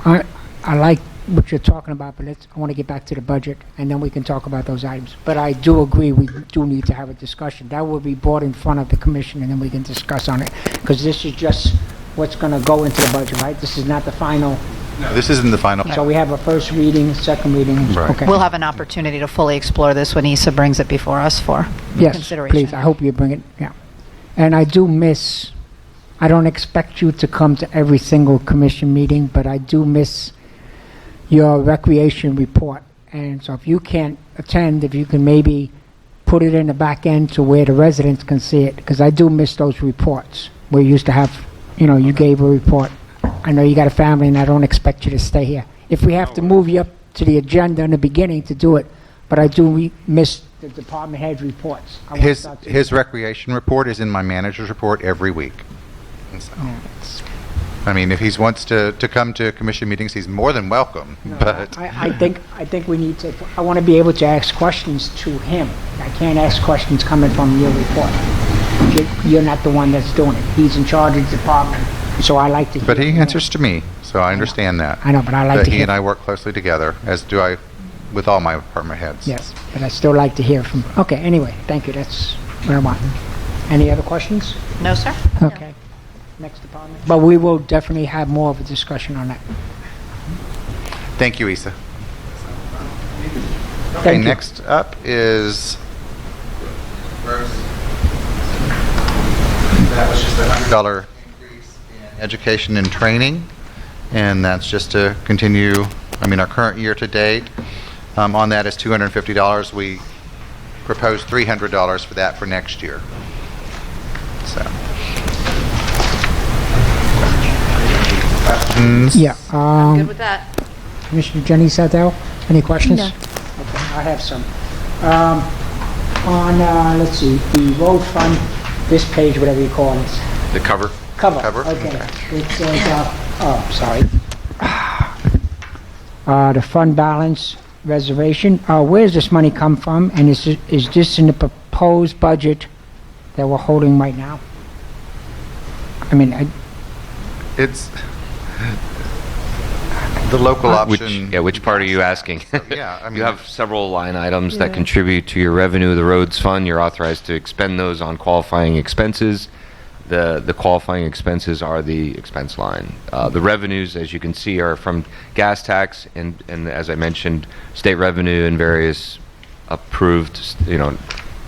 I like what you're talking about, but I want to get back to the budget, and then we can talk about those items. But I do agree, we do need to have a discussion. That will be brought in front of the commission, and then we can discuss on it, because this is just what's going to go into the budget, right? This is not the final. No, this isn't the final. So we have a first reading, second reading. Right. Okay. We'll have an opportunity to fully explore this when Issa brings it before us for Yes, consideration. please, I hope you bring it, yeah. And I do miss, I don't expect you to come to every single commission meeting, but I do miss your recreation report. And so if you can't attend, if you can maybe put it in the back end to where the residents can see it, because I do miss those reports where you used to have, you gave a report. I know you got a family and I don't expect you to stay here. If we have to move you up to the agenda in the beginning to do it, but I do miss the department head reports. I want His recreation report is in my manager's report every week. And so, I mean, if he wants to come to commission meetings, he's more than welcome. But I think we need to, I want to be able to ask questions to him. I can't ask questions coming from your report. you're not the one that's doing it. He's in charge of the department, so I like to hear But he from him. answers to me, so I understand that. I know, but I like That to he hear. and I work closely together, as do I with all my department heads. Yes, but I still like to hear from, okay, anyway, thank you, that's what I want. Any other questions? No, sir? Okay. Next department. But we will definitely have more of a discussion on that. Thank you, Isa. Okay, Thank you. next up is... That was just a $100 increase in education and training, and that's just to continue, our current year to date. On that is $250. We proposed $300 for that for next year. So. Questions? Yeah. Good with that. Commissioner Jenny Sadell, any questions? No. Okay, I have some. Let's see, the road fund, this page, whatever you call it. The cover? Cover. Okay. It says, sorry. The fund balance reservation, where's this money come from? And is this in the proposed budget that we're holding right now? It's the local option. Which part are you asking? Yeah, you have several line items that contribute to your revenue of the roads fund. You're authorized to expend those on qualifying expenses. The qualifying expenses are the expense line. The revenues, as you can see, are from gas tax and as I mentioned, state revenue and various approved,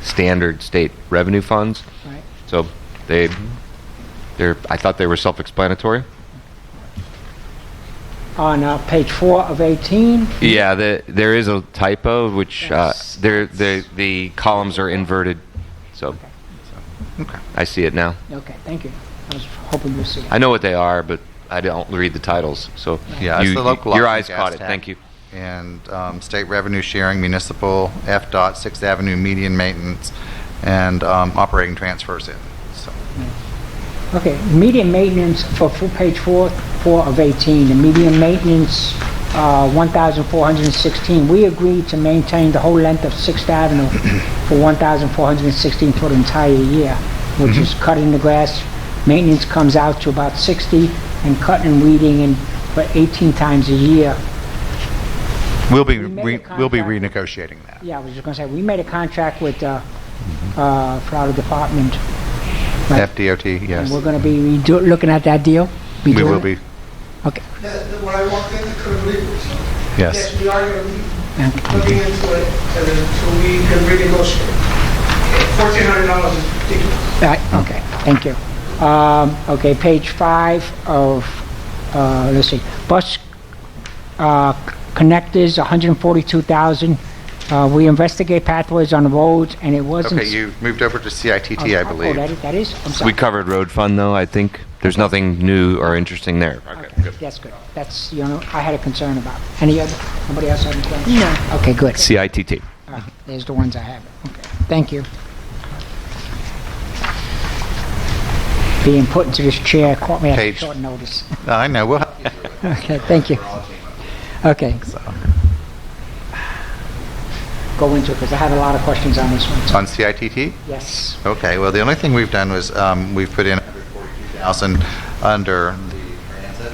standard state revenue funds. Right. So I thought they were self-explanatory. On page 4 of 18? Yeah, there is a typo, which the columns are inverted. So Okay. I see it now. Okay, thank you. I was hoping you'd see it. I know what they are, but I don't read the titles. So Yeah, it's the local your option eyes gas caught it. tax. Thank you. And state revenue sharing, municipal, FDOT, 6th Avenue median maintenance, and operating transfers in. So. Okay, median maintenance for page 4 of 18, the median maintenance, 1,416. We agreed to maintain the whole length of 6th Avenue for 1,416 for the entire year, which is cutting the grass. Maintenance comes out to about 60, and cutting and weeding and for 18 times a year. We'll be made a we'll be contract. renegotiating that. Yeah, I was just going to say, we made a contract with Florida Department. Right. FDOT, yes. And we're going to be looking at that deal? We doing will it? be. Okay. When I walked in, I couldn't believe it. So, Yes. we are going to be looking into it so we can renegotiate. $1,400 is ridiculous. Right, okay, thank you. Okay, page 5 of, let's see, bus connectors, 142,000. We investigate pathways on the roads, and it wasn't... Okay, you moved over to CITT, I believe. That is? I'm sorry. We covered road fund, though. I think there's nothing new or interesting there. Okay, good. That's good. That's, I had a concern about. Nobody else have any questions? No. Okay, good. CITT. There's the ones I have. Okay, thank you. Being put into this chair caught me at short notice. I know, we'll help you through it. Okay, thank you. Okay. Go into it, because I have a lot of questions on this one. so- On CITT? Yes. Okay, well, the only thing we've done was we've put in 142,000 under the transit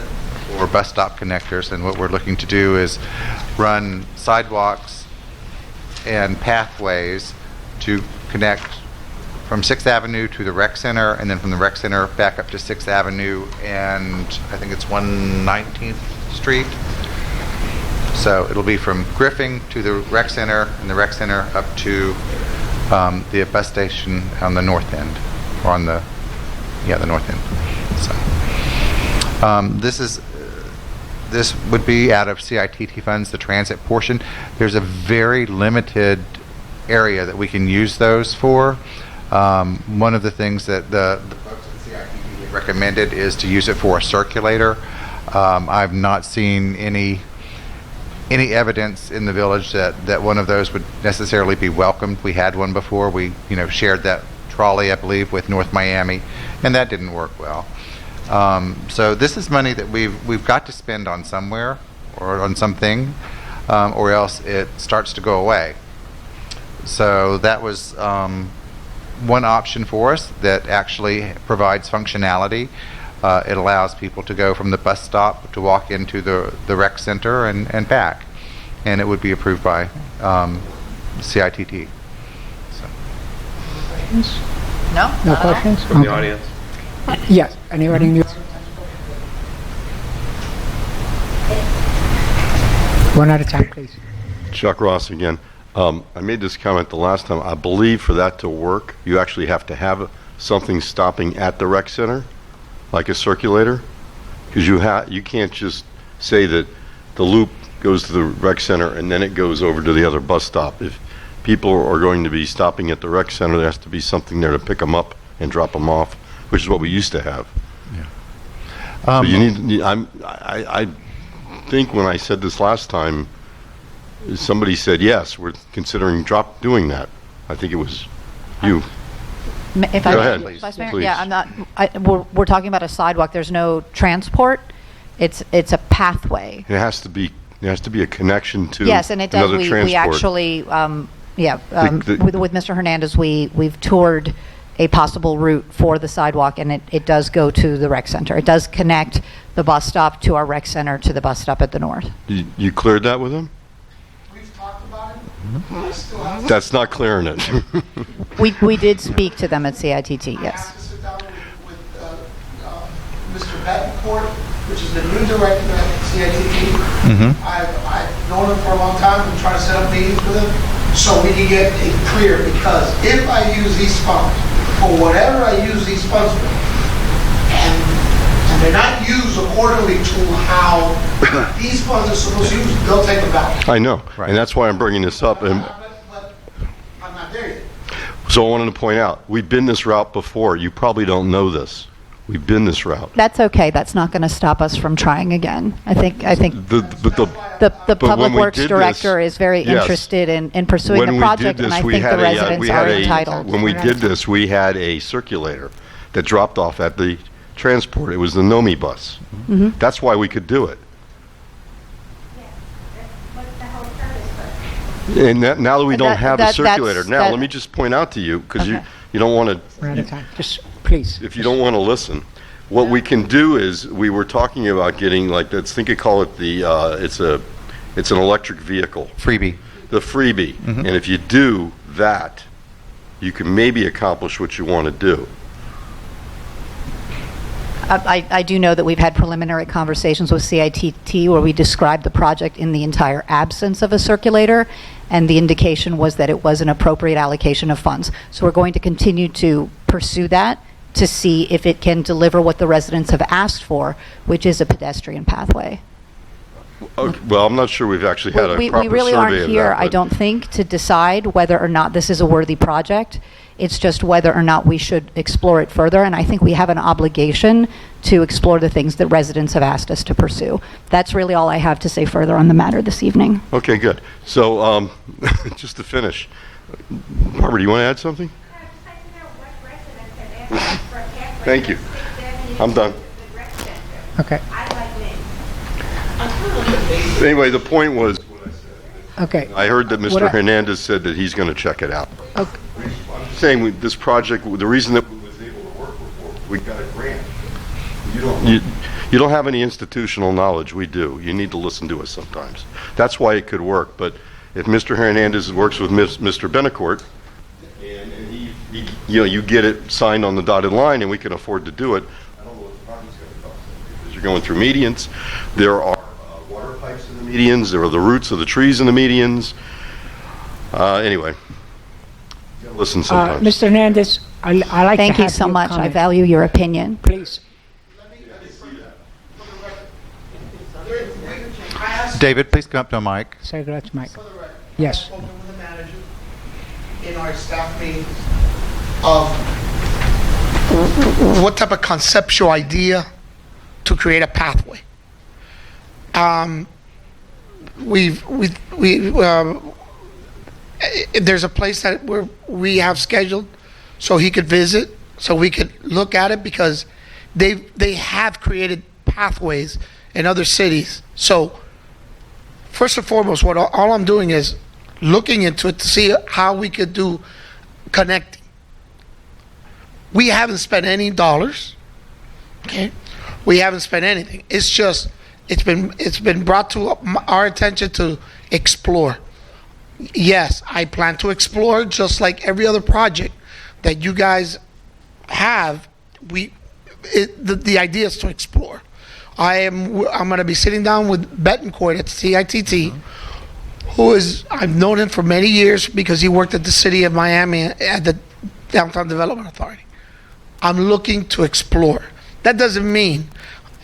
for bus stop connectors, and what we're looking to do is run sidewalks and pathways to connect from 6th Avenue to the rec center, and then from the rec center back up to 6th Avenue, and I think it's 119th Street. So it'll be from Griffin to the rec center, and the rec center up to the bus station on the north end, or on the north end. So this would be out of CITT funds, the transit portion. There's a very limited area that we can use those for. One of the things that the folks at CITT recommended is to use it for a circulator. I've not seen any evidence in the village that one of those would necessarily be welcomed. We had one before. We shared that trolley, I believe, with North Miami, and that didn't work well. So this is money that we've got to spend on somewhere or on something, or else it starts to go away. So that was one option for us that actually provides functionality. It allows people to go from the bus stop to walk into the rec center and back. And it would be approved by CITT. So. No? No questions? From the Okay. audience? Yes, anybody in the audience? One at a time, please. Chuck Ross again. I made this comment the last time. I believe for that to work, you actually have to have something stopping at the rec center, like a circulator, because you can't just say that the loop goes to the rec center and then it goes over to the other bus stop. If people are going to be stopping at the rec center, there has to be something there to pick them up and drop them off, which is what we used to have. So you need. I think when I said this last time, somebody said yes, we're considering doing that. I think it was you. If Go I ahead, may, Vice Mayor? please. Yeah, I'm not, we're talking about a sidewalk. There's no transport. It's a pathway. It has to be. There has to be a connection to Yes, and it does. another We transport. actually, with Mr. Hernandez, we've toured a possible route for the sidewalk, and it does go to the rec center. It does connect the bus stop to our rec center to the bus stop at the north. You cleared that with him? We've talked about it. I still have That's not clearing it. We did speak to them at CITT, I have yes. to sit down with Mr. Betancourt, which is the new director at CITT. I've known him for a long time. I'm trying to set up meetings with him so we can get it clear, because if I use these funds for whatever I use these funds for, and they're not used accordingly to how these funds are supposed to use, they'll take them back. I know, and that's why I'm bringing this up. And But I'm not there yet. so I wanted to point out, we've been this route before. You probably don't know this. We've been this route. That's okay. That's not going to stop us from trying again. I think the But when Public we Works did Director this- is very yes. interested in pursuing When the we project, did and this, I we think had the residents are a entitled. when we did this, we had a circulator that dropped off at the transport. It was the NOMI bus. Mhm. That's why we could do it. What's the whole purpose for it? And now that we don't have a that's- circulator, now that- let me just point out to you, because Okay. you don't want to. One at a time. Just, please. If you don't want to listen, what we can do is, we were talking about getting, like, let's think of, call it the, it's an electric vehicle. Freebie. The freebie. And if you do that, you can maybe accomplish what you want to do. I do know that we've had preliminary conversations with CITT where we described the project in the entire absence of a circulator, and the indication was that it was an appropriate allocation of funds. So we're going to continue to pursue that to see if it can deliver what the residents have asked for, which is a pedestrian pathway. Okay, well, I'm not sure we've actually had a We proper really survey aren't of here, that, I but- don't think, to decide whether or not this is a worthy project. It's just whether or not we should explore it further, and I think we have an obligation to explore the things that residents have asked us to pursue. That's really all I have to say further on the matter this evening. Okay, good. So, just to finish, Barbara, do you want to add something? I'd just like to know what residents have asked for a pathway. Thank you. I'm done. The rec center. Okay. I'd like names. Anyway, the point was, Okay. I heard that What Mr. I- Hernandez said that he's going to check it out. Okay. I'm saying this project, the reason that we was able to work with, we got a grant. You don't have any institutional knowledge. We do. You need to listen to us sometimes. That's why it could work. But if Mr. Hernandez works with Mr. Benacourt, and he, you get it signed on the dotted line, and we can afford to do it, I don't know what the project's going to cost. Because you're going through medians. There are water pipes in the medians. There are the roots of the trees in the medians. Anyway, you gotta listen sometimes. Mr. Hernandez, I like to have Thank you so much. I comment. value your opinion. Please. David, please come up to a mic. Say that to Mike. Yes. Spoken with the manager in our staff meetings of what type of conceptual idea to create a pathway. There's a place that we have scheduled so he could visit, so we could look at it, because they have created pathways in other cities. So first and foremost, all I'm doing is looking into it to see how we could do connecting. We haven't spent any dollars. Okay, we haven't spent anything. It's just it's been brought to our attention to explore. Yes, I plan to explore just like every other project that you guys have. The idea is to explore. I'm going to be sitting down with Betancourt at CITT, who is, I've known him for many years because he worked at the city of Miami at the Downtown Development Authority. I'm looking to explore. That doesn't mean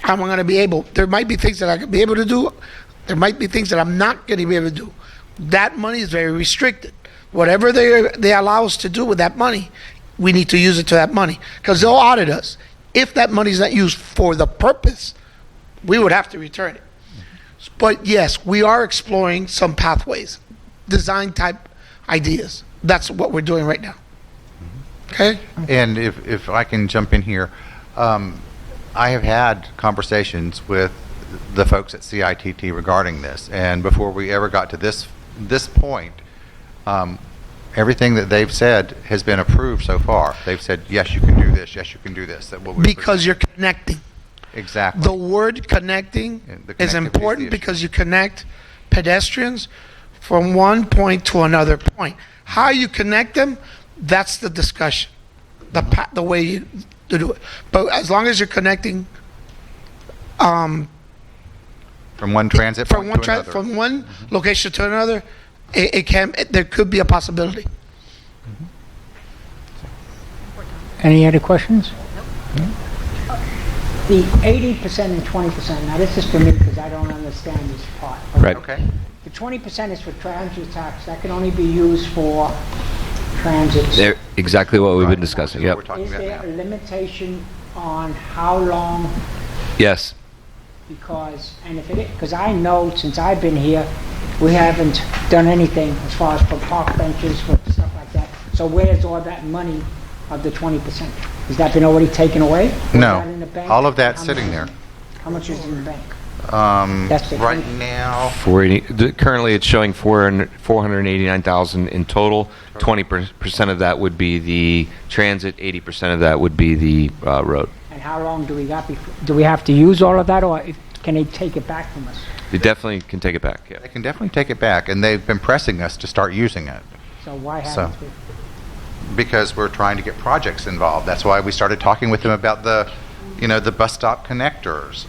I'm going to be able, there might be things that I could be able to do. There might be things that I'm not going to be able to do. That money is very restricted. Whatever they allow us to do with that money, we need to use it to that money because they'll audit us. If that money is not used for the purpose, we would have to return it. But yes, we are exploring some pathways, design type ideas. That's what we're doing right now. Okay? And if I can jump in here, I have had conversations with the folks at CITT regarding this, and before we ever got to this point, everything that they've said has been approved so far. They've said, yes, you can do this, yes, you can do this. That what we're Because you're connecting. Exactly. The word connecting is important because you connect pedestrians from one point to another point. How you connect them, that's the discussion, the way you do it. But as long as you're connecting from one transit point to another. From one location to another, there could be a possibility. Any other questions? The 80% and 20%, now this is for me because I don't understand this part. Right. Okay. The 20% is for transit tax. That can only be used for transit. They're exactly what we've been discussing. Yep. Is there a limitation on how long? Yes. Because I know since I've been here, we haven't done anything as far as for park benches, for stuff like that. So where's all that money of the 20%? Has that been already taken away? No. In the bank? All of that's sitting there. How much is in the bank? Right now, 480. Currently, it's showing 489,000 in total. 20% of that would be the transit. 80% of that would be the road. And how long do we got before? Do we have to use all of that, or can they take it back from us? They definitely can take it back. Yeah. they can definitely take it back, and they've been pressing us to start using it. So why haven't we? Because we're trying to get projects involved. That's why we started talking with them about the bus stop connectors,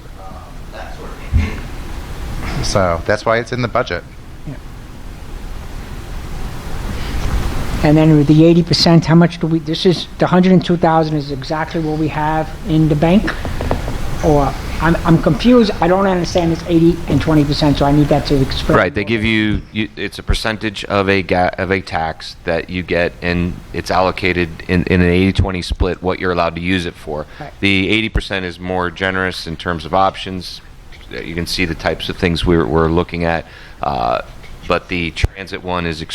that sort of thing. So that's why it's in the budget. Yeah. And then with the 80%, how much do we? This is the 102,000 is exactly what we have in the bank, or I'm confused. I don't understand this 80 and 20%, so I need that to explain. Right. They give you it's a percentage of a tax that you get, and it's allocated in an 80-20 split what you're allowed to use it for. Right. The 80% is more generous in terms of options. You can see the types of things we're looking at. But the transit one is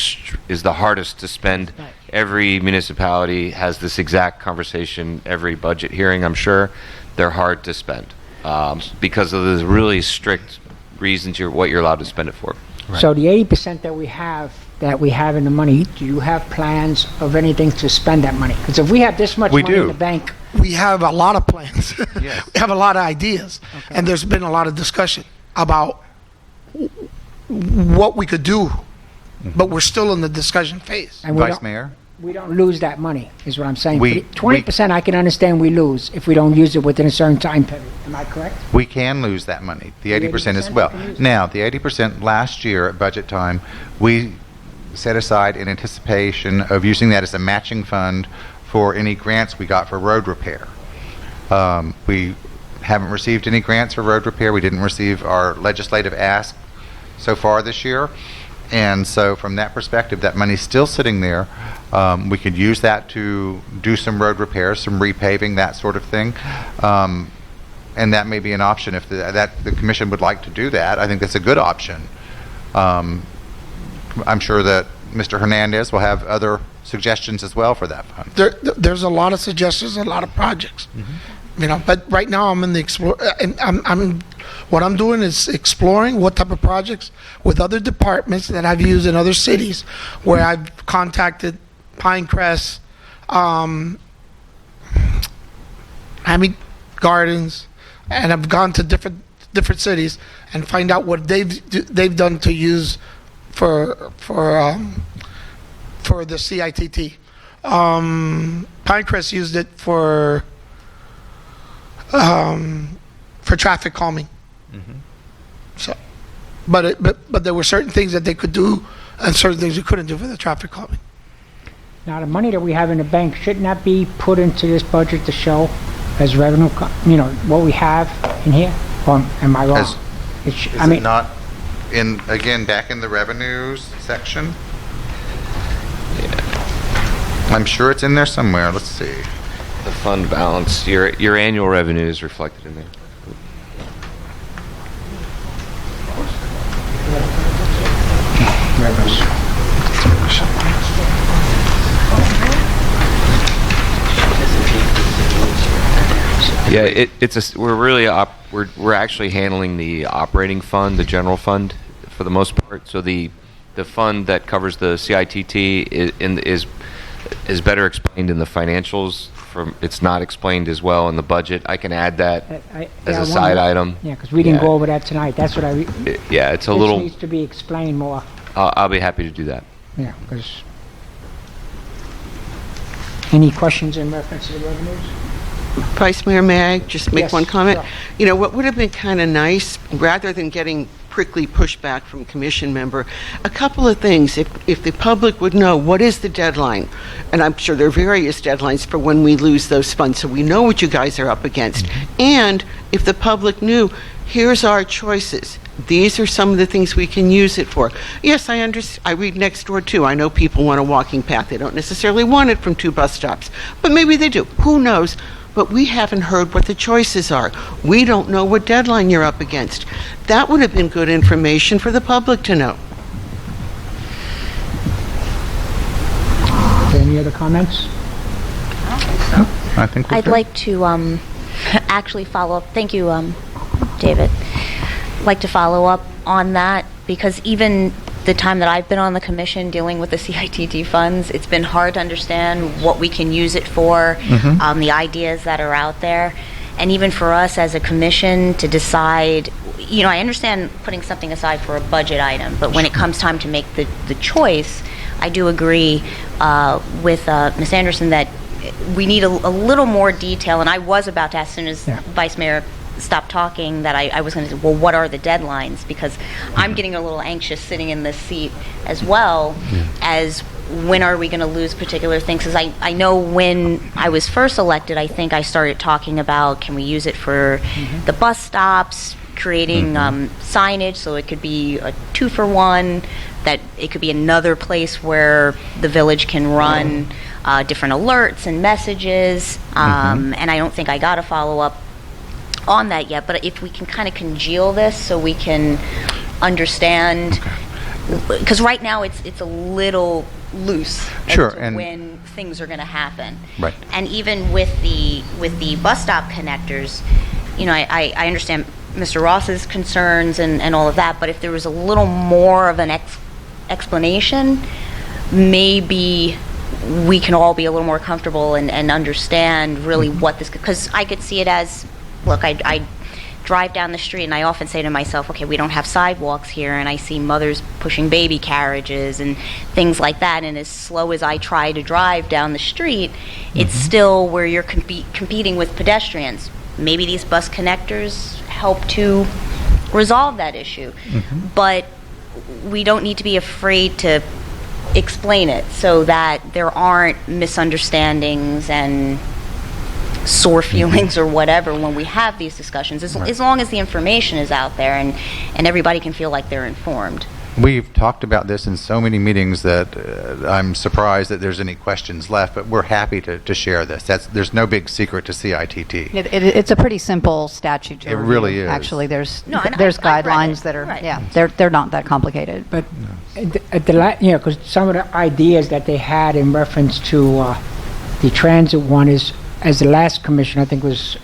the hardest to spend. Right. Every municipality has this exact conversation every budget hearing, I'm sure. They're hard to spend. Because of the really strict reasons what you're allowed to spend it for. Right. So the 80% that we have in the money, do you have plans of anything to spend that money? Because if we have this much money in the bank, we have a lot of plans. Yes. We have a lot of ideas, and there's been a lot of discussion about what we could do, but we're still in the discussion phase. and Vice Mayor? we don't lose that money, is what I'm saying. We- 20% I can understand we lose if we don't use it within a certain time period. Am I correct? We can lose that money, the 80% as well. we can use it. Now, the 80% last year at budget time, we set aside in anticipation of using that as a matching fund for any grants we got for road repair. We haven't received any grants for road repair. We didn't receive our legislative ask so far this year. And so from that perspective, that money's still sitting there. We could use that to do some road repairs, some repaving, that sort of thing. And that may be an option if the commission would like to do that. I think that's a good option. I'm sure that Mr. Hernandez will have other suggestions as well for that fund. There's a lot of suggestions, a lot of projects. But right now I'm in the what I'm doing is exploring what type of projects with other departments that I've used in other cities where I've contacted Pinecrest, Miami Gardens, and I've gone to different cities and find out what they've done to use for the CITT. Pinecrest used it for traffic calming. So, but there were certain things that they could do and certain things we couldn't do for the traffic calming. Now, the money that we have in the bank, shouldn't that be put into this budget to show as revenue, what we have in here? Or am I wrong? Is it not in, again, back in the revenues section? I'm sure it's in there somewhere. Let's see. The fund balance, your annual revenue is reflected in there. Yeah, we're actually handling the operating fund, the general fund, for the most part. So the fund that covers the CITT is better explained in the financials. It's not explained as well in the budget. I can add that as a side item. Yeah, because we didn't go over that tonight. That's what it's a little. This needs to be explained more. I'll be happy to do that. Yeah, because. Any questions in reference to the revenues? Vice Mayor, may I just make Yes, one comment? sure. What would have been kind of nice, rather than getting prickly pushback from commission member, a couple of things. If the public would know what is the deadline, and I'm sure there are various deadlines for when we lose those funds, so we know what you guys are up against. And if the public knew, here's our choices. These are some of the things we can use it for. Yes, I understand. I read next door too. I know people want a walking path. They don't necessarily want it from 2 bus stops, but maybe they do. Who knows? But we haven't heard what the choices are. We don't know what deadline you're up against. That would have been good information for the public to know. Any other comments? I think we're I'd good. like to actually follow up. Thank you, David. I'd like to follow up on that because even the time that I've been on the commission dealing with the CITT funds, it's been hard to understand what we can use it for, the ideas that are out there. And even for us as a commission to decide, I understand putting something aside for a budget item, but when it comes time to make the choice, I do agree with Ms. Anderson that we need a little more detail. And I was about to, as soon as Vice Mayor stopped talking, that I was going to say, well, what are the deadlines? Because I'm getting a little anxious sitting in this seat as well as when are we going to lose particular things? Because I know when I was first elected, I think I started talking about can we use it for the bus stops, creating signage so it could be a 2-for-1, that it could be another place where the village can run different alerts and messages. And I don't think I got a follow-up on that yet, but if we can kind of congeal this so we can understand, because right now it's a little loose as to and when things are going to happen. Right. And even with the bus stop connectors, I understand Mr. Ross's concerns and all of that, but if there was a little more of an explanation, maybe we can all be a little more comfortable and understand really what this, because I could see it as, look, I drive down the street and I often say to myself, okay, we don't have sidewalks here, and I see mothers pushing baby carriages and things like that, and as slow as I try to drive down the street, it's still where you're competing with pedestrians. Maybe these bus connectors help to resolve that issue, but we don't need to be afraid to explain it so that there aren't misunderstandings and sore feelings or whatever when we have these discussions, as long as the information is out there and everybody can feel like they're informed. We've talked about this in so many meetings that I'm surprised that there's any questions left, but we're happy to share this. There's no big secret to CITT. It's a pretty simple statute to It review. really is. Actually, there's I've read guidelines it. that are, Right. they're not that complicated. But because some of the ideas that they had in reference to the transit one is, as the last commission, I think was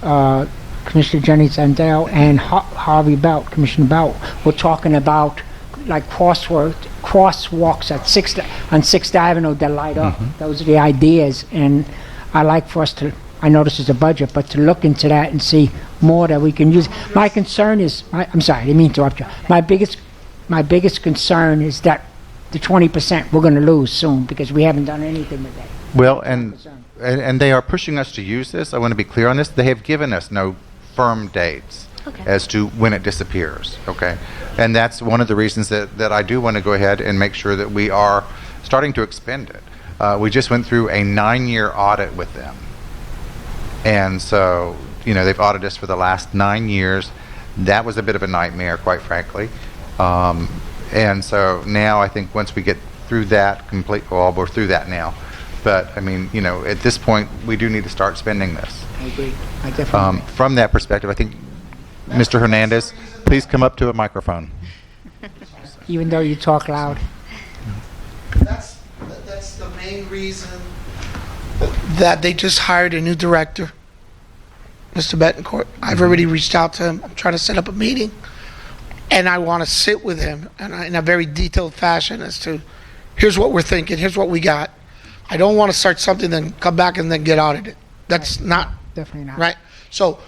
Commissioner Jennings Andel and Harvey Belt, Commissioner Belt, were talking about like crosswalks on 6th Avenue that light up. Those are the ideas, and I like for us to I know this is a budget, but to look into that and see more that we can use. My concern is, I'm sorry, I didn't mean to interrupt you. My biggest concern is that the 20% we're going to lose soon because we haven't done anything with that. Well, and they are pushing us to use this. I want to be clear on this. They have given us no firm dates as to when it disappears, okay? And that's one of the reasons that I do want to go ahead and make sure that we are starting to expend it. We just went through a 9-year audit with them. And so, you know, they've audited us for the last 9 years. That was a bit of a nightmare, quite frankly. And so now I think once we get through that well, we're through that now. But, I mean, you know, at this point, we do need to start spending this. I agree. I definitely agree. From that perspective, I think, Mr. Hernandez, please come up to a microphone. Even though you talk loud. That's the main reason that they just hired a new director, Mr. Betancourt. I've already reached out to him. I'm trying to set up a meeting, and I want to sit with him in a very detailed fashion as to here's what we're thinking, here's what we got. I don't want to start something, then come back and then get audited. That's not definitely not right. So,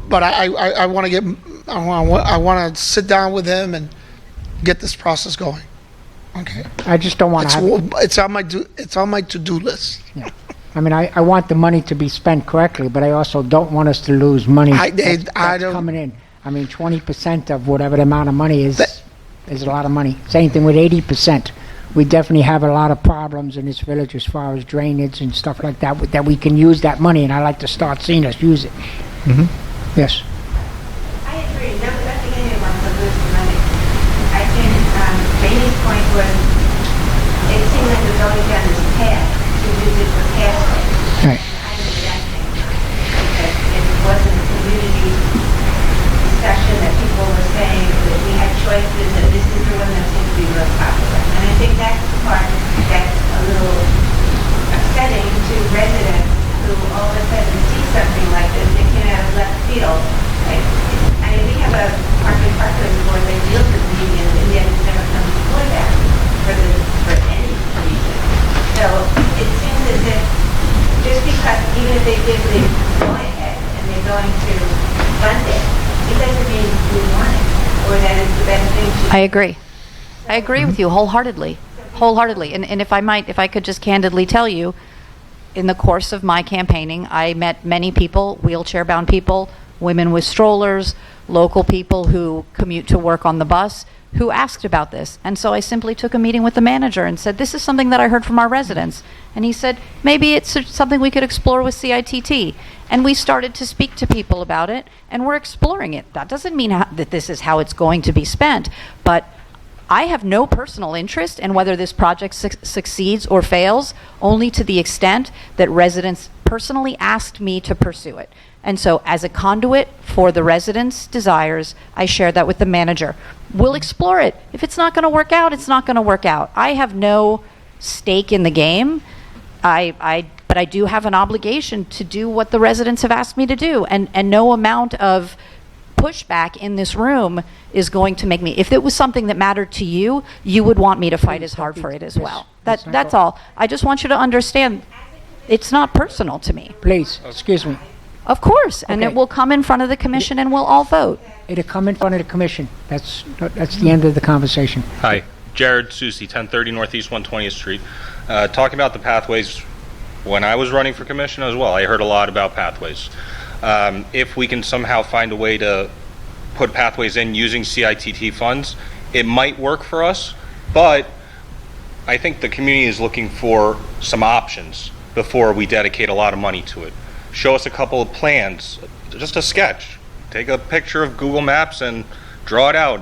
but I want to sit down with him and get this process going. Okay. I just don't want to have. It's on my to-do list. Yeah. I mean, I want the money to be spent correctly, but I also don't want us to lose money that's coming in. I mean, 20% of whatever the amount of money is a lot of money. Same thing with 80%. We definitely have a lot of problems in this village as far as drainage and stuff like that, that we can use that money, and I like to start seeing us use it. Mm-hmm. Yes. I agree. Nothing anyone to lose the money. I think Jamie's point was it seemed like we're going down this path to use it for pathways. Right. I didn't that thing because it wasn't a community discussion that people were saying that we had choices and this is the one that seems to be most popular. And I think that's the part that's a little upsetting to residents who all of a sudden see something like this that came out of left field. Like, I mean, we have a parkways board that deals with medians, and yet it's never come before that for any reason. So it seems as if just because even if they give the go ahead and they're going to fund it, it doesn't mean we want it or that it's the best thing to do. I agree with you wholeheartedly. And if I could just candidly tell you, in the course of my campaigning, I met many people, wheelchair-bound people, women with strollers, local people who commute to work on the bus, who asked about this. And so I simply took a meeting with the manager and said, this is something that I heard from our residents. And he said, maybe it's something we could explore with CITT. And we started to speak to people about it, and we're exploring it. That doesn't mean that this is how it's going to be spent, but I have no personal interest in whether this project succeeds or fails, only to the extent that residents personally asked me to pursue it. And so as a conduit for the residents' desires, I shared that with the manager. We'll explore it. If it's not going to work out, it's not going to work out. I have no stake in the game, but I do have an obligation to do what the residents have asked me to do. And no amount of pushback in this room is going to make me, if it was something that mattered to you, you would want me to fight as hard for it as well. That's all. I just want you to understand, it's not personal to me. Please, excuse me. Of course, and it will come in front of the commission and we'll all vote. It'll come in front of the commission. That's the end of the conversation. Hi, Jared Susi, 1030 Northeast 120th Street. Talking about the pathways, when I was running for commission as well, I heard a lot about pathways. If we can somehow find a way to put pathways in using CITT funds, it might work for us, but I think the community is looking for some options before we dedicate a lot of money to it. Show us a couple of plans, just a sketch. Take a picture of Google Maps and draw it out.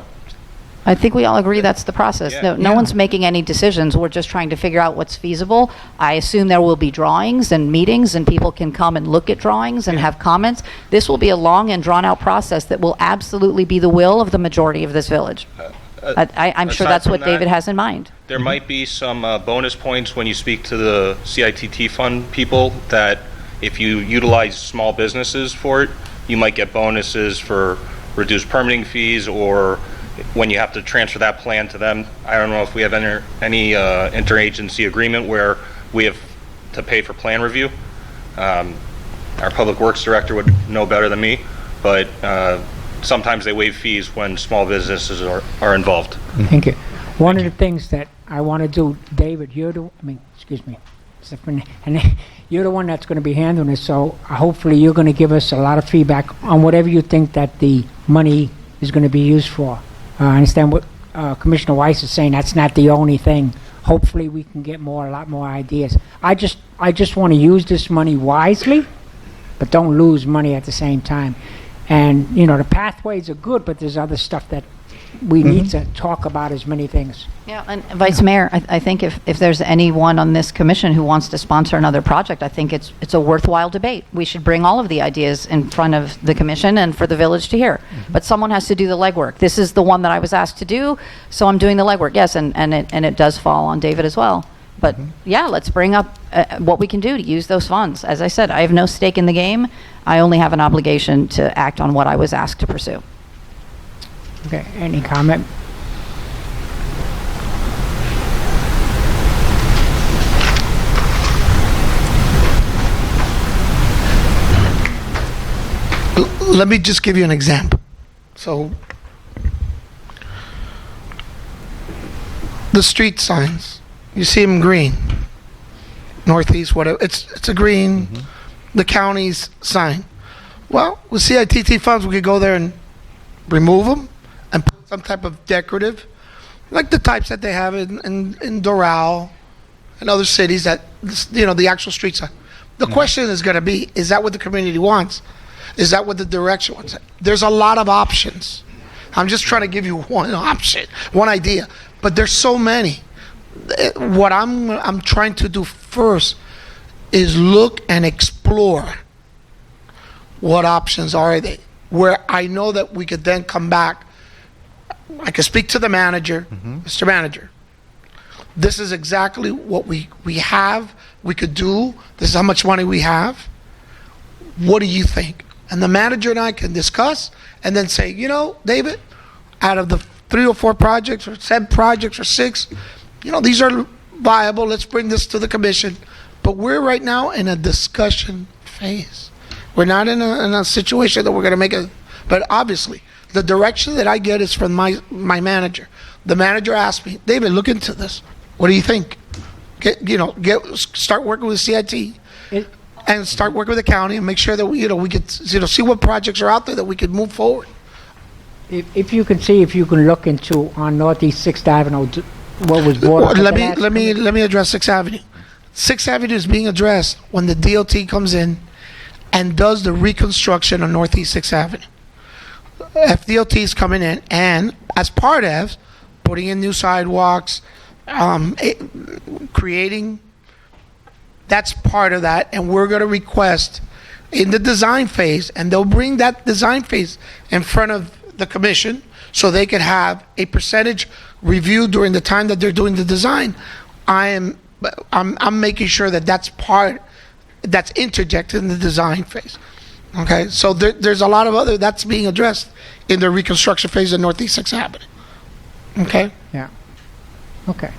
I think we all agree that's the process. Yeah. No one's making any decisions. We're just trying to figure out what's feasible. I assume there will be drawings and meetings and people can come and look at drawings and have comments. This will be a long and drawn-out process that will absolutely be the will of the majority of this village. I'm sure that's what David has in mind. There might be some bonus points when you speak to the CITT fund people that if you utilize small businesses for it, you might get bonuses for reduced permitting fees, or when you have to transfer that plan to them. I don't know if we have any interagency agreement where we have to pay for plan review. Our Public Works Director would know better than me, but sometimes they waive fees when small businesses are involved. Thank you. One of the things that I want to do, David, excuse me, Stephanie, and you're the one that's going to be handling this, so hopefully you're going to give us a lot of feedback on whatever you think that the money is going to be used for. I understand what Commissioner Weiss is saying, that's not the only thing. Hopefully we can get a lot more ideas. I just want to use this money wisely, but don't lose money at the same time. And, the pathways are good, but there's other stuff that we need to talk about as many things. Yeah, and Vice Mayor, I think if there's anyone on this commission who wants to sponsor another project, I think it's a worthwhile debate. We should bring all of the ideas in front of the commission and for the village to hear. But someone has to do the legwork. This is the one that I was asked to do, so I'm doing the legwork. Yes, and it does fall on David as well. But yeah, let's bring up what we can do to use those funds. As I said, I have no stake in the game. I only have an obligation to act on what I was asked to pursue. Okay, any comment? Let me just give you an example. So, the street signs, you see them green, northeast, whatever. It's a green. The county's sign. Well, with CITT funds, we could go there and remove them and put some type of decorative, like the types that they have in Doral and other cities that, the actual street sign. The question is going to be, is that what the community wants? Is that what the direction wants? There's a lot of options. I'm just trying to give you one option, one idea, but there's so many. What I'm trying to do first is look and explore what options are they, where I know that we could then come back. I could speak to the manager, Mr. Manager. This is exactly what we have, we could do. This is how much money we have. What do you think? And the manager and I can discuss and then say, David, out of the 3 or 4 projects or 7 projects or 6, these are viable. Let's bring this to the commission. But we're right now in a discussion phase. We're not in a situation that we're going to make but obviously the direction that I get is from my manager. The manager asked me, David, look into this. What do you think? Start working with CIT and start working with the county and make sure that we could see what projects are out there that we could move forward. If you can look into on Northeast 6th Avenue, what was brought up. Let me address 6th Avenue. 6th Avenue is being addressed when the DOT comes in and does the reconstruction on Northeast 6th Avenue. FDOT is coming in and as part of putting in new sidewalks, creating, that's part of that, and we're going to request in the design phase, and they'll bring that design phase in front of the commission so they can have a percentage review during the time that they're doing the design. I'm making sure that that's interjected in the design phase. Okay, so there's a lot of other that's being addressed in the reconstruction phase of Northeast 6th Avenue. Okay. Yeah. Okay.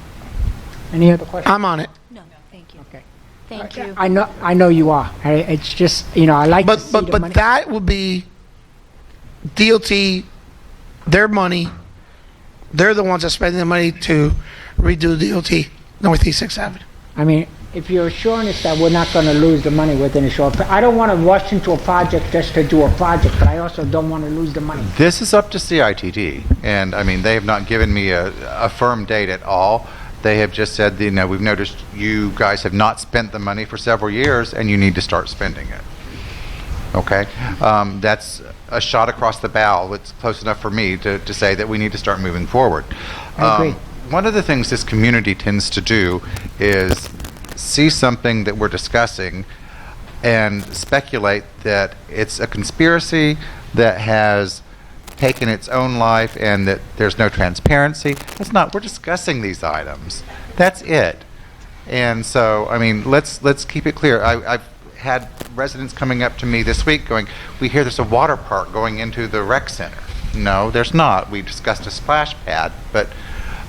Any other questions? I'm on it. No, thank you. Okay. Thank you. I know you are. It's just I like to see the money. But that would be DOT, their money. They're the ones that spend the money to redo DOT Northeast 6th Avenue. I mean, if you're assuring us that we're not going to lose the money within a short period, I don't want to rush into a project just to do a project, but I also don't want to lose the money. This is up to CITD, and they have not given me a firm date at all. They have just said, we've noticed you guys have not spent the money for several years, and you need to start spending it. Okay? That's a shot across the bow. It's close enough for me to say that we need to start moving forward. I agree. One of the things this community tends to do is see something that we're discussing and speculate that it's a conspiracy that has taken its own life and that there's no transparency. It's not. We're discussing these items. That's it. And so, let's keep it clear. I've had residents coming up to me this week going, we hear there's a water park going into the rec center. No, there's not. We discussed a splash pad, but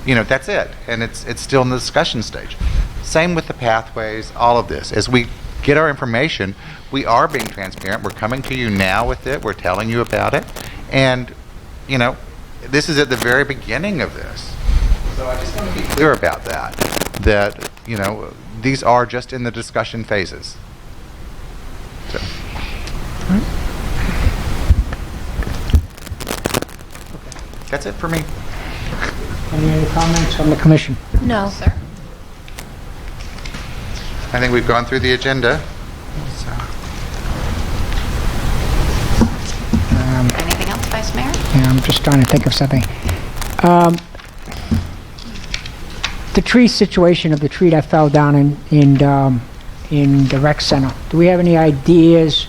that's it. And it's still in the discussion stage. Same with the pathways, all of this. As we get our information, we are being transparent. We're coming to you now with it. We're telling you about it. And, you know, this is at the very beginning of this. So I just want to be clear about that. That, you know, these are just in the discussion phases. So. That's it for me. Any other comments from the commission? No, sir. I think we've gone through the agenda. So. Anything else, Vice Mayor? Yeah, I'm just trying to think of something. The tree situation of the tree that fell down in the rec center. Do we have any ideas?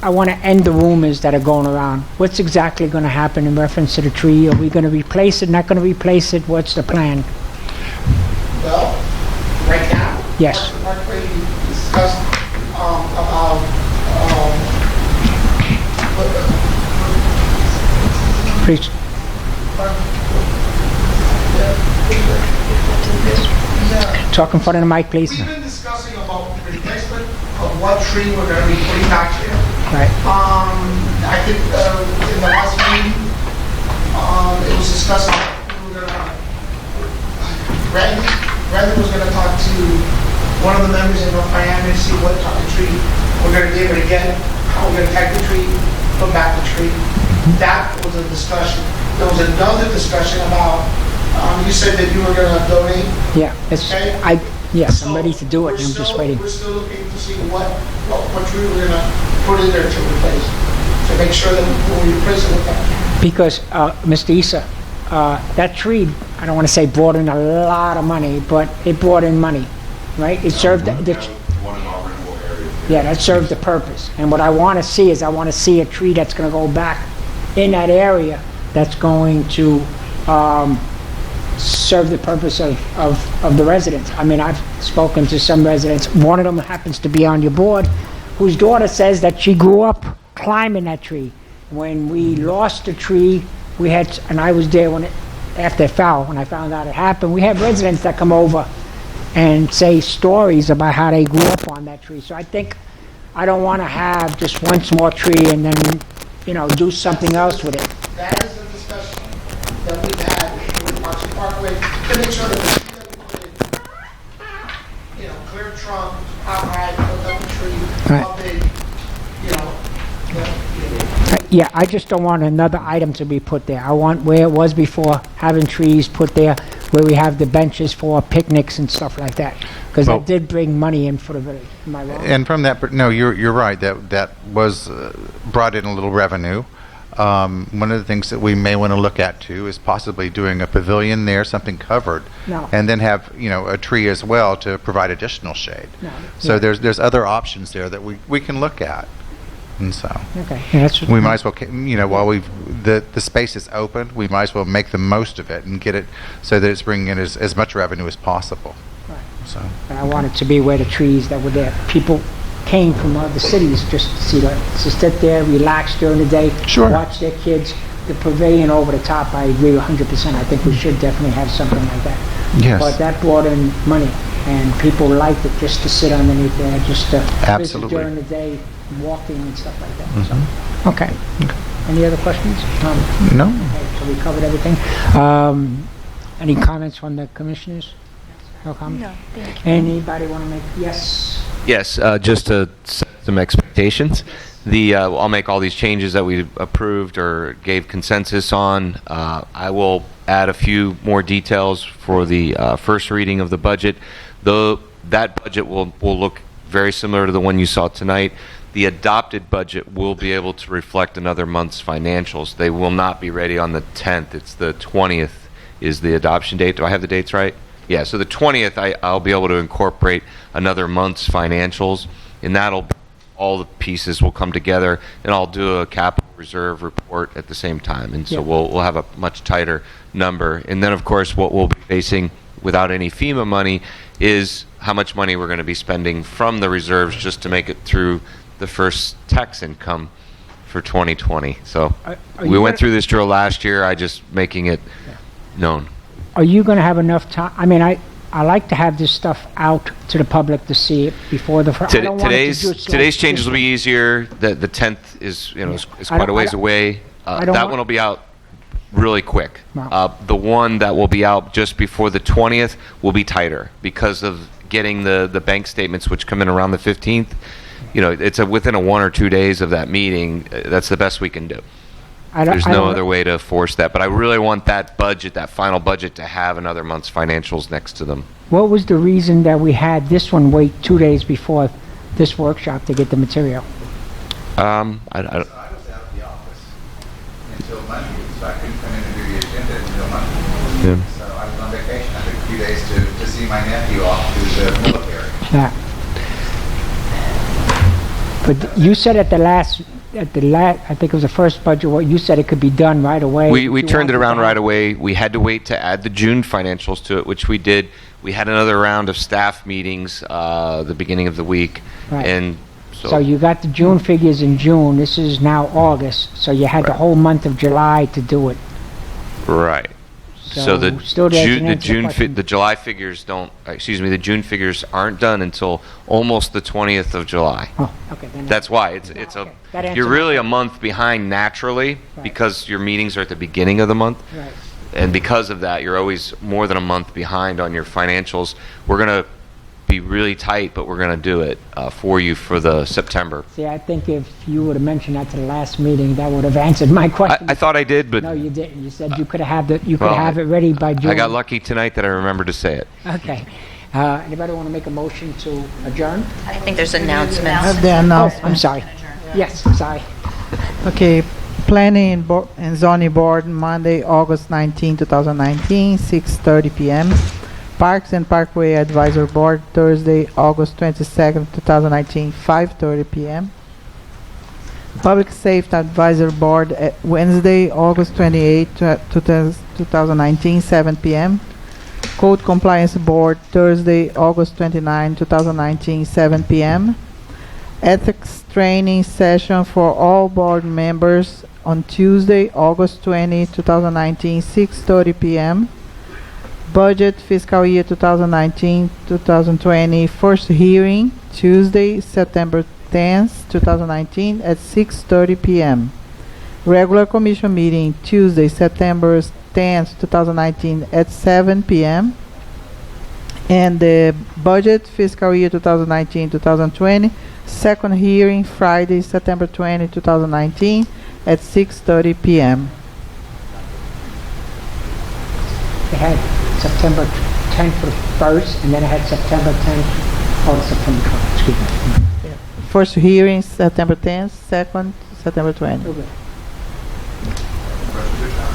I want to end the rumors that are going around. What's exactly going to happen in reference to the tree? Are we going to replace it? Not going to replace it? What's the plan? Well, right now, Yes. Mark Brady discussed about Please. Talk in front of the mic, please. We've been discussing about replacement of what tree we're going to be putting back here. Right. I think in the last meeting, it was discussed that we were going to, Randy was going to talk to one of the members in North Miami to see what type of tree we're going to be able to get, how we're going to tag the tree, put back the tree. That was a discussion. There was another discussion about, you said that you were going to donate. Yeah. Okay. Yes, I'm ready to do it. I'm just waiting. We're still looking to see what tree we're going to put in there to replace, to make sure that when we replace it with that. Because, Mr. Issa, that tree, I don't want to say brought in a lot of money, but it brought in money, right? It served yeah, that served the purpose. And what I want to see is I want to see a tree that's going to go back in that area that's going to serve the purpose of the residents. I mean, I've spoken to some residents. One of them happens to be on your board, whose daughter says that she grew up climbing that tree. When we lost the tree, we had, and I was there after it fell, when I found out it happened, we had residents that come over and say stories about how they grew up on that tree. So I think I don't want to have just one small tree and then, you know, do something else with it. That is the discussion that we've had with Parks and Parkway to make sure that the tree that we put in, you know, clear trunk, how high, put up the tree, how big, you know. Yeah, I just don't want another item to be put there. I want where it was before, having trees put there, where we have the benches for picnics and stuff like that. Because that did bring money in for the village. Am I wrong? And from that, no, you're right. That was brought in a little revenue. One of the things that we may want to look at too is possibly doing a pavilion there, something covered, No. and then have, you know, a tree as well to provide additional shade. No. So Yeah. there's other options there that we can look at. And so Okay. Yeah, that's what- we might as well, you know, while the space is open, we might as well make the most of it and get it so that it's bringing in as much revenue as possible. Right. So And I want it to be where the trees that were there. People came from other cities just to see that, to sit there, relax during the day, Sure. watch their kids. The pavilion over the top, I agree 100%. I think we should definitely have something like that. Yes. But that brought in money, and people liked it just to sit underneath there, just to visit Absolutely. during the day, walking and stuff like that. Mhm. So, okay. Any other questions? No. Okay, so we covered everything. Any comments from the commissioners? No comments? No, thank you. Anybody want to make, yes? Yes, just to set some expectations. I'll make all these changes that we approved or gave consensus on. I will add a few more details for the first reading of the budget. Though that budget will look very similar to the one you saw tonight. The adopted budget will be able to reflect another month's financials. They will not be ready on the 10th. It's the 20th is the adoption date. Do I have the dates right? Yeah, so the 20th, I'll be able to incorporate another month's financials, and all the pieces will come together, and I'll do a capital reserve report at the same time, and so Yeah. we'll have a much tighter number. And then, of course, what we'll be facing without any FEMA money is how much money we're going to be spending from the reserves just to make it through the first tax income for 2020. So Are we you went gonna- through this drill last year. I just making it known. Are you going to have enough time? I mean, I like to have this stuff out to the public to see it before the. I don't want it to just Today's like- changes will be easier. The 10th is, is I quite a don't- ways away. I don't That want- one will be out really quick. Wow. The one that will be out just before the 20th will be tighter because of getting the bank statements, which come in around the 15th. It's within 1 or 2 days of that meeting. That's the best we can do. There's no other way to force that. But I really want that budget, that final budget, to have another month's financials next to them. What was the reason that we had this one wait 2 days before this workshop to get the material? I I was out of the office until Monday, so I couldn't come in and do the agenda until Monday. Yeah. So I was on vacation. I took a few days to see my nephew off to the military. Yeah. But you said I think it was the first budget, what you said it could be done right away. We You turned it wanted around to right have- away. We had to wait to add the June financials to it, which we did. We had another round of staff meetings the beginning of the week, Right. and So you got the June figures in June, this is now August, so you had the Right. whole month of July to do it. right. So the still doesn't June, answer the question. the July figures the June figures aren't done until almost the 20th of July. Oh, okay. Then That's why it's That answers you're my really a month behind naturally because your meetings are at the beginning of the month. Right. And because of that, you're always more than a month behind on your financials. We're going to be really tight, but we're going to do it for you for the September. See, I think if you would have mentioned that to the last meeting, that would have answered my question. I thought I did, but No, you didn't. You said you could have it well, ready by June. I got lucky tonight that I remembered to say it. Okay. Anybody want to make a motion to adjourn? I think there's announcements. Have the Oh, I'm announcement. sorry. Yes, sorry. Okay, Planning and Zoning Board, Monday, August 19, 2019, 6:30 p.m. Parks and Parkway Advisory Board, Thursday, August 22nd, 2019, 5:30 p.m. Public Safety Advisory Board, Wednesday, August 28, 2019, 7 p.m. Code Compliance Board, Thursday, August 29, 2019, 7 p.m. Ethics Training Session for all board members on Tuesday, August 20, 2019, 6:30 p.m. Budget Fiscal Year 2019-2020 first hearing, Tuesday, September 10th, 2019 at 6:30 p.m. Regular Commission meeting, Tuesday, September 10th, 2019 at 7 p.m. And the Budget Fiscal Year 2019-2020 second hearing, Friday, September 20, 2019 at 6:30 p.m. They had September 10th for the first, and then I had September 10th, September 12th, excuse me. First hearing, September 10th, second, September 20. Okay.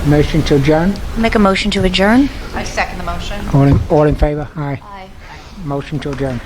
Motion to adjourn? Make a motion to adjourn? I second the motion. All in favor? Aye. Motion to adjourn.